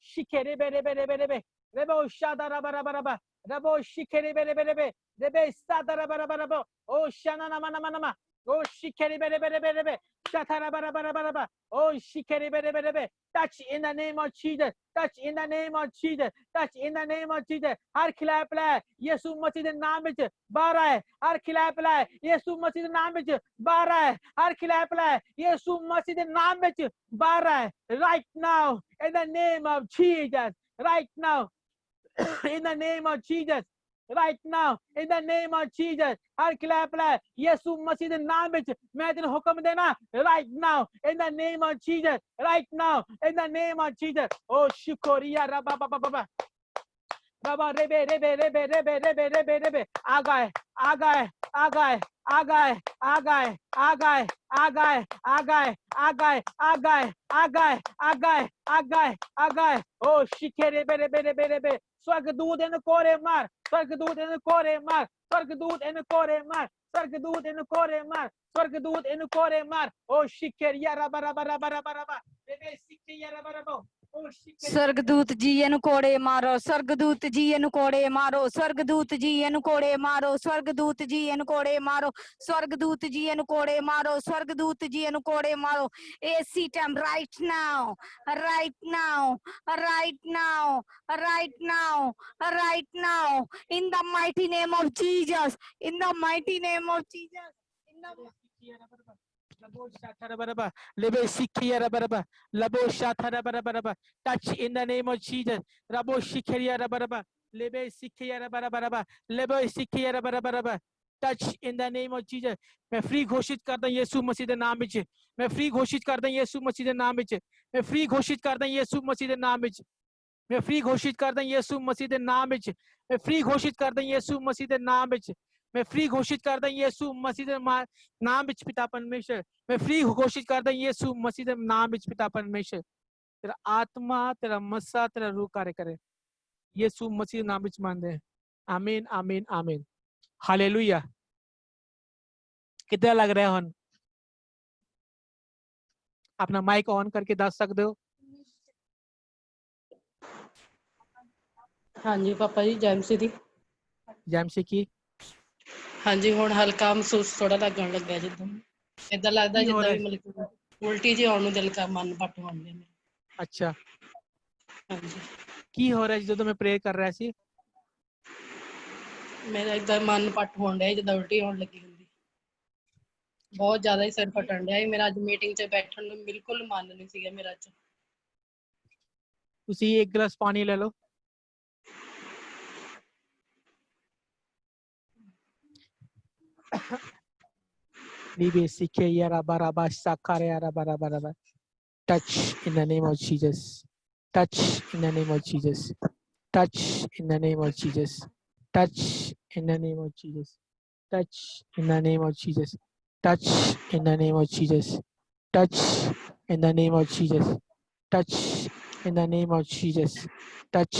शिखे रेबे रेबो शादारा baraba रबो शिखे रेबे सादारा baraba ओ शाना नामा oh shikeri bere shatara bara oh shikeri bere touch in the name of Jesus, touch in the name of Jesus, touch in the name of Jesus. हर खिलाए पिलाए यीशु मसीह के नाम में बाहर आए, हर खिलाए पिलाए यीशु मसीह के नाम में बाहर आए, हर खिलाए पिलाए यीशु मसीह के नाम में बाहर आए, right now in the name of Jesus, right now in the name of Jesus, right now in the name of Jesus. हर खिलाए पिलाए यीशु मसीह के नाम में मैं तेरे हुक्म देना right now in the name of Jesus, right now in the name of Jesus. oh शुक्रिया रबा बाबा बाबा रेबे आ गए ओ शिखे रेबे स्वर्गदूत इन कोरे मार, स्वर्गदूत इन कोरे मार, स्वर्गदूत इन कोरे मार, स्वर्गदूत इन कोरे मार, स्वर्गदूत इन कोरे मार ओ शिकेरिया रबा रेबे शिकेरिया रबा स्वर्गदूत जी इन कोड़े मारो, स्वर्गदूत जी इन कोड़े मारो, स्वर्गदूत जी इन कोड़े मारो, स्वर्गदूत जी इन कोड़े मारो, स्वर्गदूत जी इन कोड़े मारो, स्वर्गदूत जी इन कोड़े मारो. AC time right now, right now, right now, right now, right now, in the mighty name of Jesus, in the mighty name of Jesus, in the touch in the name of Jesus. Rabo shikhiya rabaraba lebe sikhiya rabaraba lebe sikhiya rabaraba touch in the name of Jesus. मैं फ्री घोषित करता हूं यीशु मसीह के नाम में, मैं फ्री घोषित करता हूं यीशु मसीह के नाम में, मैं फ्री घोषित करता हूं यीशु मसीह के नाम में, मैं फ्री घोषित करता हूं यीशु मसीह के नाम में, मैं फ्री घोषित करता हूं यीशु मसीह के नाम में, मैं फ्री घोषित करता हूं यीशु मसीह के नाम में पिता परमेश्वर, मैं फ्री घोषित करता हूं यीशु मसीह के नाम में पिता परमेश्वर. तेरा आत्मा तेरा मस्सा तेरा रूह कार्य करे यीशु मसीह नाम में मांगते हैं. आमीन आमीन आमीन. हालेलुया. कितना लग रहा है हन अपना माइक ऑन करके दस सकते हो. हाँ जी पापा जी जैमसी की हाँ जी हुण हल्का महसूस थोड़ा लगन लग गया जिद्दां इदां लगदा जिद्दां भी मतलब उल्टी जी आउण नूं दिल कर मन पट होंदे ने. अच्छा की हो रहा है जो तुम्हें प्रेयर कर रहा सी? ਮੇਰਾ ਇਦਾਂ ਮਨ ਪੱਟ ਹੋਣ ਡਿਆ ਜਿੱਦਾਂ ਉਲਟੀ ਹੋਣ ਲੱਗੀ ਹੁੰਦੀ ਬਹੁਤ ਜ਼ਿਆਦਾ ਹੀ ਸਿਰ ਫਟਣ ਡਿਆ ਸੀ ਮੇਰਾ ਅੱਜ ਮੀਟਿੰਗ 'ਚ ਬੈਠਣ ਨੂੰ ਬਿਲਕੁਲ ਮਨ ਨਹੀਂ ਸੀਗਾ ਮੇਰਾ ਅੱਜ ਤੁਸੀਂ एक गिलास पानी ले लो। Touch in the name of Jesus. Touch in the name of Jesus. Touch in the name of Jesus. Touch in the name of Jesus. Touch in the name of Jesus. Touch in the name of Jesus. Touch in the name of Jesus. Touch in the name of Jesus. Touch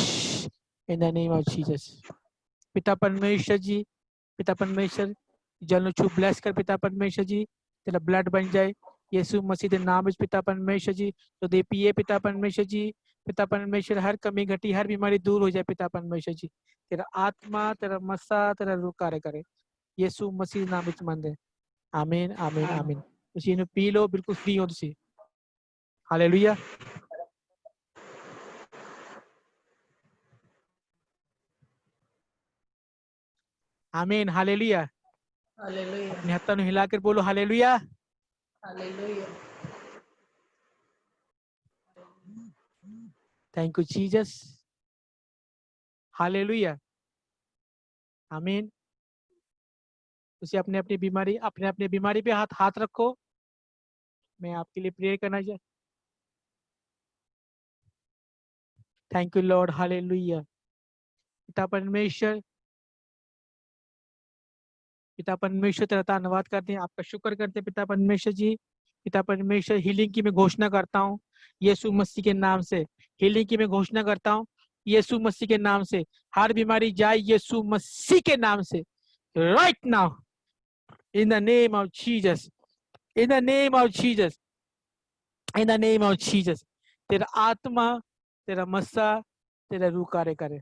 in the name of Jesus. पिता परमेश्वर जी, पिता परमेश्वर जल छू ब्लेस कर पिता परमेश्वर जी, तेरा ब्लड बन जाए यीशु मसीह के नाम में पिता परमेश्वर जी। तो दे पिए पिता परमेश्वर जी, पिता परमेश्वर हर कमी घटी हर बीमारी दूर हो जाए पिता परमेश्वर जी। तेरा आत्मा तेरा मसा तेरा रूह कार्य करे यीशु मसीह नाम में मंदे। आमीन आमीन आमीन। उसी ने पी लो, बिल्कुल फ्री हो तुसी। हालेलुया। आमीन हालेलुया। ਹਾਲੇਲੂਇਆ अपने हाथों को हिलाकर बोलो hallelujah. Hallelujah thank you Jesus. Hallelujah. आमीन। उसे अपने अपनी बीमारी पे हाथ रखो। मैं आपके लिए प्रेयर करना चाहिए। Thank you Lord. हालेलुया। पिता परमेश्वर तेरा धन्यवाद करते हैं, आपका शुक्र करते हैं पिता परमेश्वर जी। पिता परमेश्वर हीलिंग की मैं घोषणा करता हूँ यीशु मसीह के नाम से। हीलिंग की मैं घोषणा करता हूँ यीशु मसीह के नाम से। हर बीमारी जाए यीशु मसीह के नाम से। Right now in the name of Jesus, in the name of Jesus, in the name of Jesus. तेरा आत्मा तेरा मस्सा तेरा रूह कार्य करे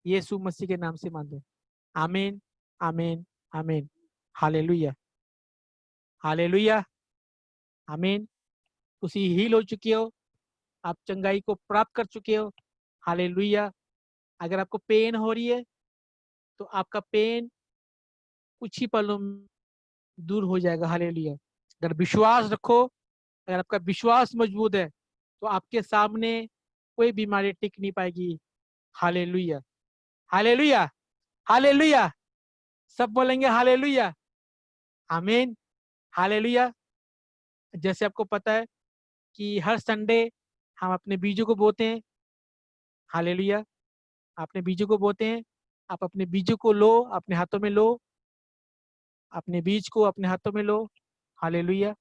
यीशु मसीह के नाम से मांगते। आमीन आमीन आमीन। हालेलुया हालेलुया आमीन। तुसी हील हो चुके हो, आप चंगाई को प्राप्त कर चुके हो। हालेलुया। अगर आपको पेन हो रही है तो आपका पेन कुछ ही पलों में दूर हो जाएगा। हालेलुया। अगर विश्वास रखो, अगर आपका विश्वास मजबूत है तो आपके सामने कोई बीमारी टिक नहीं पाएगी। Hallelujah hallelujah hallelujah. सब बोलेंगे हालेलुया। आमीन हालेलुया। जैसे आपको पता है कि हर संडे हम अपने बीजों को बोते हैं। हालेलुया। अपने बीजों को बोते हैं। आप अपने बीजों को लो, अपने हाथों में लो, अपने बीज को अपने हाथों में लो। हालेलुया।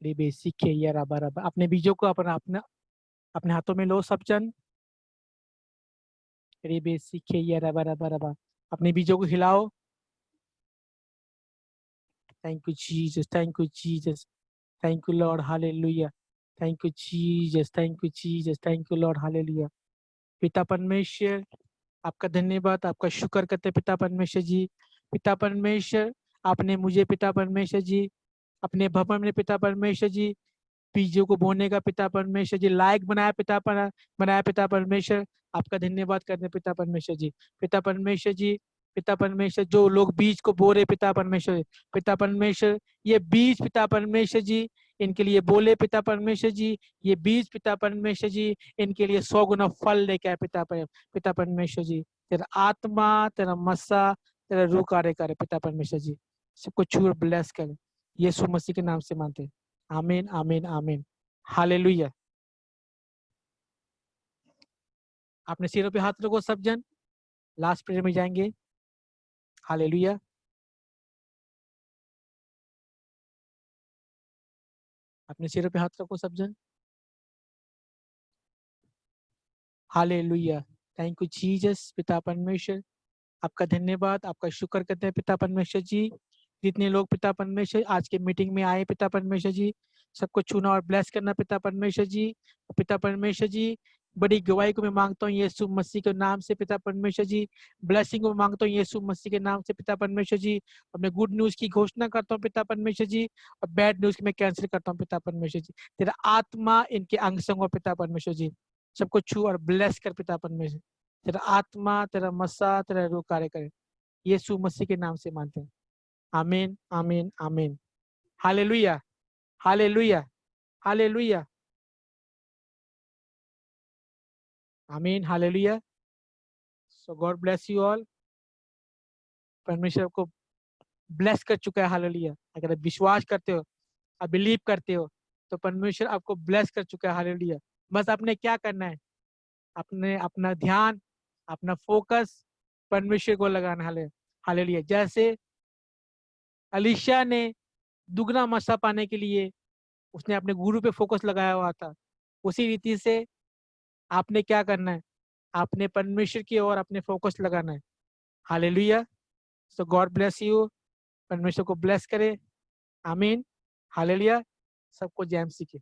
बेसिक है यार। अपने बीजों को अपने हाथों में लो सब जन। बेसिक है यार। अपने बीजों को हिलाओ। Thank you Jesus, thank you Jesus, thank you Lord. Hallelujah. Thank you Jesus, thank you Jesus, thank you Lord. Hallelujah. पिता परमेश्वर आपका धन्यवाद, आपका शुक्र करते पिता परमेश्वर जी। पिता परमेश्वर आपने मुझे पिता परमेश्वर जी अपने भवन में पिता परमेश्वर जी बीजों को बोने का पिता परमेश्वर जी लायक बनाया पिता परमेश्वर। आपका धन्यवाद करते पिता परमेश्वर जी। पिता परमेश्वर जी, पिता परमेश्वर जो लोग बीज को बो रहे पिता परमेश्वर ये बीज पिता परमेश्वर जी इनके लिए बोले पिता परमेश्वर जी। ये बीज पिता परमेश्वर जी इनके लिए 100 गुना फल लेके आए पिता परमेश्वर जी। तेरा आत्मा तेरा मस्सा तेरा रूह कार्य करे पिता परमेश्वर जी। सबको छू और ब्लेस करे यीशु मसीह के नाम से मानते हैं। आमीन आमीन आमीन। हालेलुया। अपने सिरों पे हाथ रखो सब जन। लास्ट प्रेयर में जाएंगे। हालेलुया। अपने सिरों पे हाथ रखो सब जन। हालेलुया। Thank you Jesus. पिता परमेश्वर आपका धन्यवाद, आपका शुक्र करते हैं पिता परमेश्वर जी। जितने लोग पिता परमेश्वर आज के मीटिंग में आए पिता परमेश्वर जी सबको छूना और ब्लेस करना पिता परमेश्वर जी। पिता परमेश्वर जी, बड़ी गवाही को मैं मांगता हूँ यीशु मसीह के नाम से पिता परमेश्वर जी। ब्लेसिंग को मांगता हूँ यीशु मसीह के नाम से पिता परमेश्वर जी। और मैं गुड न्यूज की घोषणा करता हूँ पिता परमेश्वर जी, और बैड न्यूज की मैं कैंसिल करता हूँ पिता परमेश्वर जी। तेरा आत्मा इनके अंग संग हो पिता परमेश्वर जी। सबको छू और ब्लेस कर पिता परमेश्वर। तेरा आत्मा, तेरा मसा, तेरा रूह कार्य करे, यीशु मसीह के नाम से मानते हैं। आमीन आमीन आमीन। हालेलुया हालेलुया हालेलुया आमीन hallelujah. So God bless you all. परमेश्वर को ब्लेस कर चुका है। हालेलुया। अगर आप विश्वास करते हो, आप बिलीव करते हो, तो परमेश्वर आपको ब्लेस कर चुका है। हालेलुया। बस आपने क्या करना है, अपने अपना ध्यान, अपना फोकस परमेश्वर को लगाना है। हालेलुया। जैसे अलीशा ने दुगना मसा पाने के लिए उसने अपने गुरु पे फोकस लगाया हुआ था, उसी रीति से आपने क्या करना है, आपने परमेश्वर की ओर अपने फोकस लगाना है। Hallelujah. So God bless you. परमेश्वर को ब्लेस करे। आमीन हालेलुया। सबको जय मसीह की।